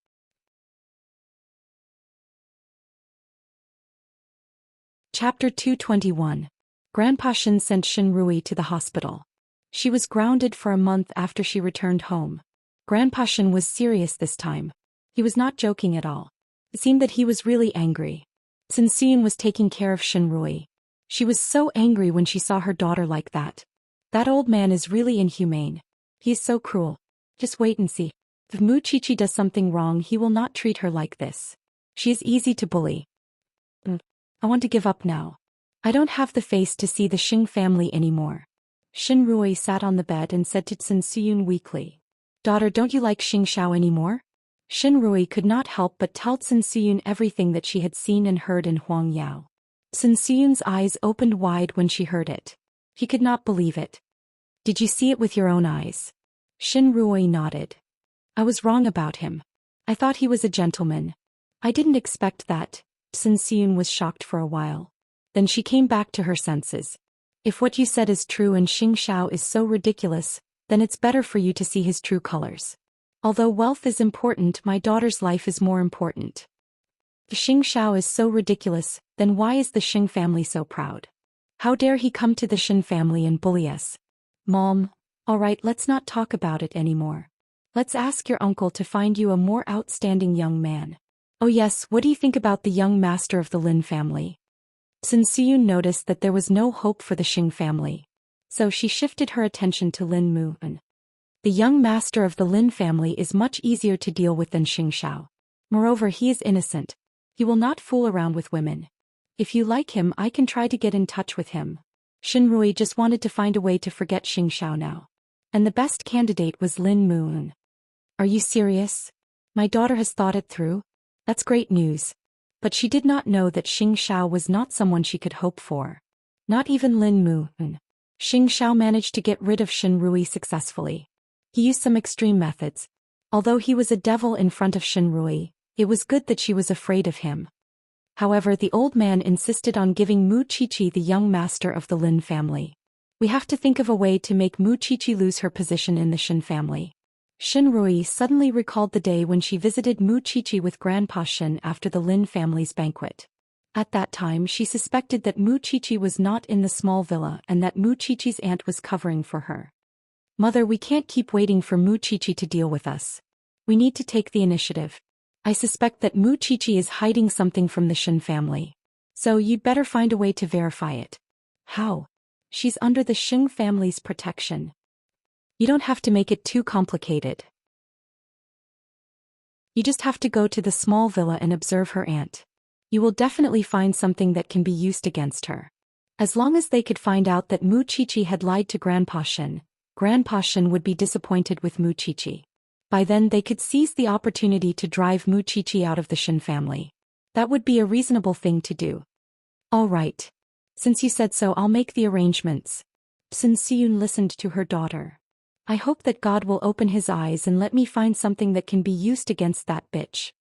Chapter 221. Grandpa Shin sent Shenrui to the hospital. She was grounded for a month after she returned home. Grandpa Shin was serious this time. He was not joking at all. It seemed that he was really angry. Sun Suyun was taking care of Shenrui. She was so angry when she saw her daughter like that. That old man is really inhumane. He is so cruel. Just wait and see. If Muchichi does something wrong, he will not treat her like this. She is easy to bully. I want to give up now. I don't have the face to see the Xing family anymore. Shenrui sat on the bed and said to Sun Suyun weakly, Daughter, don't you like Xingxiao anymore? Xin Rui could not help but tell Sun Siyun everything that she had seen and heard in Huangyao. Sun Siyun's eyes opened wide when she heard it. He could not believe it. Did you see it with your own eyes? Xin Rui nodded. I was wrong about him. I thought he was a gentleman. I didn't expect that. Sun Siyun was shocked for a while. Then she came back to her senses. If what you said is true and Xianxia is so ridiculous, then it's better for you to see his true colors. Although wealth is important, my daughter's life is more important. If Xianxia is so ridiculous, then why is the Xing family so proud? How dare he come to the Xin family and bully us? Mom, alright, let's not talk about it anymore. Let's ask your uncle to find you a more outstanding young man. Oh yes, what do you think about the young master of the Lin family? Sun Siyun noticed that there was no hope for the Xing family. So she shifted her attention to Lin Mu'an. The young master of the Lin family is much easier to deal with than Xianxia. Moreover, he is innocent. He will not fool around with women. If you like him, I can try to get in touch with him. Xin Rui just wanted to find a way to forget Xianxia now. And the best candidate was Lin Mu'an. Are you serious? My daughter has thought it through? That's great news. But she did not know that Xianxia was not someone she could hope for. Not even Lin Mu'an. Xianxia managed to get rid of Xin Rui successfully. He used some extreme methods. Although he was a devil in front of Xin Rui, it was good that she was afraid of him. However, the old man insisted on giving Mu Qiqi the young master of the Lin family. We have to think of a way to make Mu Qiqi lose her position in the Xin family. Xin Rui suddenly recalled the day when she visited Mu Qiqi with Grandpa Xin after the Lin family's banquet. At that time she suspected that Mu Qiqi was not in the small villa and that Mu Qiqi's aunt was covering for her. Mother, we can't keep waiting for Mu Qiqi to deal with us. We need to take the initiative. I suspect that Mu Qiqi is hiding something from the Xin family. So you'd better find a way to verify it. How? She's under the Xing family's protection. You don't have to make it too complicated. You just have to go to the small villa and observe her aunt. You will definitely find something that can be used against her. As long as they could find out that Mu Qiqi had lied to Grandpa Xin would be disappointed with Mu Qiqi. By then they could seize the opportunity to drive Mu Qiqi out of the Xin family. That would be a reasonable thing to do. All right. Since you said so, I'll make the arrangements. Sun Siyun listened to her daughter. I hope that God will open his eyes and let me find something that can be used against that bitch.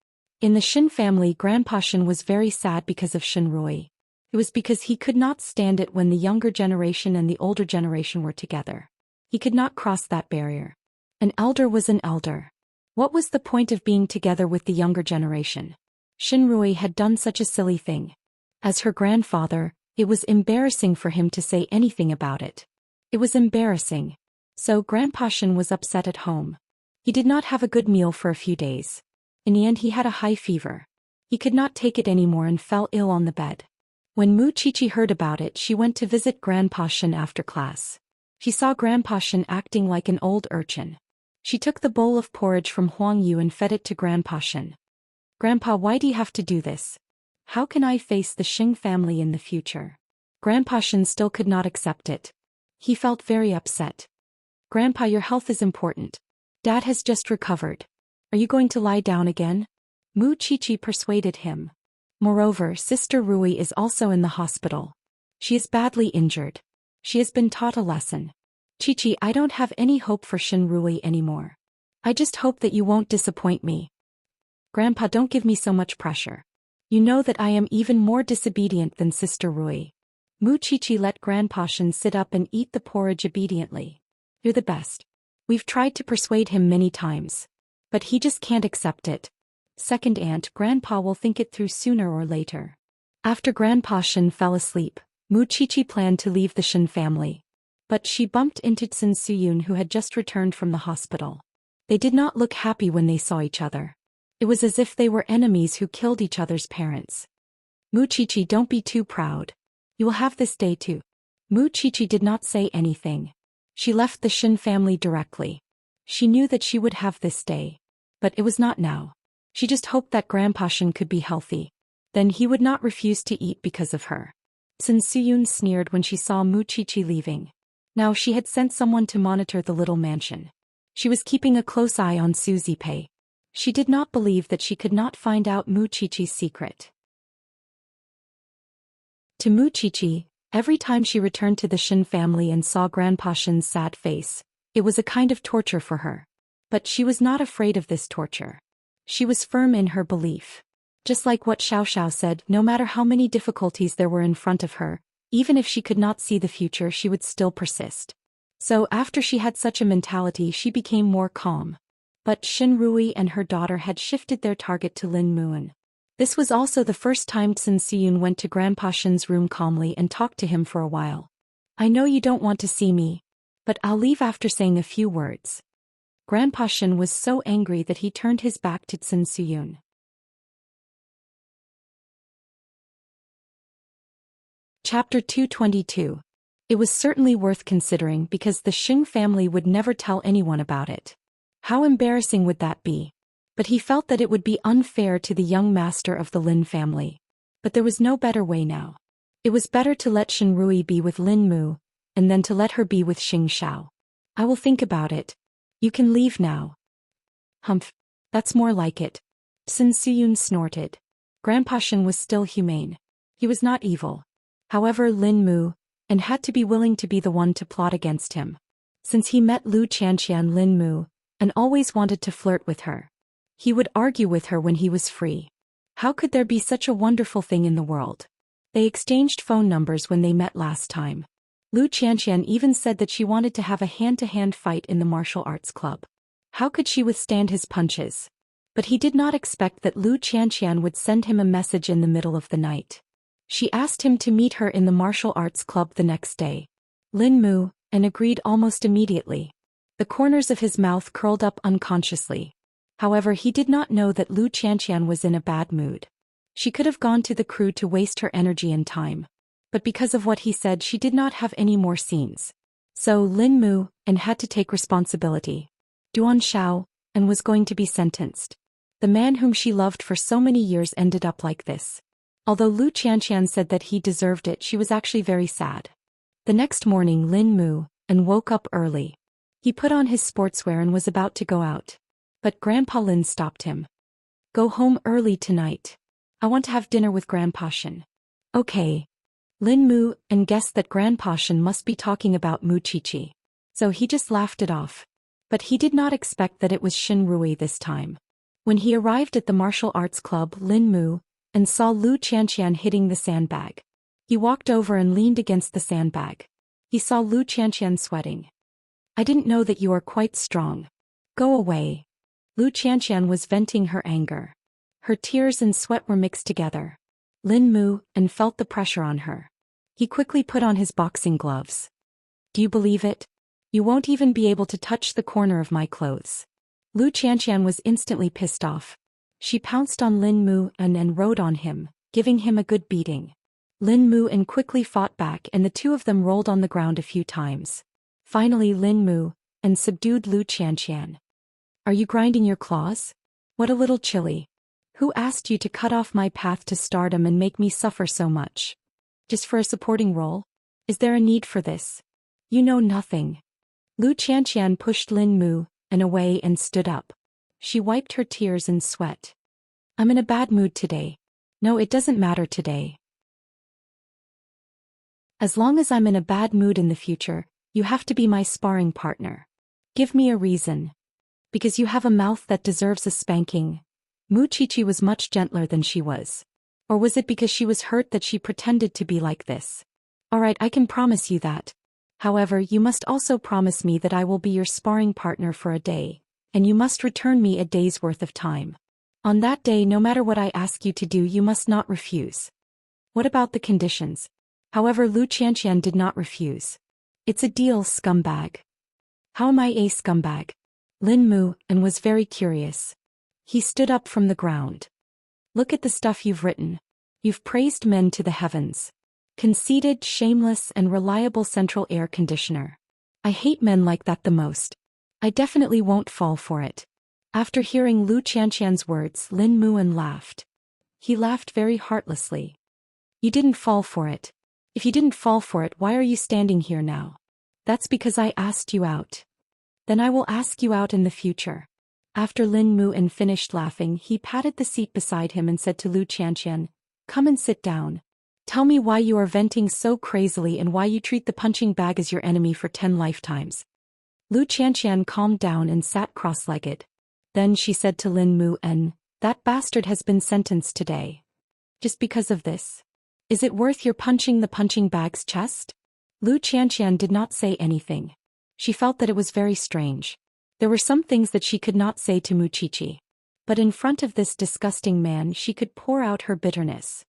In the Xin family, Grandpa Xin was very sad because of Xin Rui. It was because he could not stand it when the younger generation and the older generation were together. He could not cross that barrier. An elder was an elder. What was the point of being together with the younger generation? Xin Rui had done such a silly thing. As her grandfather, it was embarrassing for him to say anything about it. It was embarrassing. So Grandpa Xin was upset at home. He did not have a good meal for a few days. In the end he had a high fever. He could not take it anymore and fell ill on the bed. When Mu Qiqi heard about it, she went to visit Grandpa Xin after class. She saw Grandpa Xin acting like an old urchin. She took the bowl of porridge from Huang Yu and fed it to Grandpa Xin. Grandpa, why do you have to do this? How can I face the Xing family in the future? Grandpa Xin still could not accept it. He felt very upset. Grandpa, your health is important. Dad has just recovered. Are you going to lie down again? Mu Qiqi persuaded him. Moreover, Sister Rui is also in the hospital. She is badly injured. She has been taught a lesson. Qiqi, I don't have any hope for Xin Rui anymore. I just hope that you won't disappoint me. Grandpa, don't give me so much pressure. You know that I am even more disobedient than Sister Rui. Mu Qiqi let Grandpa Xin sit up and eat the porridge obediently. You're the best. We've tried to persuade him many times. But he just can't accept it. Second aunt, Grandpa will think it through sooner or later. After Grandpa Xin fell asleep, Mu Qiqi planned to leave the Xin family. But she bumped into Sun Siyun, who had just returned from the hospital. They did not look happy when they saw each other. It was as if they were enemies who killed each other's parents. Mu Qiqi, don't be too proud. You will have this day too. Mu Qiqi did not say anything. She left the Xin family directly. She knew that she would have this day. But it was not now. She just hoped that Grandpa Xin could be healthy. Then he would not refuse to eat because of her. Sun Siyun sneered when she saw Mu Qiqi leaving. Now she had sent someone to monitor the little mansion. She was keeping a close eye on Suzy Pei. She did not believe that she could not find out Mu Qiqi's secret. To Mu Qiqi, every time she returned to the Xian family and saw Grandpa Xian's sad face, it was a kind of torture for her. But she was not afraid of this torture. She was firm in her belief. Just like what Xiao said, no matter how many difficulties there were in front of her, even if she could not see the future, she would still persist. So after she had such a mentality, she became more calm. But Xin Rui and her daughter had shifted their target to Lin Muan. This was also the first time Xianxia went to Grandpa Xian's room calmly and talked to him for a while. I know you don't want to see me, but I'll leave after saying a few words. Grandpa Xian was so angry that he turned his back to Xianxia. Chapter 222. It was certainly worth considering because the Xing family would never tell anyone about it. How embarrassing would that be? But he felt that it would be unfair to the young master of the Lin family. But there was no better way now. It was better to let Xin Rui be with Lin Mu, and then to let her be with Xiao. I will think about it. You can leave now. Humph. That's more like it. Xianxia snorted. Grandpa Xian was still humane. He was not evil. However, Lin Mu, and had to be willing to be the one to plot against him. Since he met Lu Qianxian Lin Mu, and always wanted to flirt with her. He would argue with her when he was free. How could there be such a wonderful thing in the world? They exchanged phone numbers when they met last time. Lu Qianxian even said that she wanted to have a hand-to-hand fight in the martial arts club. How could she withstand his punches? But he did not expect that Lu Qianxian would send him a message in the middle of the night. She asked him to meet her in the martial arts club the next day. Lin Mu, and agreed almost immediately. The corners of his mouth curled up unconsciously. However, he did not know that Lu Qianxian was in a bad mood. She could have gone to the crew to waste her energy and time. But because of what he said, she did not have any more scenes. So Lin Mu, and had to take responsibility. Duan Xiao, and was going to be sentenced. The man whom she loved for so many years ended up like this. Although Lu Qianxian said that he deserved it, she was actually very sad. The next morning Lin Mu, and woke up early. He put on his sportswear and was about to go out. But Grandpa Lin stopped him. Go home early tonight. I want to have dinner with Grandpa Xian. Okay. Lin Mu, and guessed that Grandpa Xian must be talking about Mu Qiqi. So he just laughed it off. But he did not expect that it was Xin Rui this time. When he arrived at the martial arts club, Lin Mu, and saw Lu Qianxian hitting the sandbag. He walked over and leaned against the sandbag. He saw Lu Qianxian sweating. I didn't know that you are quite strong. Go away. Lu Qianxian was venting her anger. Her tears and sweat were mixed together. Lin Mu, and felt the pressure on her. He quickly put on his boxing gloves. Do you believe it? You won't even be able to touch the corner of my clothes. Lu Qianxian was instantly pissed off. She pounced on Lin Mu and rode on him, giving him a good beating. Lin Mu and quickly fought back, and the two of them rolled on the ground a few times. Finally Lin Mu, and subdued Lu Qianxian. Are you grinding your claws? What a little chilly. Who asked you to cut off my path to stardom and make me suffer so much? Just for a supporting role? Is there a need for this? You know nothing. Lu Qianxian pushed Lin Mu, and away and stood up. She wiped her tears and sweat. I'm in a bad mood today. No, it doesn't matter today. As long as I'm in a bad mood in the future, you have to be my sparring partner. Give me a reason. Because you have a mouth that deserves a spanking. Mu Qiqi was much gentler than she was. Or was it because she was hurt that she pretended to be like this? Alright, I can promise you that. However, you must also promise me that I will be your sparring partner for a day. And you must return me a day's worth of time. On that day, no matter what I ask you to do, you must not refuse. What about the conditions? However, Lu Qianxian did not refuse. It's a deal, scumbag. How am I a scumbag? Lin Mu, and was very curious. He stood up from the ground. Look at the stuff you've written. You've praised men to the heavens. Conceited, shameless, and reliable central air conditioner. I hate men like that the most. I definitely won't fall for it. After hearing Lu Qianxian's words, Lin Muan laughed. He laughed very heartlessly. You didn't fall for it. If you didn't fall for it, why are you standing here now? That's because I asked you out. Then I will ask you out in the future. After Lin Muan finished laughing, he patted the seat beside him and said to Lu Xianxian, "Come and sit down. Tell me why you are venting so crazily and why you treat the punching bag as your enemy for 10 lifetimes." Lu Xianxian calmed down and sat cross-legged. Then she said to Lin Muan, "That bastard has been sentenced today. Just because of this. Is it worth your punching the punching bag's chest?" Lu Xianxian did not say anything. She felt that it was very strange. There were some things that she could not say to Muqiqi. But in front of this disgusting man she could pour out her bitterness.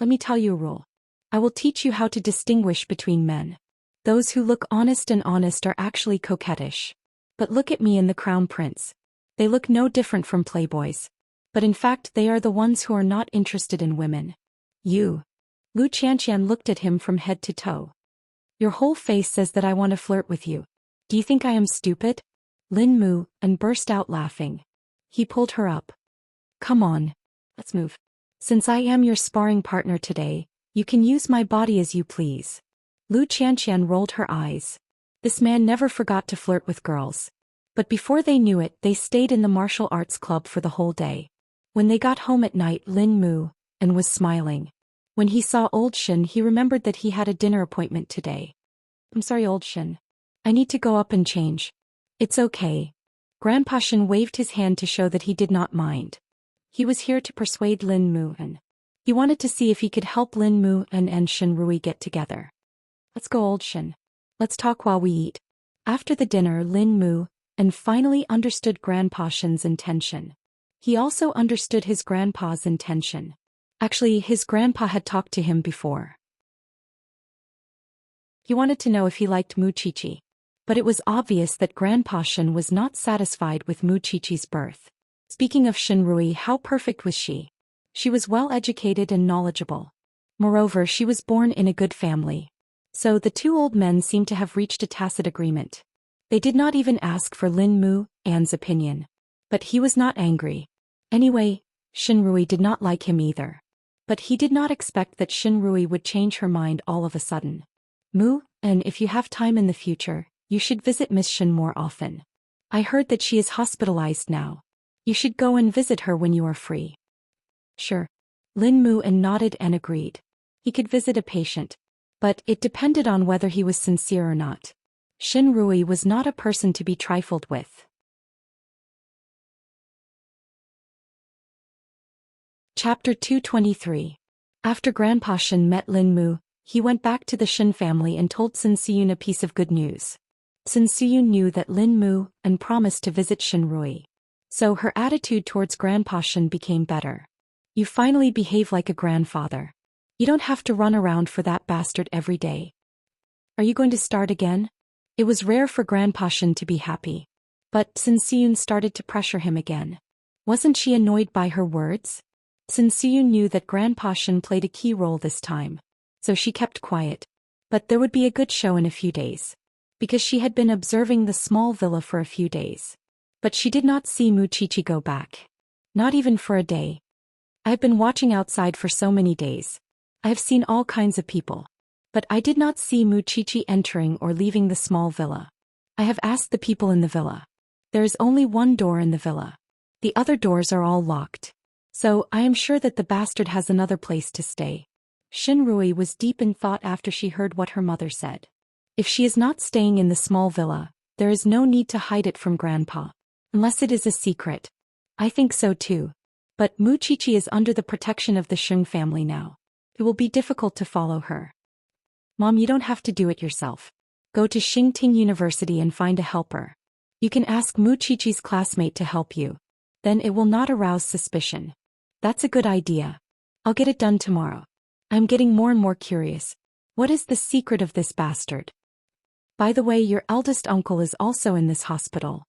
"Let me tell you a rule. I will teach you how to distinguish between men. Those who look honest are actually coquettish. But look at me and the crown prince. They look no different from playboys. But in fact they are the ones who are not interested in women. You." Lu Qianqian looked at him from head to toe. "Your whole face says that I want to flirt with you. Do you think I am stupid?" Lin Muan burst out laughing. He pulled her up. "Come on. Let's move. Since I am your sparring partner today, you can use my body as you please." Lu Qianqian rolled her eyes. This man never forgot to flirt with girls. But before they knew it, they stayed in the martial arts club for the whole day. When they got home at night, Lin Muan was smiling. When he saw Old Shin, he remembered that he had a dinner appointment today. "I'm sorry, Old Shin. I need to go up and change." "It's okay." Grandpa Shin waved his hand to show that he did not mind. He was here to persuade Lin Muan. He wanted to see if he could help Lin Muan and Shin Rui get together. "Let's go, Old Shin. Let's talk while we eat." After the dinner, Lin Muan finally understood Grandpa Shin's intention. He also understood his grandpa's intention. Actually, his grandpa had talked to him before. He wanted to know if he liked Muqiqi. But it was obvious that Grandpa Shin was not satisfied with Muqiqi's birth. Speaking of Shinrui, how perfect was she? She was well educated and knowledgeable. Moreover, she was born in a good family. So the two old men seemed to have reached a tacit agreement. They did not even ask for Lin Muan's opinion. But he was not angry. Anyway, Shinrui did not like him either. But he did not expect that Shinrui would change her mind all of a sudden. "And if you have time in the future, you should visit Miss Shin more often. I heard that she is hospitalized now. You should go and visit her when you are free." "Sure." Lin Muan nodded and agreed. He could visit a patient. But it depended on whether he was sincere or not. Shin Rui was not a person to be trifled with. Chapter 223. After Grandpa Shin met Lin Mu, he went back to the Shin family and told Sun Siyun a piece of good news. Sun Siyun knew that Lin Muan promised to visit Shin Rui. So her attitude towards Grandpa Shin became better. "You finally behave like a grandfather. You don't have to run around for that bastard every day. Are you going to start again?" It was rare for Grandpa Shin to be happy. But Sun Siyun started to pressure him again. Wasn't she annoyed by her words? Sun Siyun knew that Grandpa Shin played a key role this time. So she kept quiet. But there would be a good show in a few days. Because she had been observing the small villa for a few days. But she did not see Muqiqi go back. Not even for a day. "I have been watching outside for so many days. I have seen all kinds of people. But I did not see Muqiqi entering or leaving the small villa. I have asked the people in the villa. There is only one door in the villa. The other doors are all locked. So I am sure that the bastard has another place to stay." Shin Rui was deep in thought after she heard what her mother said. If she is not staying in the small villa, there is no need to hide it from Grandpa. Unless it is a secret. I think so too. But Muqiqi is under the protection of the Sheng family now. It will be difficult to follow her. "Mom, you don't have to do it yourself. Go to Xingting University and find a helper. You can ask Muqiqi's classmate to help you. Then it will not arouse suspicion." "That's a good idea. I'll get it done tomorrow. I'm getting more and more curious. What is the secret of this bastard? By the way, your eldest uncle is also in this hospital.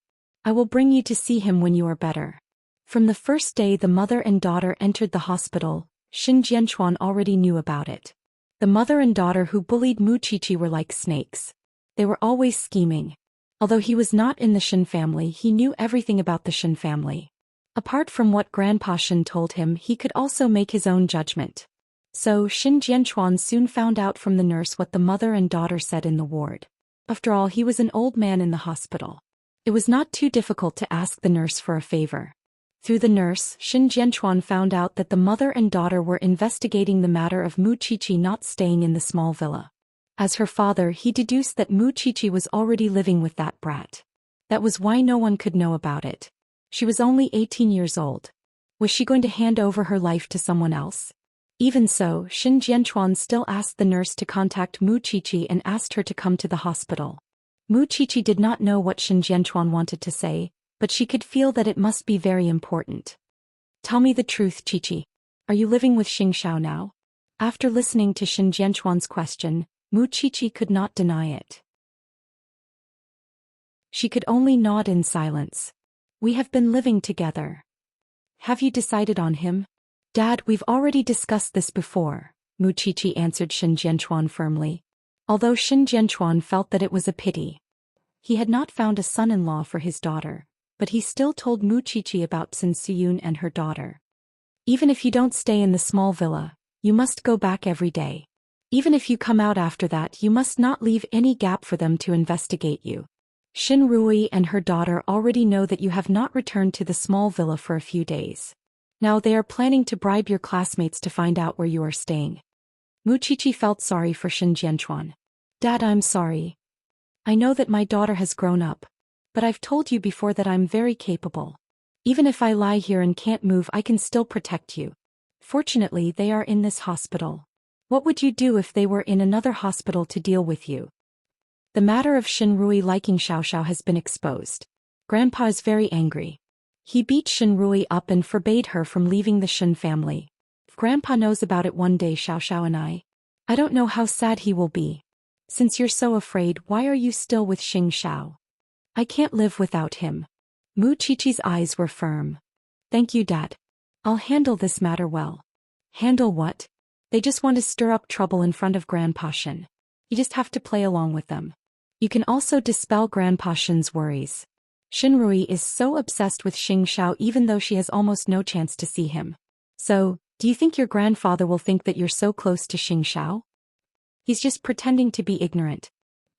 I will bring you to see him when you are better." From the first day the mother and daughter entered the hospital, Xin Jianchuan already knew about it. The mother and daughter who bullied Muqiqi were like snakes. They were always scheming. Although he was not in the Shin family, he knew everything about the Shin family. Apart from what Grandpa Shin told him, he could also make his own judgment. So Xin Jianchuan soon found out from the nurse what the mother and daughter said in the ward. After all, he was an old man in the hospital. It was not too difficult to ask the nurse for a favor. Through the nurse, Xin Jianchuan found out that the mother and daughter were investigating the matter of Mu Qiqi not staying in the small villa. As her father, he deduced that Mu Qiqi was already living with that brat. That was why no one could know about it. She was only 18 years old. Was she going to hand over her life to someone else? Even so, Xin Jianchuan still asked the nurse to contact Mu Qiqi and asked her to come to the hospital. Mu Qiqi did not know what Xin Jianchuan wanted to say, but she could feel that it must be very important. Tell me the truth, Qiqi. Are you living with Xianxia now? After listening to Xin Jianchuan's question, Mu Qiqi could not deny it. She could only nod in silence. We have been living together. Have you decided on him? Dad, we've already discussed this before, Mu Qiqi answered Xin Jianchuan firmly. Although Xin Jianchuan felt that it was a pity. He had not found a son-in-law for his daughter, but he still told Mu Qiqi about Sun Siyun and her daughter. Even if you don't stay in the small villa, you must go back every day. Even if you come out after that, you must not leave any gap for them to investigate you. Xin Rui and her daughter already know that you have not returned to the small villa for a few days. Now they are planning to bribe your classmates to find out where you are staying. Mu Qiqi felt sorry for Xin Jianchuan. Dad, I'm sorry. I know that my daughter has grown up. But I've told you before that I'm very capable. Even if I lie here and can't move, I can still protect you. Fortunately, they are in this hospital. What would you do if they were in another hospital to deal with you? The matter of Xin Rui liking Xiaoxiao has been exposed. Grandpa is very angry. He beat Xin Rui up and forbade her from leaving the Xin family. If Grandpa knows about it one day, Xiaoxiao and I don't know how sad he will be. Since you're so afraid, why are you still with Xianxia? I can't live without him. Mu Qiqi's eyes were firm. Thank you, Dad. I'll handle this matter well. Handle what? They just want to stir up trouble in front of Grandpa Xin. You just have to play along with them. You can also dispel Grandpa Xin's worries. Xin Rui is so obsessed with Xianxia even though she has almost no chance to see him. So, do you think your grandfather will think that you're so close to Xianxia? He's just pretending to be ignorant.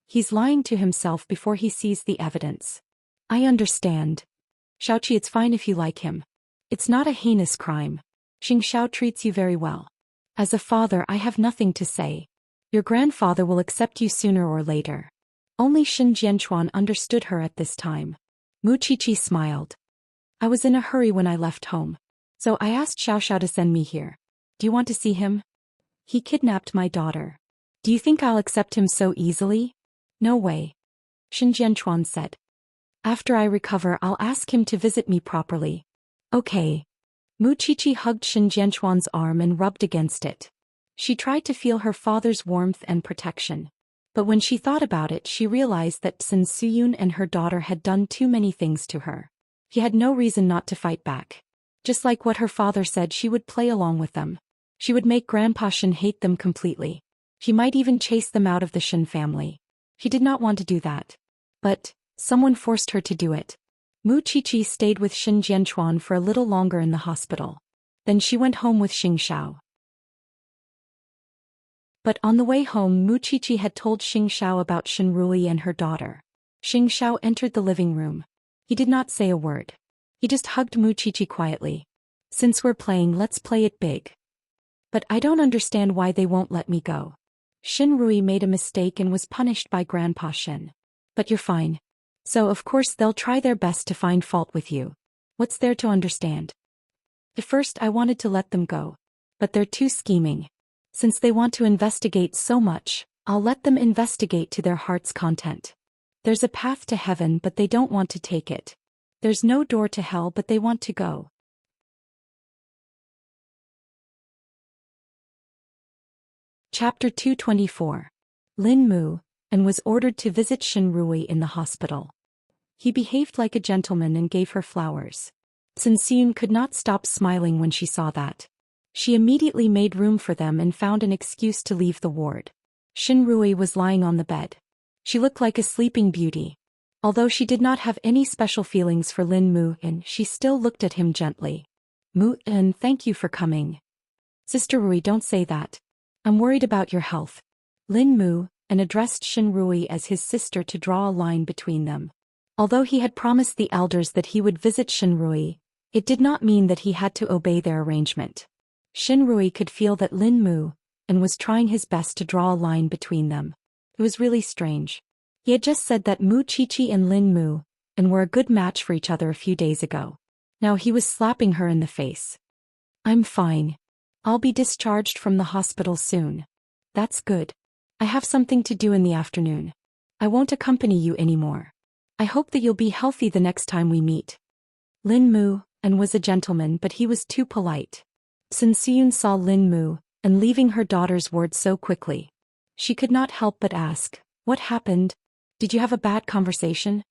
He's lying to himself before he sees the evidence. I understand. Xiaoqi, it's fine if you like him. It's not a heinous crime. Xianxia treats you very well. As a father, I have nothing to say. Your grandfather will accept you sooner or later. Only Xin Jianchuan understood her at this time. Mu Qiqi smiled. I was in a hurry when I left home. So I asked Xiaoxiao to send me here. Do you want to see him? He kidnapped my daughter. Do you think I'll accept him so easily? No way. Xin Jianchuan said. After I recover, I'll ask him to visit me properly. Okay. Mu Qiqi hugged Xin Jianchuan's arm and rubbed against it. She tried to feel her father's warmth and protection. But when she thought about it, she realized that Sun Siyun and her daughter had done too many things to her. He had no reason not to fight back. Just like what her father said, she would play along with them. She would make Grandpa Xin hate them completely. She might even chase them out of the Xin family. She did not want to do that. But someone forced her to do it. Mu Qiqi stayed with Xin Jianchuan for a little longer in the hospital. Then she went home with Xianxia. But on the way home, Mu Qiqi had told Xianxia about Xin Rui and her daughter. Xianxia entered the living room. He did not say a word. He just hugged Mu Qiqi quietly. Since we're playing, let's play it big. But I don't understand why they won't let me go. Xin Rui made a mistake and was punished by Grandpa Xin. But you're fine. So of course they'll try their best to find fault with you. What's there to understand? At first I wanted to let them go. But they're too scheming. Since they want to investigate so much, I'll let them investigate to their heart's content. There's a path to heaven but they don't want to take it. There's no door to hell but they want to go. Chapter 224. Lin Mu, and was ordered to visit Xin Rui in the hospital. He behaved like a gentleman and gave her flowers. Sun Siyun could not stop smiling when she saw that. She immediately made room for them and found an excuse to leave the ward. Xin Rui was lying on the bed. She looked like a sleeping beauty. Although she did not have any special feelings for Lin Mu, and she still looked at him gently. Mu, and thank you for coming. Sister Rui, don't say that. I'm worried about your health. Lin Mu, and addressed Xin Rui as his sister to draw a line between them. Although he had promised the elders that he would visit Shenrui, it did not mean that he had to obey their arrangement. Shenrui could feel that Lin Mu, and was trying his best to draw a line between them. It was really strange. He had just said that Mu Qiqi and Lin Mu, and were a good match for each other a few days ago. Now he was slapping her in the face. I'm fine. I'll be discharged from the hospital soon. That's good. I have something to do in the afternoon. I won't accompany you anymore. I hope that you'll be healthy the next time we meet. Lin Mu, and was a gentleman, but he was too polite. Sun Siyun saw Lin Mu, and leaving her daughter's word so quickly. She could not help but ask, what happened? Did you have a bad conversation?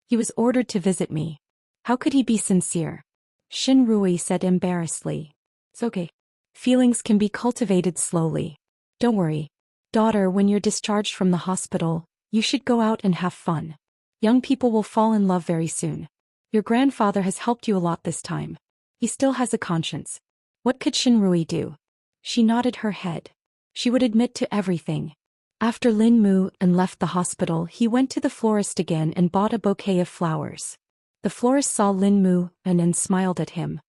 He was ordered to visit me. How could he be sincere? Shenrui said embarrassedly. It's okay. Feelings can be cultivated slowly. Don't worry. Daughter, when you're discharged from the hospital, you should go out and have fun. Young people will fall in love very soon. Your grandfather has helped you a lot this time. He still has a conscience. What could Shenrui do? She nodded her head. She would admit to everything. After Lin Mu and left the hospital, he went to the florist again and bought a bouquet of flowers. The florist saw Lin Mu and smiled at him.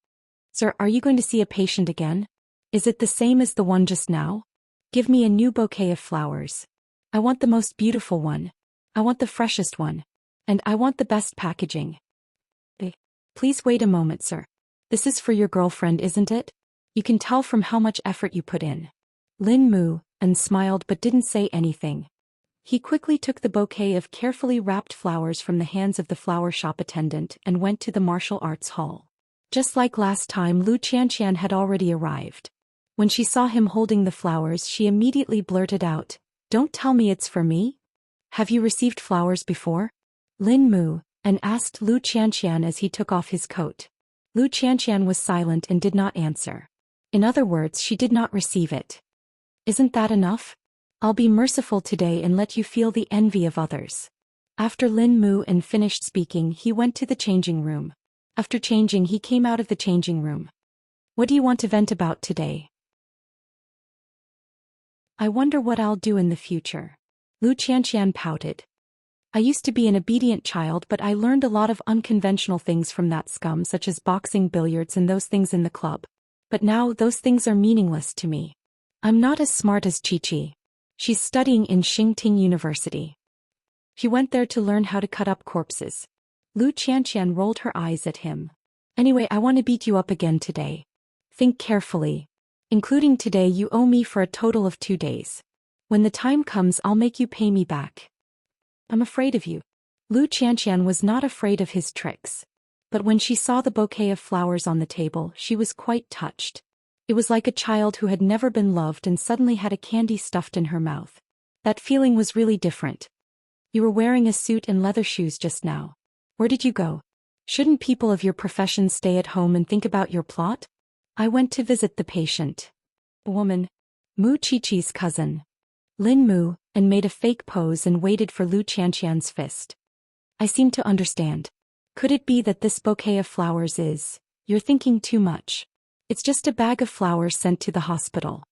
Sir, are you going to see a patient again? Is it the same as the one just now? Give me a new bouquet of flowers. I want the most beautiful one. I want the freshest one. And I want the best packaging. Please wait a moment, sir. This is for your girlfriend, isn't it? You can tell from how much effort you put in. Lin Mu and smiled but didn't say anything. He quickly took the bouquet of carefully wrapped flowers from the hands of the flower shop attendant and went to the martial arts hall. Just like last time, Xianxia had already arrived. When she saw him holding the flowers, she immediately blurted out, "Don't tell me it's for me? Have you received flowers before?" Lin Mu, and asked Xianxia as he took off his coat. Xianxia was silent and did not answer. In other words, she did not receive it. Isn't that enough? I'll be merciful today and let you feel the envy of others. After Lin Mu and finished speaking, he went to the changing room. After changing, he came out of the changing room. What do you want to vent about today? I wonder what I'll do in the future. Xianxia pouted. I used to be an obedient child, but I learned a lot of unconventional things from that scum, such as boxing, billiards, and those things in the club. But now those things are meaningless to me. I'm not as smart as Qiqi. She's studying in Xingting University. She went there to learn how to cut up corpses. Xianxia rolled her eyes at him. Anyway, I want to beat you up again today. Think carefully. Including today, you owe me for a total of 2 days. When the time comes, I'll make you pay me back. I'm afraid of you. Xianxia was not afraid of his tricks. But when she saw the bouquet of flowers on the table, she was quite touched. It was like a child who had never been loved and suddenly had a candy stuffed in her mouth. That feeling was really different. You were wearing a suit and leather shoes just now. Where did you go? Shouldn't people of your profession stay at home and think about your plot? I went to visit the patient. A woman. Mu Qiqi's cousin. Lin Mu, and made a fake pose and waited for Xianxia's fist. I seem to understand. Could it be that this bouquet of flowers is... You're thinking too much. It's just a bag of flowers sent to the hospital.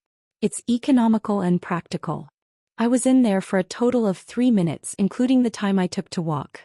It's economical and practical. I was in there for a total of 3 minutes, including the time I took to walk.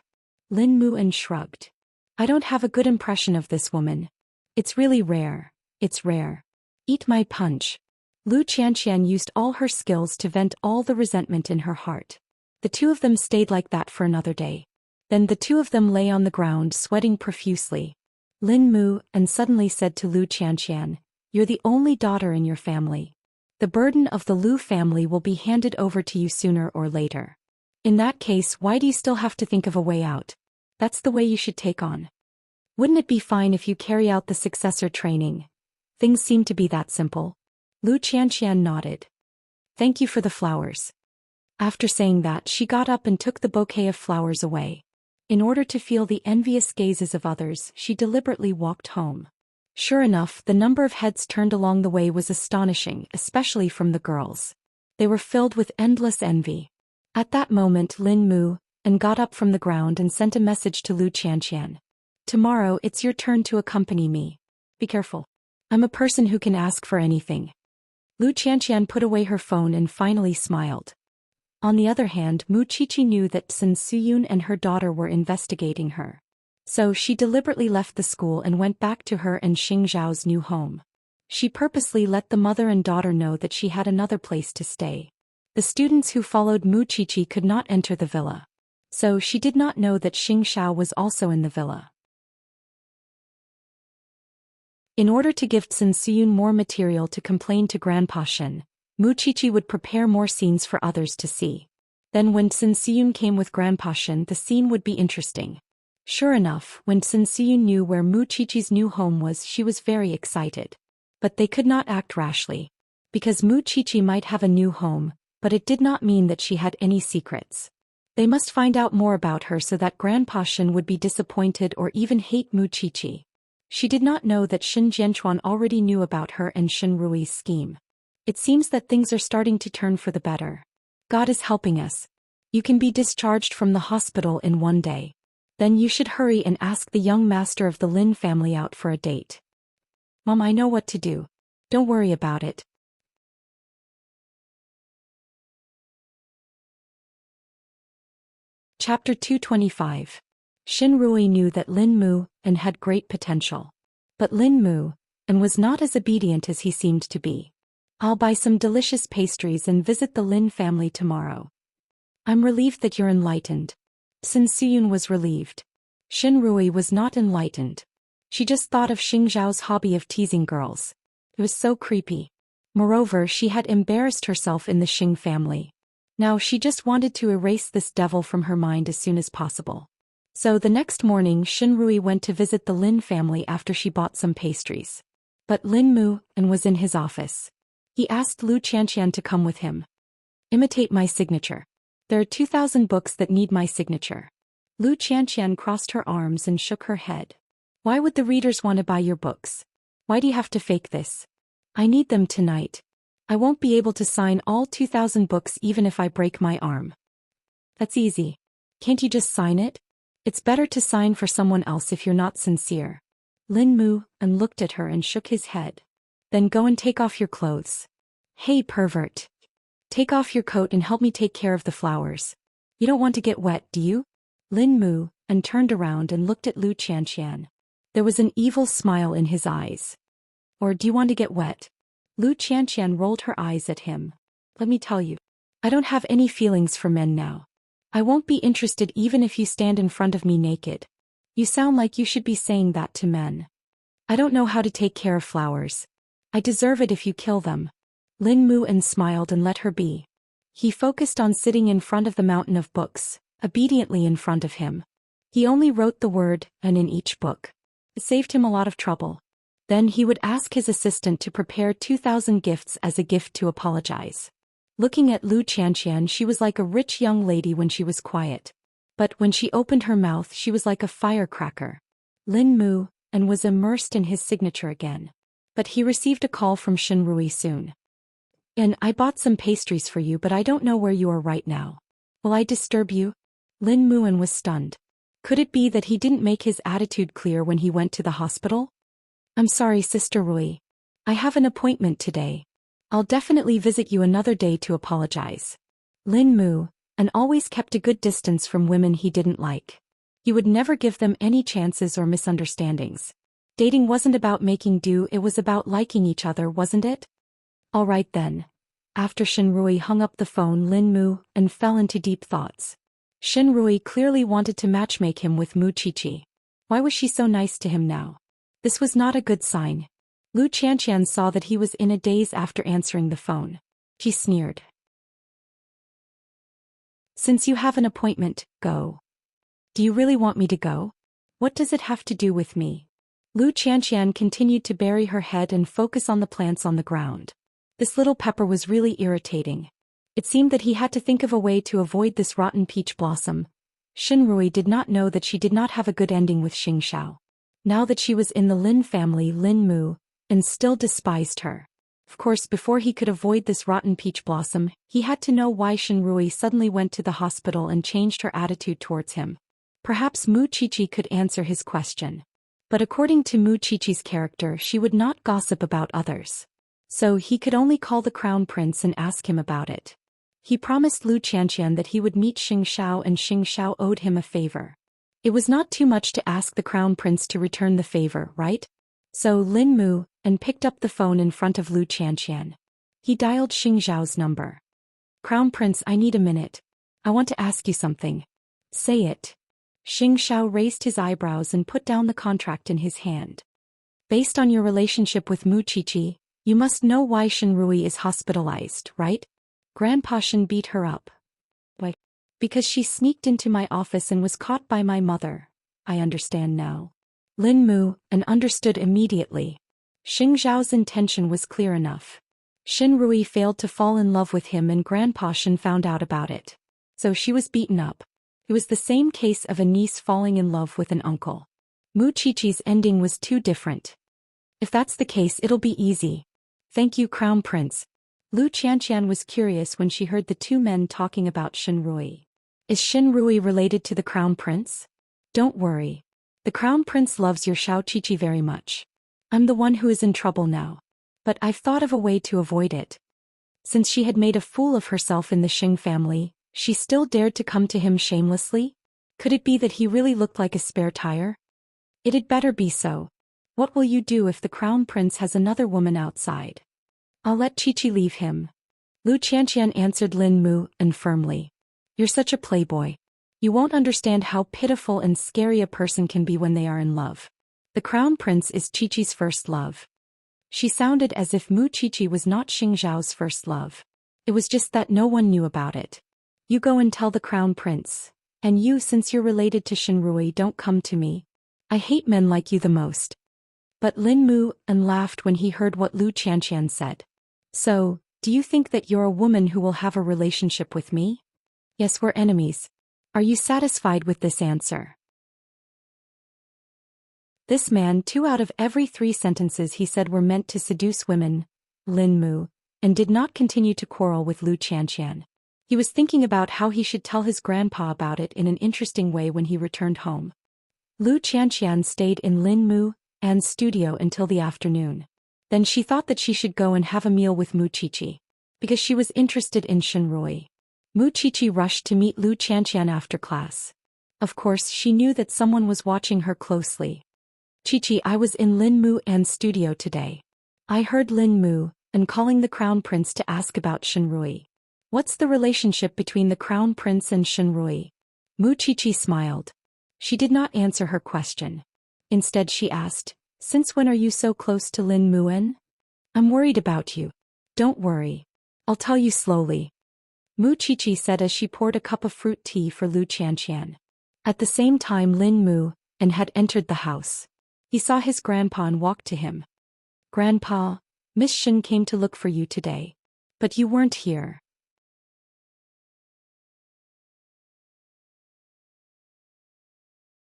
Lin Mu shrugged. I don't have a good impression of this woman. It's really rare. It's rare. Eat my punch. Xianxia used all her skills to vent all the resentment in her heart. The two of them stayed like that for another day. Then the two of them lay on the ground sweating profusely. Lin Mu and suddenly said to Xianxia, "You're the only daughter in your family. The burden of the Lu family will be handed over to you sooner or later. In that case, why do you still have to think of a way out? That's the way you should take on. Wouldn't it be fine if you carry out the successor training? Things seem to be that simple." Xianxia nodded. Thank you for the flowers. After saying that, she got up and took the bouquet of flowers away. In order to feel the envious gazes of others, she deliberately walked home. Sure enough, the number of heads turned along the way was astonishing, especially from the girls. They were filled with endless envy. At that moment, Lin Mu and got up from the ground and sent a message to Xianxia. Tomorrow, it's your turn to accompany me. Be careful. I'm a person who can ask for anything. Xianxia put away her phone and finally smiled. On the other hand, Mu Qiqi knew that Sun Suyun and her daughter were investigating her. So she deliberately left the school and went back to her and Xing Zhao's new home. She purposely let the mother and daughter know that she had another place to stay. The students who followed Mu Qiqi could not enter the villa. So she did not know that Xing Zhao was also in the villa. In order to give Sun Suyun more material to complain to Grandpa Shen, Mu Qiqi would prepare more scenes for others to see. Then when Sun Suyun came with Grandpa Shen, the scene would be interesting. Sure enough, when Sun Suyun knew where Mu Qiqi's new home was, she was very excited. But they could not act rashly. Because Mu Qiqi might have a new home, but it did not mean that she had any secrets. They must find out more about her so that Grandpa Shen would be disappointed or even hate Mu Qiqi. She did not know that Shen Jianchuan already knew about her and Shen Rui's scheme. It seems that things are starting to turn for the better. God is helping us. You can be discharged from the hospital in one day. Then you should hurry and ask the young master of the Lin family out for a date. Mom, I know what to do. Don't worry about it. Chapter 225. Shen Rui knew that Lin Mu and had great potential. But Lin Mu and was not as obedient as he seemed to be. I'll buy some delicious pastries and visit the Lin family tomorrow. I'm relieved that you're enlightened. Sun Suyun was relieved. Shen Rui was not enlightened. She just thought of Xing Zhao's hobby of teasing girls. It was so creepy. Moreover, she had embarrassed herself in the Xing family. Now she just wanted to erase this devil from her mind as soon as possible. So the next morning Shen Rui went to visit the Lin family after she bought some pastries. But Lin Mu and was in his office. He asked Lu Qianxian to come with him. Imitate my signature. There are 2,000 books that need my signature. Lu Qianxian crossed her arms and shook her head. Why would the readers want to buy your books? Why do you have to fake this? I need them tonight. I won't be able to sign all 2,000 books even if I break my arm. That's easy. Can't you just sign it? It's better to sign for someone else if you're not sincere. Lin Mu and looked at her and shook his head. Then go and take off your clothes. Hey, pervert. Take off your coat and help me take care of the flowers. You don't want to get wet, do you? Lin Mu and turned around and looked at Lu Qianxian. There was an evil smile in his eyes. Or do you want to get wet? Lu Qianxian rolled her eyes at him. Let me tell you. I don't have any feelings for men now. I won't be interested even if you stand in front of me naked. You sound like you should be saying that to men. I don't know how to take care of flowers. I deserve it if you kill them. Lin Mu and smiled and let her be. He focused on sitting in front of the mountain of books, obediently in front of him. He only wrote the word "and" in each book. It saved him a lot of trouble. Then he would ask his assistant to prepare 2,000 gifts as a gift to apologize. Looking at Lu Qianxian, she was like a rich young lady when she was quiet. But when she opened her mouth, she was like a firecracker. Lin Mu and was immersed in his signature again. But he received a call from Shen Rui soon. And I bought some pastries for you, but I don't know where you are right now. Will I disturb you? Lin Muan was stunned. Could it be that he didn't make his attitude clear when he went to the hospital? I'm sorry, Sister Rui. I have an appointment today. I'll definitely visit you another day to apologize. Lin Mu and always kept a good distance from women he didn't like. He would never give them any chances or misunderstandings. Dating wasn't about making do, it was about liking each other, wasn't it? All right then. After Shen Rui hung up the phone, Lin Mu and fell into deep thoughts. Shen Rui clearly wanted to matchmake him with Mu Qiqi. Why was she so nice to him now? This was not a good sign. Lu Qianxian saw that he was in a daze after answering the phone. She sneered. Since you have an appointment, go. Do you really want me to go? What does it have to do with me? Lu Qianxian continued to bury her head and focus on the plants on the ground. This little pepper was really irritating. It seemed that he had to think of a way to avoid this rotten peach blossom. Shen Rui did not know that she did not have a good ending with Xing Xiao. Now that she was in the Lin family, Lin Mu and still despised her. Of course, before he could avoid this rotten peach blossom, he had to know why Shen Rui suddenly went to the hospital and changed her attitude towards him. Perhaps Mu Qiqi could answer his question. But according to Mu Qiqi's character, she would not gossip about others. So he could only call the crown prince and ask him about it. He promised Lu Xianxian that he would meet Xianxia and Xianxia owed him a favor. It was not too much to ask the crown prince to return the favor, right? So Lin Mu and picked up the phone in front of Lu Xianxian. He dialed Xianxia's number. Crown Prince, I need a minute. I want to ask you something. Say it. Xianxia raised his eyebrows and put down the contract in his hand. Based on your relationship with Mu Qiqi, you must know why Shen Rui is hospitalized, right? Grandpa Shen beat her up. Why? Because she sneaked into my office and was caught by my mother. I understand now. Lin Mu and understood immediately. Xianxiao's intention was clear enough. Shen Rui failed to fall in love with him and Grandpa Shen found out about it. So she was beaten up. It was the same case of a niece falling in love with an uncle. Mu Qiqi's ending was too different. If that's the case, it'll be easy. Thank you, Crown Prince. Lu Qianxian was curious when she heard the two men talking about Shen Rui. Is Shen Rui related to the Crown Prince? Don't worry. The Crown Prince loves your Xiao Qiqi very much. I'm the one who is in trouble now. But I've thought of a way to avoid it. Since she had made a fool of herself in the Xing family, she still dared to come to him shamelessly? Could it be that he really looked like a spare tire? It'd better be so. What will you do if the Crown Prince has another woman outside? I'll let Qiqi leave him. Lu Qianxian answered Lin Mu and firmly. You're such a playboy. You won't understand how pitiful and scary a person can be when they are in love. The Crown Prince is Qiqi's first love. She sounded as if Mu Qiqi was not Xingzhao's first love. It was just that no one knew about it. You go and tell the Crown Prince. And you, since you're related to Shen Rui, don't come to me. I hate men like you the most. But Lin Mu and laughed when he heard what Lu Qianxian said. So, do you think that you're a woman who will have a relationship with me? Yes, we're enemies. Are you satisfied with this answer? This man, 2 out of every 3 sentences he said were meant to seduce women, Lin Mu, and did not continue to quarrel with Lu Qianxian. He was thinking about how he should tell his grandpa about it in an interesting way when he returned home. Lu Qianxian stayed in Lin Mu An's studio until the afternoon. Then she thought that she should go and have a meal with Mu Qiqi. Because she was interested in Shen Rui. Mu Qiqi rushed to meet Lu Qianxian after class. Of course, she knew that someone was watching her closely. Qiqi, I was in Lin Mu An's studio today. I heard Lin Mu An calling the Crown Prince to ask about Shen Rui. What's the relationship between the Crown Prince and Shen Rui? Mu Qiqi smiled. She did not answer her question. Instead she asked, since when are you so close to Lin Mu An? I'm worried about you. Don't worry. I'll tell you slowly. Mu Qiqi said as she poured a cup of fruit tea for Lu Qianxian. At the same time Lin Mu An had entered the house. He saw his grandpa and walked to him. Grandpa, Miss Shen came to look for you today. But you weren't here.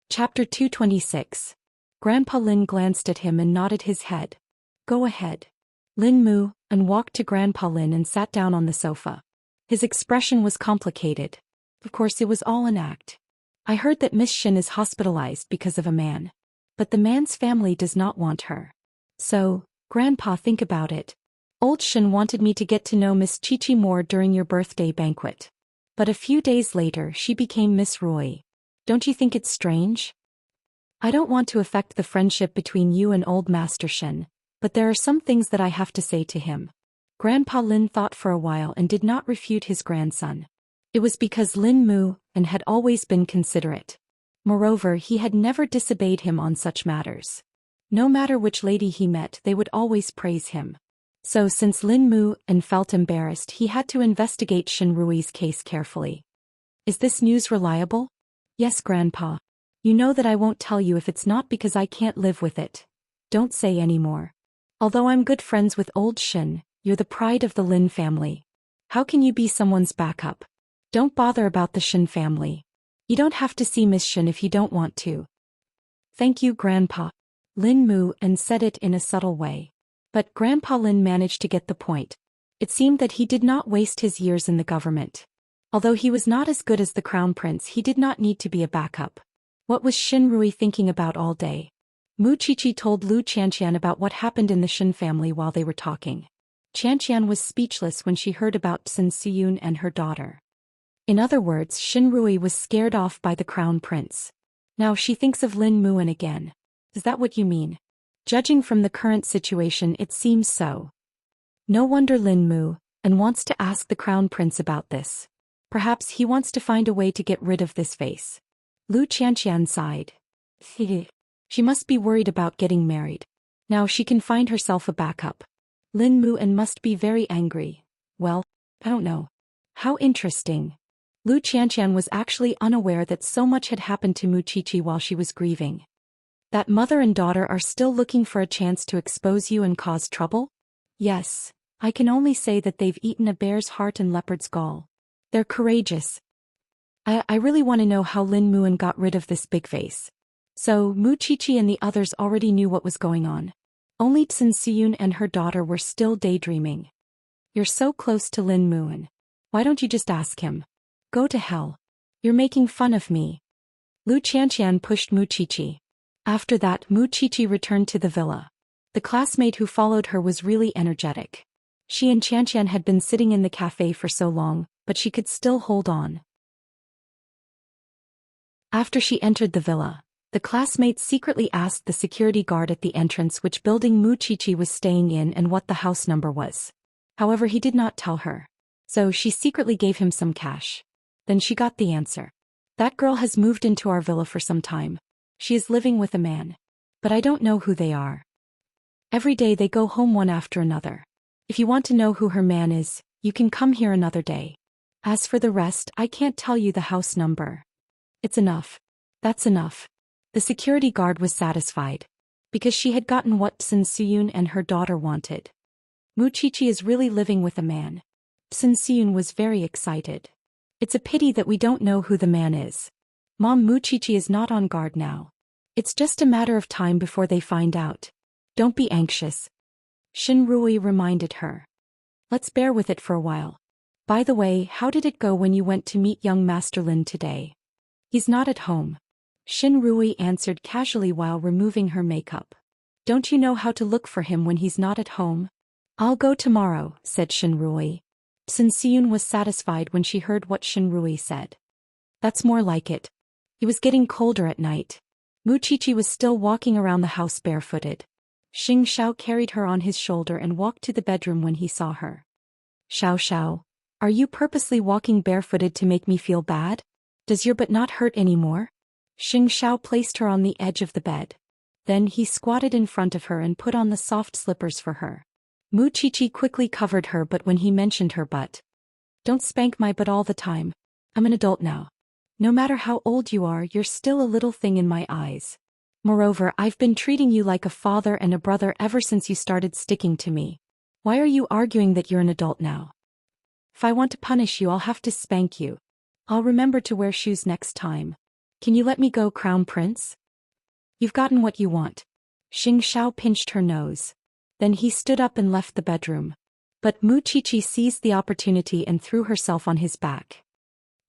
Chapter 226. Grandpa Lin glanced at him and nodded his head. Go ahead. Lin Mu An walked to Grandpa Lin and sat down on the sofa. His expression was complicated. Of course it was all an act. I heard that Miss Shen is hospitalized because of a man. But the man's family does not want her. So, Grandpa, think about it. Old Shen wanted me to get to know Miss Qiqi more during your birthday banquet. But a few days later she became Miss Roy. Don't you think it's strange? I don't want to affect the friendship between you and old Master Shen, but there are some things that I have to say to him. Grandpa Lin thought for a while and did not refute his grandson. It was because Lin Mu An had always been considerate. Moreover, he had never disobeyed him on such matters. No matter which lady he met, they would always praise him. So since Lin Mu An felt embarrassed, he had to investigate Shen Rui's case carefully. Is this news reliable? Yes, Grandpa. You know that I won't tell you if it's not because I can't live with it. Don't say any more. Although I'm good friends with old Shen, you're the pride of the Lin family. How can you be someone's backup? Don't bother about the Shen family. You don't have to see Miss Shen if you don't want to. Thank you, Grandpa. Lin Mu An said it in a subtle way. But Grandpa Lin managed to get the point. It seemed that he did not waste his years in the government. Although he was not as good as the Crown Prince, he did not need to be a backup. What was Shen Rui thinking about all day? Mu Qiqi told Lu Qianxian about what happened in the Shen family while they were talking. Xianxia was speechless when she heard about Xianxia and her daughter. In other words, Xinrui was scared off by the crown prince. Now she thinks of Lin Muan again. Is that what you mean? Judging from the current situation, it seems so. No wonder Lin Mu and wants to ask the crown prince about this. Perhaps he wants to find a way to get rid of this face. Lu Qianqian sighed. She must be worried about getting married. Now she can find herself a backup. Lin Muan must be very angry. Well, I don't know. How interesting. Lu Qianqian was actually unaware that so much had happened to Muqiqi while she was grieving. That mother and daughter are still looking for a chance to expose you and cause trouble? Yes, I can only say that they've eaten a bear's heart and leopard's gall. They're courageous. I really want to know how Lin Muan got rid of this big face. So, Muqiqi and the others already knew what was going on. Only Xianxia and her daughter were still daydreaming. You're so close to Lin Muan. Why don't you just ask him? Go to hell. You're making fun of me. Lu Qianqian pushed Muqiqi. After that, Muqiqi returned to the villa. The classmate who followed her was really energetic. She and Qianqian had been sitting in the cafe for so long, but she could still hold on. After she entered the villa, the classmate secretly asked the security guard at the entrance which building Muqiqi was staying in and what the house number was. However, he did not tell her. So she secretly gave him some cash. Then she got the answer. That girl has moved into our villa for some time. She is living with a man. But I don't know who they are. Every day they go home one after another. If you want to know who her man is, you can come here another day. As for the rest, I can't tell you the house number. It's enough. That's enough. The security guard was satisfied. Because she had gotten what Xianxia and her daughter wanted. Muqiqi is really living with a man. Xianxia was very excited. It's a pity that we don't know who the man is. Mom, Muqiqi is not on guard now. It's just a matter of time before they find out. Don't be anxious. Xinrui reminded her. Let's bear with it for a while. By the way, how did it go when you went to meet young Master Lin today? He's not at home. Xinrui answered casually while removing her makeup. Don't you know how to look for him when he's not at home? I'll go tomorrow, said Xinrui. Xianxia was satisfied when she heard what Xinrui said. That's more like it. It was getting colder at night. Muqiqi was still walking around the house barefooted. Xiao carried her on his shoulder and walked to the bedroom when he saw her. Xiao, are you purposely walking barefooted to make me feel bad? Does your butt not hurt anymore? Xiao placed her on the edge of the bed. Then he squatted in front of her and put on the soft slippers for her. Muqiqi quickly covered her butt when he mentioned her butt. Don't spank my butt all the time. I'm an adult now. No matter how old you are, you're still a little thing in my eyes. Moreover, I've been treating you like a father and a brother ever since you started sticking to me. Why are you arguing that you're an adult now? If I want to punish you, I'll have to spank you. I'll remember to wear shoes next time. Can you let me go, Crown Prince? You've gotten what you want. Xiao pinched her nose. Then he stood up and left the bedroom. But Muqiqi seized the opportunity and threw herself on his back.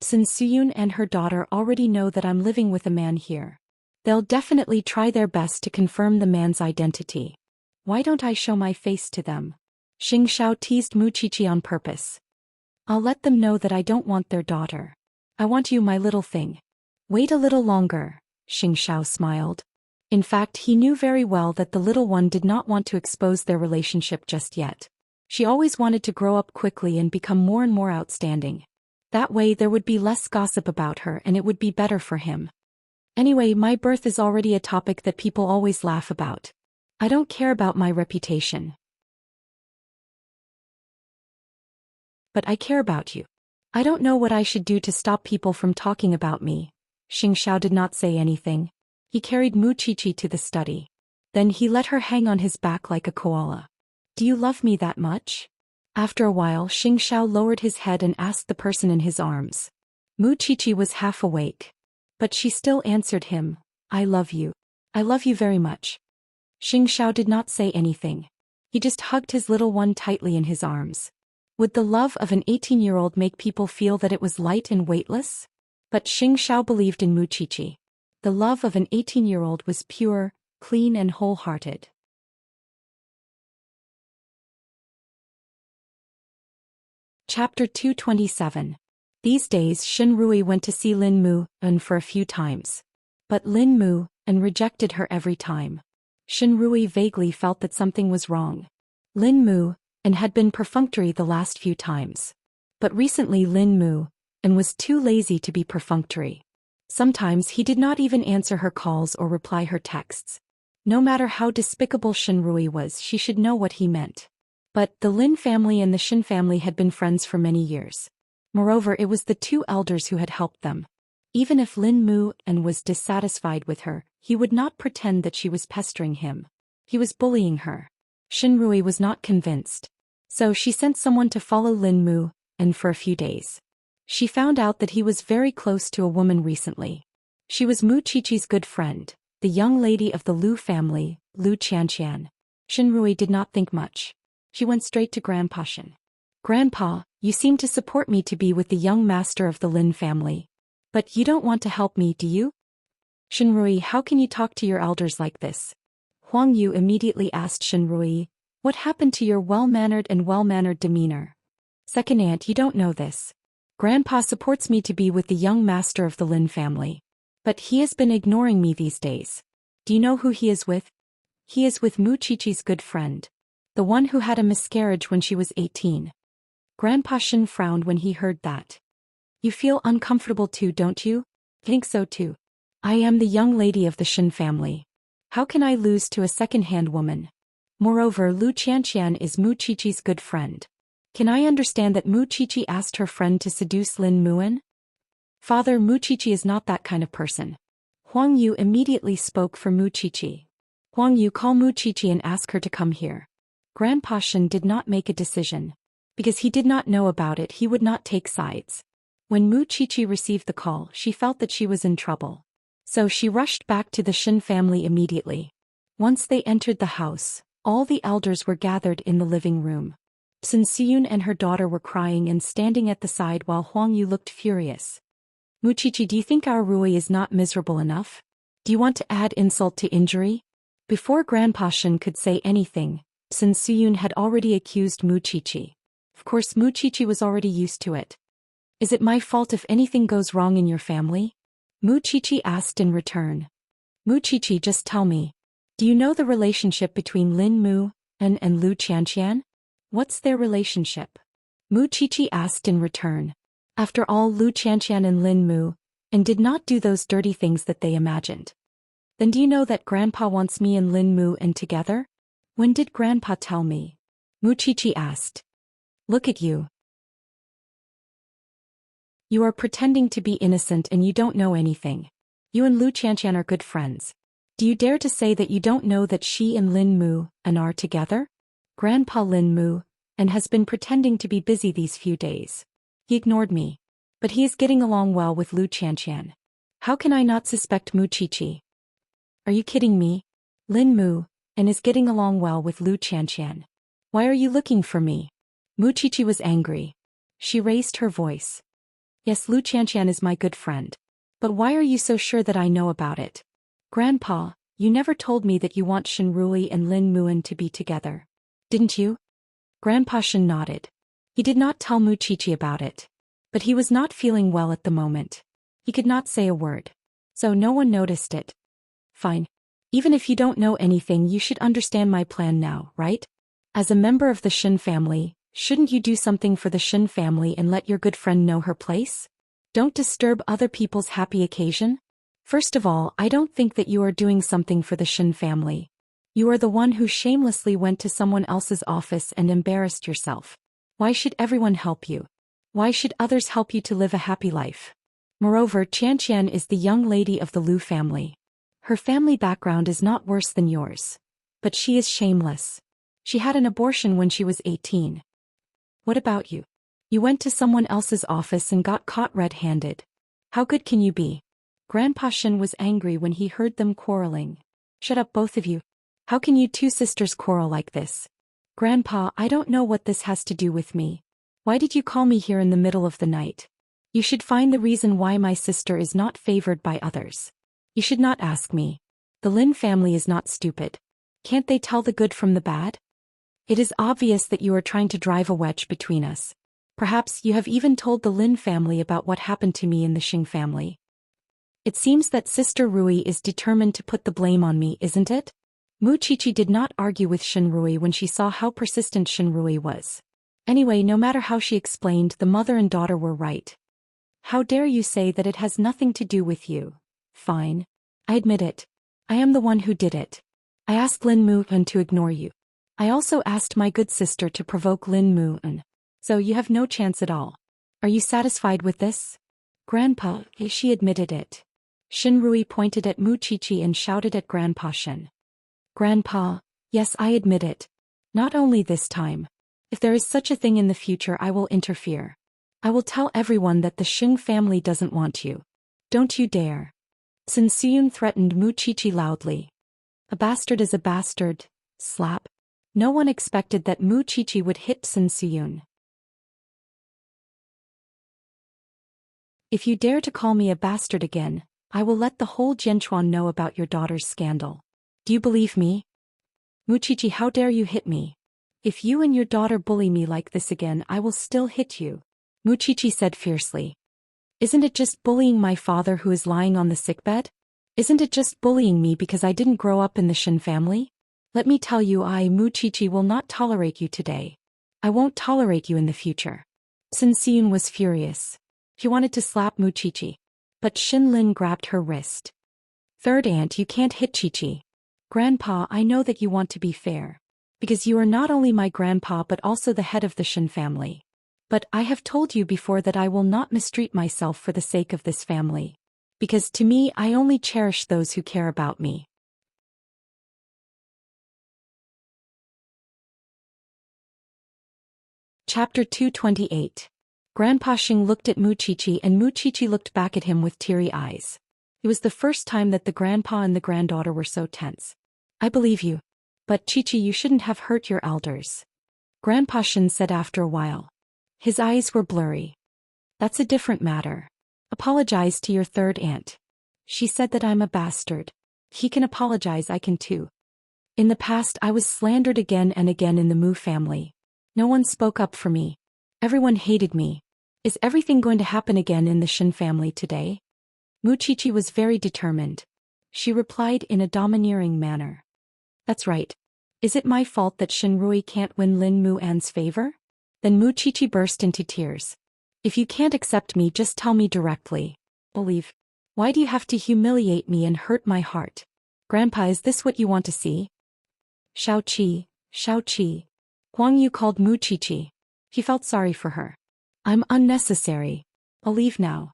Xianxia and her daughter already know that I'm living with a man here. They'll definitely try their best to confirm the man's identity. Why don't I show my face to them? Xiao teased Muqiqi on purpose. I'll let them know that I don't want their daughter. I want you, my little thing. Wait a little longer, Xiao smiled. In fact, he knew very well that the little one did not want to expose their relationship just yet. She always wanted to grow up quickly and become more and more outstanding. That way there would be less gossip about her and it would be better for him. Anyway, my birth is already a topic that people always laugh about. I don't care about my reputation. But I care about you. I don't know what I should do to stop people from talking about me. Xiao did not say anything. He carried Muqiqi to the study. Then he let her hang on his back like a koala. Do you love me that much? After a while, Xiao lowered his head and asked the person in his arms. Muqiqi was half awake. But she still answered him, I love you. I love you very much. Xiao did not say anything. He just hugged his little one tightly in his arms. Would the love of an 18-year-old make people feel that it was light and weightless? But Xiao believed in Muqiqi. The love of an 18-year-old was pure, clean and wholehearted. Chapter 227. These days Shen Rui went to see Lin Mu and for a few times. But Lin Mu and rejected her every time. Shen Rui vaguely felt that something was wrong. Lin Mu and had been perfunctory the last few times. But recently Lin Mu and was too lazy to be perfunctory. Sometimes he did not even answer her calls or reply her texts. No matter how despicable Shen Rui was, she should know what he meant. But the Lin family and the Shen family had been friends for many years. Moreover, it was the two elders who had helped them. Even if Lin Mu and was dissatisfied with her, he would not pretend that she was pestering him. He was bullying her. Shen Rui was not convinced. So she sent someone to follow Lin Mu and for a few days. She found out that he was very close to a woman recently. She was Mu Qiqi's good friend, the young lady of the Lu family, Lu Xianxia. Shen Rui did not think much. She went straight to Grandpa Shen. Grandpa, you seem to support me to be with the young master of the Lin family. But you don't want to help me, do you? Shen Rui, how can you talk to your elders like this? Huang Yu immediately asked Shen Rui, what happened to your well-mannered demeanor? Second aunt, you don't know this. Grandpa supports me to be with the young master of the Lin family. But he has been ignoring me these days. Do you know who he is with? He is with Mu Qiqi's good friend. The one who had a miscarriage when she was 18. Grandpa Shen frowned when he heard that. You feel uncomfortable too, don't you? Think so too. I am the young lady of the Shen family. How can I lose to a second-hand woman? Moreover, Lu Qianxian is Mu Qiqi's good friend. Can I understand that Mu Qiqi asked her friend to seduce Lin Muan? Father, Mu Qiqi is not that kind of person. Huang Yu immediately spoke for Mu Qiqi. Huang Yu, call Mu Qiqi and ask her to come here. Grandpa Shen did not make a decision. Because he did not know about it, he would not take sides. When Mu Qiqi received the call, she felt that she was in trouble. So she rushed back to the Shen family immediately. Once they entered the house, all the elders were gathered in the living room. Sun Siyun and her daughter were crying and standing at the side while Huang Yu looked furious. Mu Qiqi, do you think our Rui is not miserable enough? Do you want to add insult to injury? Before Grandpa Shen could say anything, Sun Siyun had already accused Mu Qiqi. Of course, Mu Qiqi was already used to it. Is it my fault if anything goes wrong in your family? Mu Qiqi asked in return. Mu Qiqi, just tell me. Do you know the relationship between Lin Mu and Lu Qianxian? What's their relationship? Mu Qiqi asked in return. After all, Lu Qianxian and Lin Mu and did not do those dirty things that they imagined. Then do you know that Grandpa wants me and Lin Mu and together? When did Grandpa tell me? Mu Qiqi asked. Look at you. You are pretending to be innocent and you don't know anything. You and Lu Qianxian are good friends. Do you dare to say that you don't know that she and Lin Mu and are together? Grandpa Lin Mu and has been pretending to be busy these few days. He ignored me. But he is getting along well with Lu Qianxian. How can I not suspect Mu Qiqi? Are you kidding me? Lin Mu and is getting along well with Lu Qianxian. Why are you looking for me? Mu Qiqi was angry. She raised her voice. Yes, Lu Qianxian is my good friend. But why are you so sure that I know about it? Grandpa, you never told me that you want Shen Rui and Lin Muan to be together. Didn't you? Grandpa Shen nodded. He did not tell Mu Qiqi about it. But he was not feeling well at the moment. He could not say a word. So no one noticed it. Fine. Even if you don't know anything, you should understand my plan now, right? As a member of the Shen family, shouldn't you do something for the Shen family and let your good friend know her place? Don't disturb other people's happy occasion. First of all, I don't think that you are doing something for the Shen family. You are the one who shamelessly went to someone else's office and embarrassed yourself. Why should everyone help you? Why should others help you to live a happy life? Moreover, Xianxian is the young lady of the Lu family. Her family background is not worse than yours. But she is shameless. She had an abortion when she was 18. What about you? You went to someone else's office and got caught red-handed. How good can you be? Grandpa Shen was angry when he heard them quarreling. Shut up, both of you. How can you two sisters quarrel like this? Grandpa, I don't know what this has to do with me. Why did you call me here in the middle of the night? You should find the reason why my sister is not favored by others. You should not ask me. The Lin family is not stupid. Can't they tell the good from the bad? It is obvious that you are trying to drive a wedge between us. Perhaps you have even told the Lin family about what happened to me in the Xing family. It seems that Sister Rui is determined to put the blame on me, isn't it? Mu Qiqi did not argue with Shen Rui when she saw how persistent Shen Rui was. Anyway, no matter how she explained, the mother and daughter were right. How dare you say that it has nothing to do with you? Fine. I admit it. I am the one who did it. I asked Lin Mu'en to ignore you. I also asked my good sister to provoke Lin Mu'en. So you have no chance at all. Are you satisfied with this? Grandpa, she admitted it. Shen Rui pointed at Mu Qiqi and shouted at Grandpa Shen. Grandpa, yes, I admit it. Not only this time. If there is such a thing in the future, I will interfere. I will tell everyone that the Xing family doesn't want you. Don't you dare. Sun Xiyun threatened Mu Qiqi loudly. A bastard is a bastard. Slap. No one expected that Mu Qiqi would hit Sun Xiyun. If you dare to call me a bastard again, I will let the whole Jianchuan know about your daughter's scandal. Do you believe me? Mu Qiqi, how dare you hit me? If you and your daughter bully me like this again, I will still hit you, Mu Qiqi said fiercely. Isn't it just bullying my father who is lying on the sickbed? Isn't it just bullying me because I didn't grow up in the Shen family? Let me tell you, I, Mu Qiqi, will not tolerate you today. I won't tolerate you in the future. Sun Xiyun was furious. He wanted to slap Mu Qiqi. But Xin Lin grabbed her wrist. Third aunt, you can't hit Qiqi. Grandpa, I know that you want to be fair. Because you are not only my grandpa but also the head of the Shen family. But I have told you before that I will not mistreat myself for the sake of this family. Because to me, I only cherish those who care about me. Chapter 228. Grandpa Xing looked at Mu Qiqi and Mu Qiqi looked back at him with teary eyes. It was the first time that the grandpa and the granddaughter were so tense. I believe you. But Qiqi, you shouldn't have hurt your elders. Grandpa Xing said after a while. His eyes were blurry. That's a different matter. Apologize to your third aunt. She said that I'm a bastard. He can apologize, I can too. In the past I was slandered again and again in the Mu family. No one spoke up for me. Everyone hated me. Is everything going to happen again in the Shen family today? Mu Qiqi was very determined. She replied in a domineering manner. That's right. Is it my fault that Shen Rui can't win Lin Mu'an's favor? Then Mu Qiqi burst into tears. If you can't accept me, just tell me directly. Believe. Why do you have to humiliate me and hurt my heart? Grandpa, is this what you want to see? Xiao Guang Yu called Mu Qiqi. He felt sorry for her. I'm unnecessary. I'll leave now.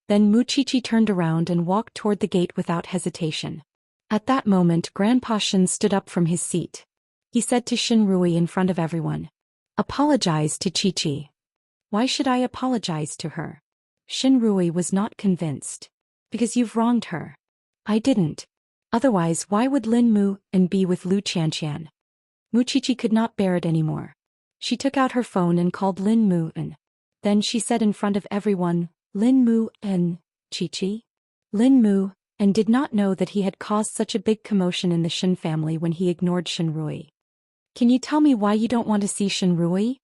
Then Mu Qiqi turned around and walked toward the gate without hesitation. At that moment, Grandpa Shen stood up from his seat. He said to Shen Rui in front of everyone. Apologize to Qiqi. Why should I apologize to her? Shen Rui was not convinced. Because you've wronged her. I didn't. Otherwise, why would Lin Mu'en be with Lu Xianxian? Mu Qiqi could not bear it anymore. She took out her phone and called Lin Mu'en. Then she said in front of everyone, Lin Mu'en, Qiqi? Lin Mu'en did not know that he had caused such a big commotion in the Shen family when he ignored Shen Rui. Can you tell me why you don't want to see Shen Rui?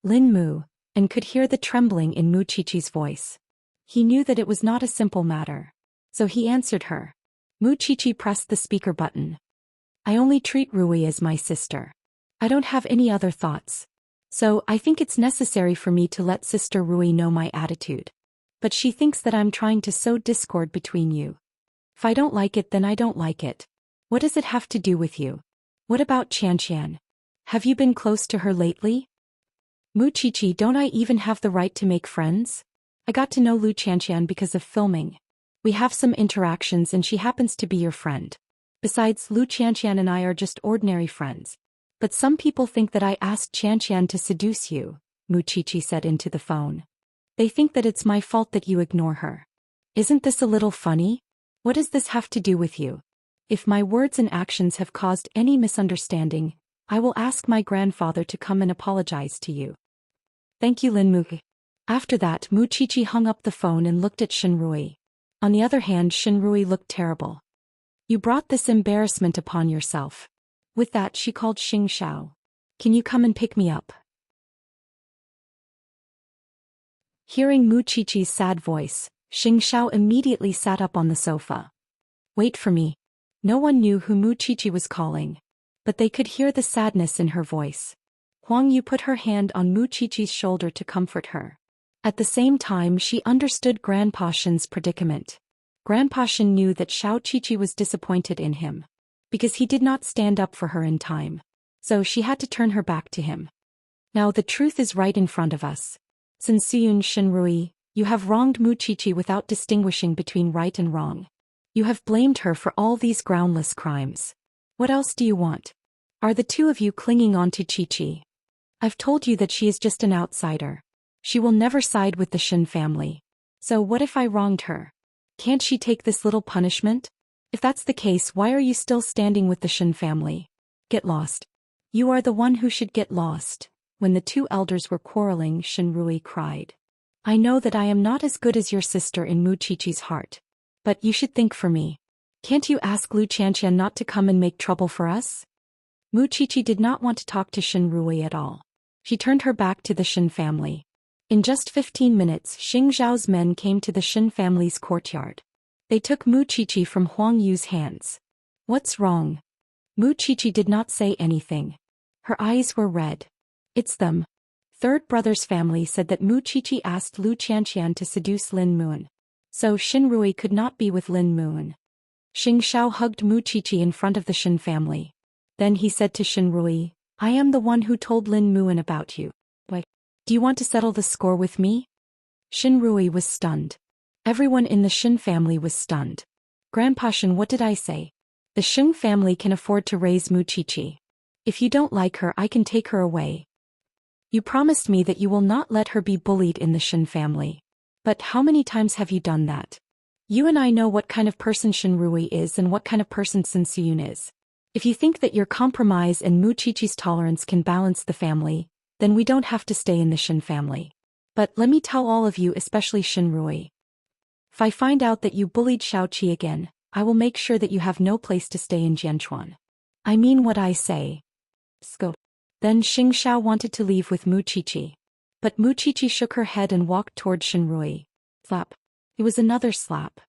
Lin Mu'en could hear the trembling in Mu Qiqi's voice. He knew that it was not a simple matter. So he answered her. Mu Qiqi pressed the speaker button. I only treat Rui as my sister. I don't have any other thoughts. So I think it's necessary for me to let Sister Rui know my attitude. But she thinks that I'm trying to sow discord between you. If I don't like it, then I don't like it. What does it have to do with you? What about Xianxia? Have you been close to her lately? Mu Qiqi, don't I even have the right to make friends? I got to know Lu Xianxian because of filming. We have some interactions and she happens to be your friend. Besides, Lu Xianxian and I are just ordinary friends. But some people think that I asked Xianxian to seduce you, Mu Qiqi said into the phone. They think that it's my fault that you ignore her. Isn't this a little funny? What does this have to do with you? If my words and actions have caused any misunderstanding, I will ask my grandfather to come and apologize to you. Thank you, Lin Mu. After that, Mu Qiqi hung up the phone and looked at Shen Rui. On the other hand, Shen Rui looked terrible. You brought this embarrassment upon yourself. With that, she called Xing Xiao. Can you come and pick me up? Hearing Muqiqi's sad voice, Xianxia immediately sat up on the sofa. Wait for me. No one knew who Muqiqi was calling, but they could hear the sadness in her voice. Huang Yu put her hand on Muqiqi's shoulder to comfort her. At the same time, she understood Grandpa Shen's predicament. Grandpa Shen knew that Xiaoqiqi was disappointed in him, because he did not stand up for her in time. So she had to turn her back to him. Now the truth is right in front of us. Since Shenrui, you have wronged Muqiqi without distinguishing between right and wrong. You have blamed her for all these groundless crimes. What else do you want? Are the two of you clinging on to Qiqi? I've told you that she is just an outsider. She will never side with the Shen family. So what if I wronged her? Can't she take this little punishment? If that's the case, why are you still standing with the Shen family? Get lost. You are the one who should get lost. When the two elders were quarreling, Shenrui cried. I know that I am not as good as your sister in Muqiqi's heart. But you should think for me. Can't you ask Xianxia not to come and make trouble for us? Muqiqi did not want to talk to Shenrui at all. She turned her back to the Shen family. In just 15 minutes, Xing Zhao's men came to the Shen family's courtyard. They took Muqiqi from Huang Yu's hands. What's wrong? Muqiqi did not say anything. Her eyes were red. It's them. Third brother's family said that Muqiqi asked Lu Qianxian to seduce Lin Moon. So Shenrui could not be with Lin Moon. Xing Xiao hugged Muqiqi in front of the Shen family. Then he said to Shenrui, I am the one who told Lin Moon about you. Why? Do you want to settle the score with me? Shenrui was stunned. Everyone in the Shen family was stunned. Grandpa Shen, what did I say? The Shen family can afford to raise Muqiqi. If you don't like her, I can take her away. You promised me that you will not let her be bullied in the Shen family. But how many times have you done that? You and I know what kind of person Shenrui is and what kind of person Sun Siyun is. If you think that your compromise and Muqiqi's tolerance can balance the family, then we don't have to stay in the Shen family. But let me tell all of you, especially Shenrui. If I find out that you bullied Xiaoqi again, I will make sure that you have no place to stay in Jianchuan. I mean what I say. Go. Then Xing Xiao wanted to leave with Muqiqi. But Muqiqi shook her head and walked toward Shenrui. Slap. It was another slap.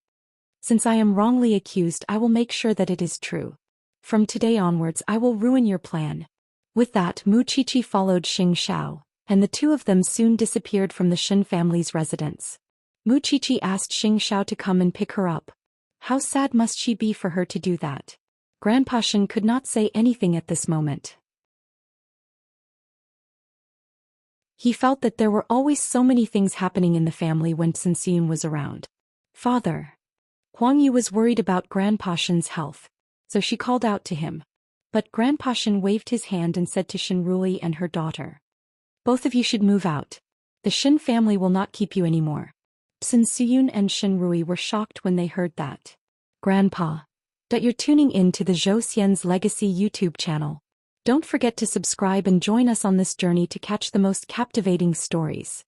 Since I am wrongly accused, I will make sure that it is true. From today onwards, I will ruin your plan. With that, Muqiqi followed Xing Xiao, and the two of them soon disappeared from the Shen family's residence. Muqiqi asked Xing Xiao to come and pick her up. How sad must she be for her to do that? Grandpa Shen could not say anything at this moment. He felt that there were always so many things happening in the family when Sun Siyun was around. Father. Huang Yu was worried about Grandpa Shen's health, so she called out to him. But Grandpa Shen waved his hand and said to Shenrui and her daughter, both of you should move out. The Shen family will not keep you anymore. Sun Siyun and Shenrui were shocked when they heard that. Grandpa. That you're tuning in to the Zhou Xian's Legacy YouTube channel. Don't forget to subscribe and join us on this journey to catch the most captivating stories.